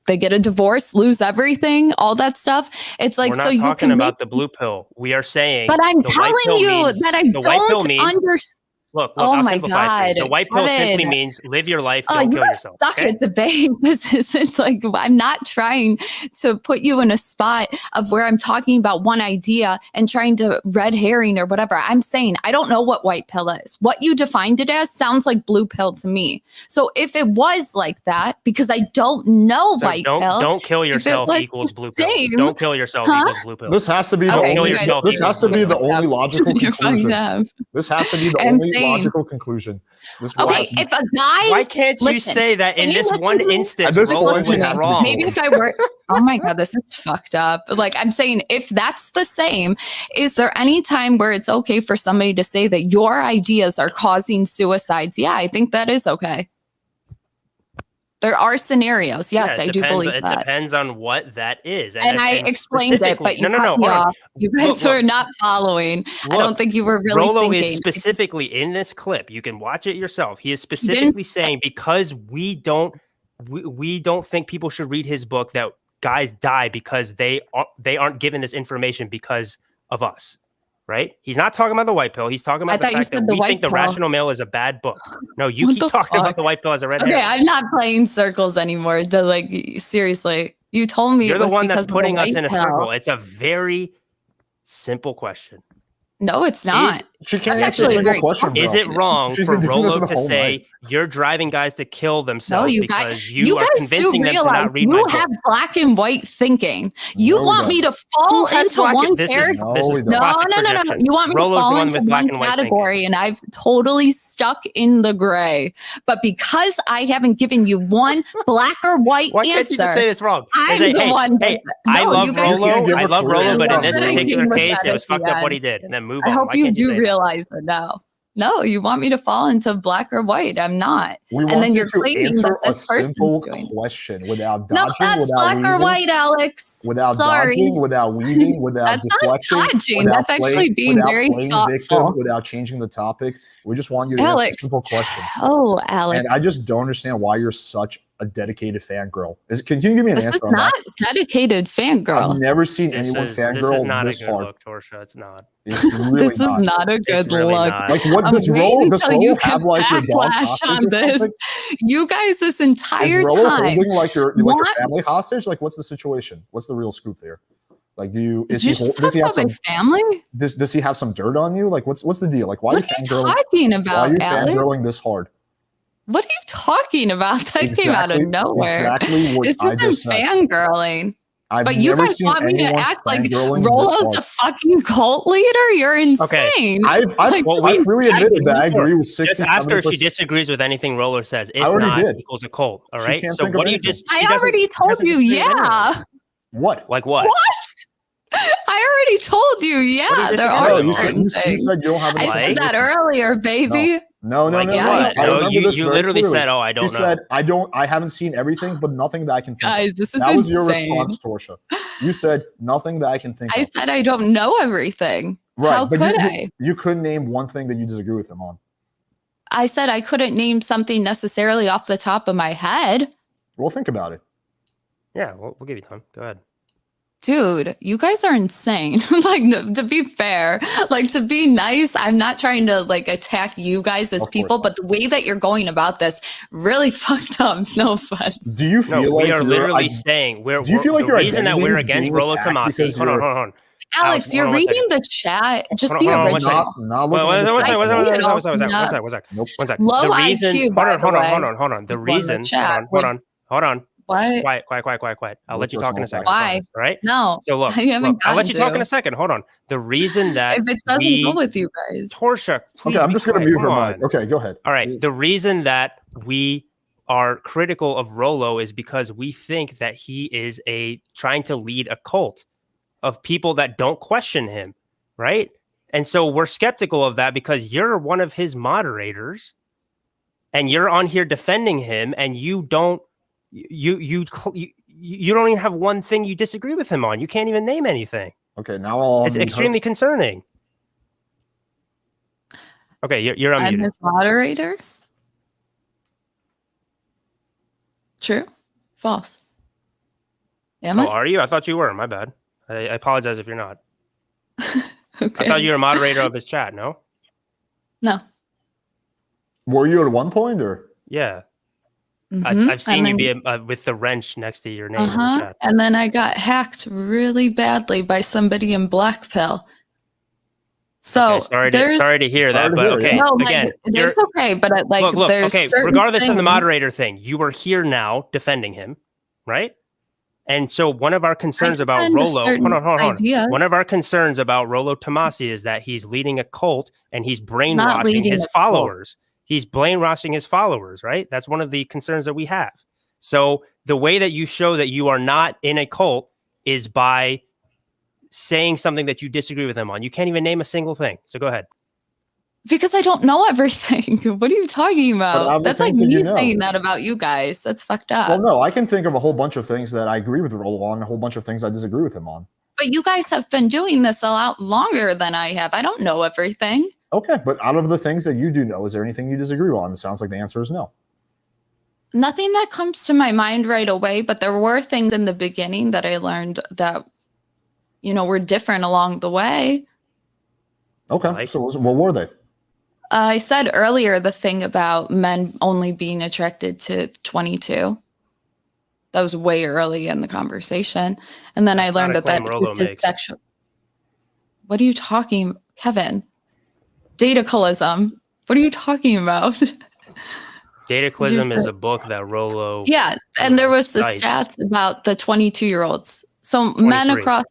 they get a divorce, lose everything, all that stuff. It's like, we're not talking about the blue pill. We are saying, but I'm telling you that I don't understand. Look, oh my God. The white pill simply means live your life, don't kill yourself. Suck at debate. This isn't like, I'm not trying to put you in a spot of where I'm talking about one idea and trying to red herring or whatever. I'm saying I don't know what white pill is. What you defined it as sounds like blue pill to me. So if it was like that, because I don't know white pill. Don't kill yourself equals blue pill. Don't kill yourself equals blue pill. This has to be the only logical conclusion. This has to be the only logical conclusion. Okay, if a guy, why can't you say that in this one instance, Rollo was wrong? Maybe if I were, oh my God, this is fucked up. Like, I'm saying, if that's the same, is there any time where it's okay for somebody to say that your ideas are causing suicides? Yeah, I think that is okay. There are scenarios. Yes, I do believe that. It depends on what that is. And I explained it, but you cut me off. You guys were not following. I don't think you were really Rollo thinking. is specifically in this clip. You can watch it yourself. He is specifically saying, because we don't think people should read his book, that guys die because they aren't given this information because of us. Right? He's not talking about the white pill. He's talking about the fact that we think The Rational Male is a bad book. No, you keep talking about the white pill as a red herring. Okay, I'm not playing circles anymore. Seriously, you told me you're the one that's putting us in a circle. It's a very simple question. No, it's not. She can't answer a single question, bro. Is it wrong for Rollo to say you're driving guys to kill themselves because you are convincing them to not read my book? You have black and white thinking. You want me to fall into one character? No. You want me to fall into one category, and I've totally stuck in the gray. But because I haven't given you one black or white answer, why can't you just say it's wrong? I'm the one. I love Rollo, but in this particular case, it was fucked up what he did, and then move on. I hope you do realize that now. No, you want me to fall into black or white. I'm not. And then you're claiming that this person's doing question without dodging. No, that's black or white, Alex. Without dodging, without weaving, without deflecting. That's not dodging. That's actually being very thoughtful. Without changing the topic. We just want you to answer a simple question. Oh, Alex. And I just don't understand why you're such a dedicated fangirl. Can you give me an answer on that? This is not dedicated fangirl. I've never seen anyone fangirl this is not this a good hard. look, Torsha. It's not. It's really this is not a good really look. Not. Like, what does Rollo have like your dog on this? You guys, this entire is Rollo time, holding like your family hostage? Like, what's the situation? What's the real scoop there? Like, does he have some family? Does he have some dirt on you? Like, what's the deal? Like, why are you talking about? Why are you fangirling this hard? What are you talking about? That came out of nowhere. Exactly what this isn't fangirling. But you guys want me to act like Rollo's a fucking cult leader? You're insane. I've really admitted that I agree with 60. Just ask her if she disagrees with anything Rollo says. If not, equals a cult. All right. So what do you just? I already told you. Yeah. What? Like what? I already told you. Yeah, there are. You said you don't have. I said that earlier, baby. No. You literally said, "Oh, I don't know." She said, I haven't seen everything, but nothing that I can think Guys, of." This is that was insane. your response, Torsha. You said nothing that I can think of. I said I don't know everything. Right. How could I? You couldn't name one thing that you disagree with him on. I said I couldn't name something necessarily off the top of my head. Well, think about it. Yeah, we'll give you time. Go ahead. Dude, you guys are insane. Like, to be fair, like, to be nice, I'm not trying to like attack you guys as people, but the way that you're going about this really fucked up. No offense. Do you feel we are literally saying do you feel like the reason that we're against Rollo Tomassi? Hold on. Alex, you're reading the chat. Just be original. One second. Low the reason, IQ, hold on. The reason, hold on. What? Quiet. I'll let you talk in a second. Why? All right? No. So look, I'll let you talk in a second. Hold on. The reason that if it doesn't go with you guys, Torsha, please. Okay, I'm just gonna mute her mic. Okay, go ahead. All right. The reason that we are critical of Rollo is because we think that he is trying to lead a cult of people that don't question him, right? And so we're skeptical of that because you're one of his moderators and you're on here defending him, and you don't even have one thing you disagree with him on. You can't even name anything. Okay, now it's extremely concerning. Okay, you're unmuted. I'm his moderator. True? False? Am I? Are you? I thought you were. My bad. I apologize if you're not. Okay. I thought you were a moderator of his chat. No? No. Were you at one point, or? Yeah. Mm-hmm. I've seen you be with the wrench next to your name in the chat. And then I got hacked really badly by somebody in Blackpill. So okay, sorry to hear that, but okay. No, again, it's okay, but look, there's okay. Regardless of the moderator thing, you were here now defending him, right? And so one of our concerns about Rollo, hold on. One of our concerns about Rollo Tomassi is that he's leading a cult and he's brainwashing his followers. He's brainwashing his followers, right? That's one of the concerns that we have. So the way that you show that you are not in a cult is by saying something that you disagree with him on. You can't even name a single thing. So go ahead. Because I don't know everything. What are you talking about? That's like me saying that about you guys. That's fucked up. Well, no, I can think of a whole bunch of things that I agree with Rollo on, a whole bunch of things I disagree with him on. But you guys have been doing this a lot longer than I have. I don't know everything. Okay, but out of the things that you do know, is there anything you disagree on? It sounds like the answer is no. Nothing that comes to my mind right away, but there were things in the beginning that I learned that, were different along the way. Okay, so what were they? I said earlier the thing about men only being attracted to 22. That was way early in the conversation. And then I learned that it's sexual. What are you talking about, Kevin? Dataclism. What are you talking about? Dataclism is a book that Rollo. Yeah, and there was the stats about the 22-year-olds. So 23. Men across.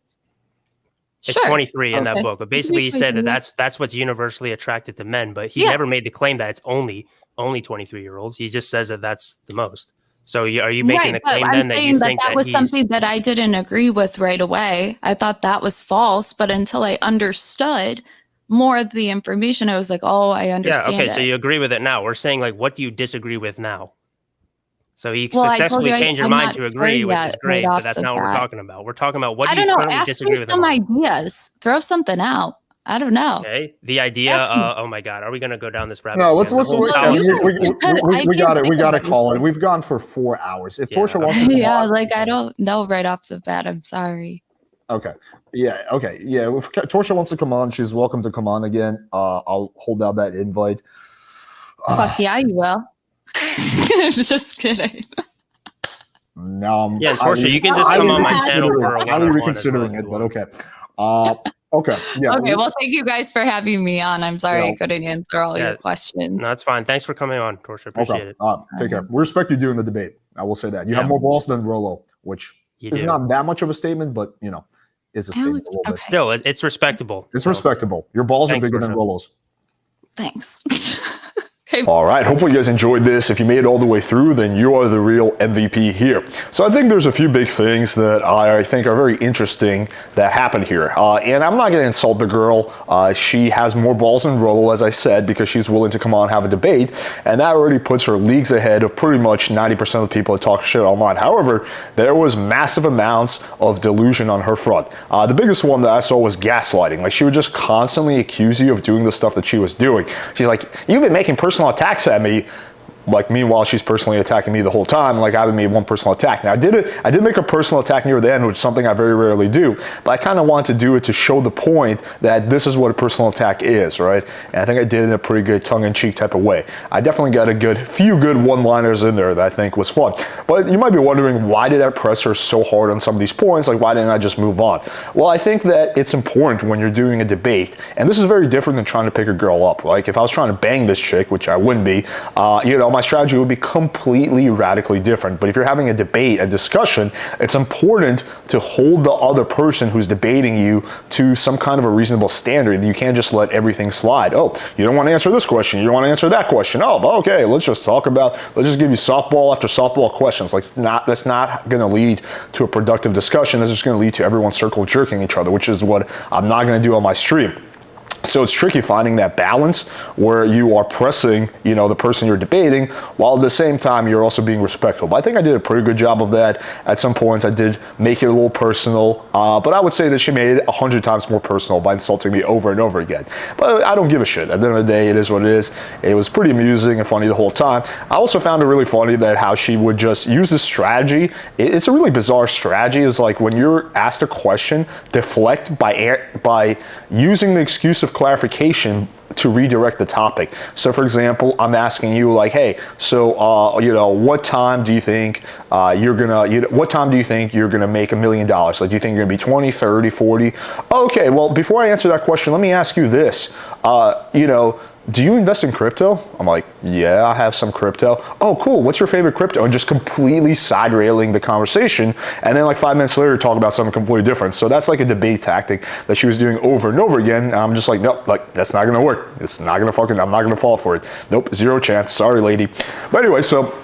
It's 23 in that book, but basically he said that that's what's universally attracted to men, but he never made the claim that it's only 23-year-olds. He just says that that's the most. So are you making the claim then that you think that was something that I didn't agree with right away? I thought that was false, but until I understood more of the information, I was like, oh, I understand. Yeah, okay, so you agree with it now. We're saying, like, what do you disagree with now? So you successfully changed your mind to agree, which is great, but that's not what we're talking about. We're talking about what do you currently disagree with. Ask me some ideas. Throw something out. I don't know. Okay. The idea, oh my God, are we going to go down this rabbit hole? No, we got to call it. We've gone for 4 hours. If Torsia wants to come on, I don't know right off the bat. I'm sorry. Okay. Yeah. Okay. Yeah. If Torsia wants to come on, she's welcome to come on again. I'll hold out that invite. Fuck yeah, you will. Just kidding. Now I'm Torsia, you can just come on my channel for a while. Highly reconsidering it, but okay. Okay. Yeah. Okay. Well, thank you guys for having me on. I'm sorry I couldn't answer all your questions. No, that's fine. Thanks for coming on, Torsia. Appreciate it. Take care. We respect you doing the debate. I will say that. You have more balls than Rollo, which is not that much of a statement, but is a statement a little bit. Still, it's respectable. It's respectable. Your balls are bigger than Rollo's. Thanks. All right, hopefully you guys enjoyed this. If you made it all the way through, then you are the real MVP here. So I think there's a few big things that I think are very interesting that happened here. And I'm not going to insult the girl. She has more balls than Rollo, as I said, because she's willing to come on and have a debate. And that already puts her leagues ahead of pretty much 90% of the people that talk shit online. However, there was massive amounts of delusion on her front. The biggest one that I saw was gaslighting. Like, she would just constantly accuse you of doing the stuff that she was doing. She's like, you've been making personal attacks at me. Like, meanwhile, she's personally attacking me the whole time. Like, I haven't made one personal attack. Now, I did make a personal attack near the end, which is something I very rarely do. But I kind of wanted to do it to show the point that this is what a personal attack is, right? And I think I did it in a pretty good tongue-in-cheek type of way. I definitely got a few good one-liners in there that I think was fun. But you might be wondering, why did I press her so hard on some of these points? Like, why didn't I just move on? Well, I think that it's important when you're doing a debate, and this is very different than trying to pick a girl up. Like, if I was trying to bang this chick, which I wouldn't be, my strategy would be completely radically different. But if you're having a debate, a discussion, it's important to hold the other person who's debating you to some kind of a reasonable standard. You can't just let everything slide. Oh, you don't want to answer this question. You don't want to answer that question. Oh, okay, let's just give you softball after softball questions. Like, that's not going to lead to a productive discussion. That's just going to lead to everyone circle jerking each other, which is what I'm not going to do on my stream. So it's tricky finding that balance where you are pressing, the person you're debating, while at the same time you're also being respectful. But I think I did a pretty good job of that. At some points I did make it a little personal, but I would say that she made it 100 times more personal by insulting me over and over again. But I don't give a shit. At the end of the day, it is what it is. It was pretty amusing and funny the whole time. I also found it really funny that how she would just use this strategy. It's a really bizarre strategy. It's like when you're asked a question, deflect by using the excuse of clarification to redirect the topic. So for example, I'm asking you like, hey, so what time do you think you're gonna make $1 million? Like, do you think you're gonna be 20, 30, 40? Okay, well, before I answer that question, let me ask you this. Do you invest in crypto? I'm like, yeah, I have some crypto. Oh, cool. What's your favorite crypto? And just completely side railing the conversation. And then like 5 minutes later, talk about something completely different. So that's like a debate tactic that she was doing over and over again. And I'm just like, nope, like that's not going to work. It's not going to I'm not going to fall for it. Nope, zero chance. Sorry, lady. But anyway, so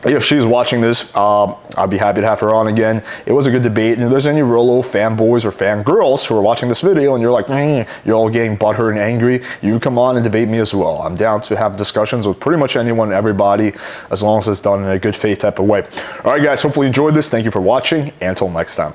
if she's watching this, I'd be happy to have her on again. It was a good debate. And if there's any Rollo fanboys or fangirls who are watching this video and you're like, you're all getting butthurt and angry, you can come on and debate me as well. I'm down to have discussions with pretty much anyone and everybody, as long as it's done in a good faith type of way. All right, guys, hopefully you enjoyed this. Thank you for watching, and until next time.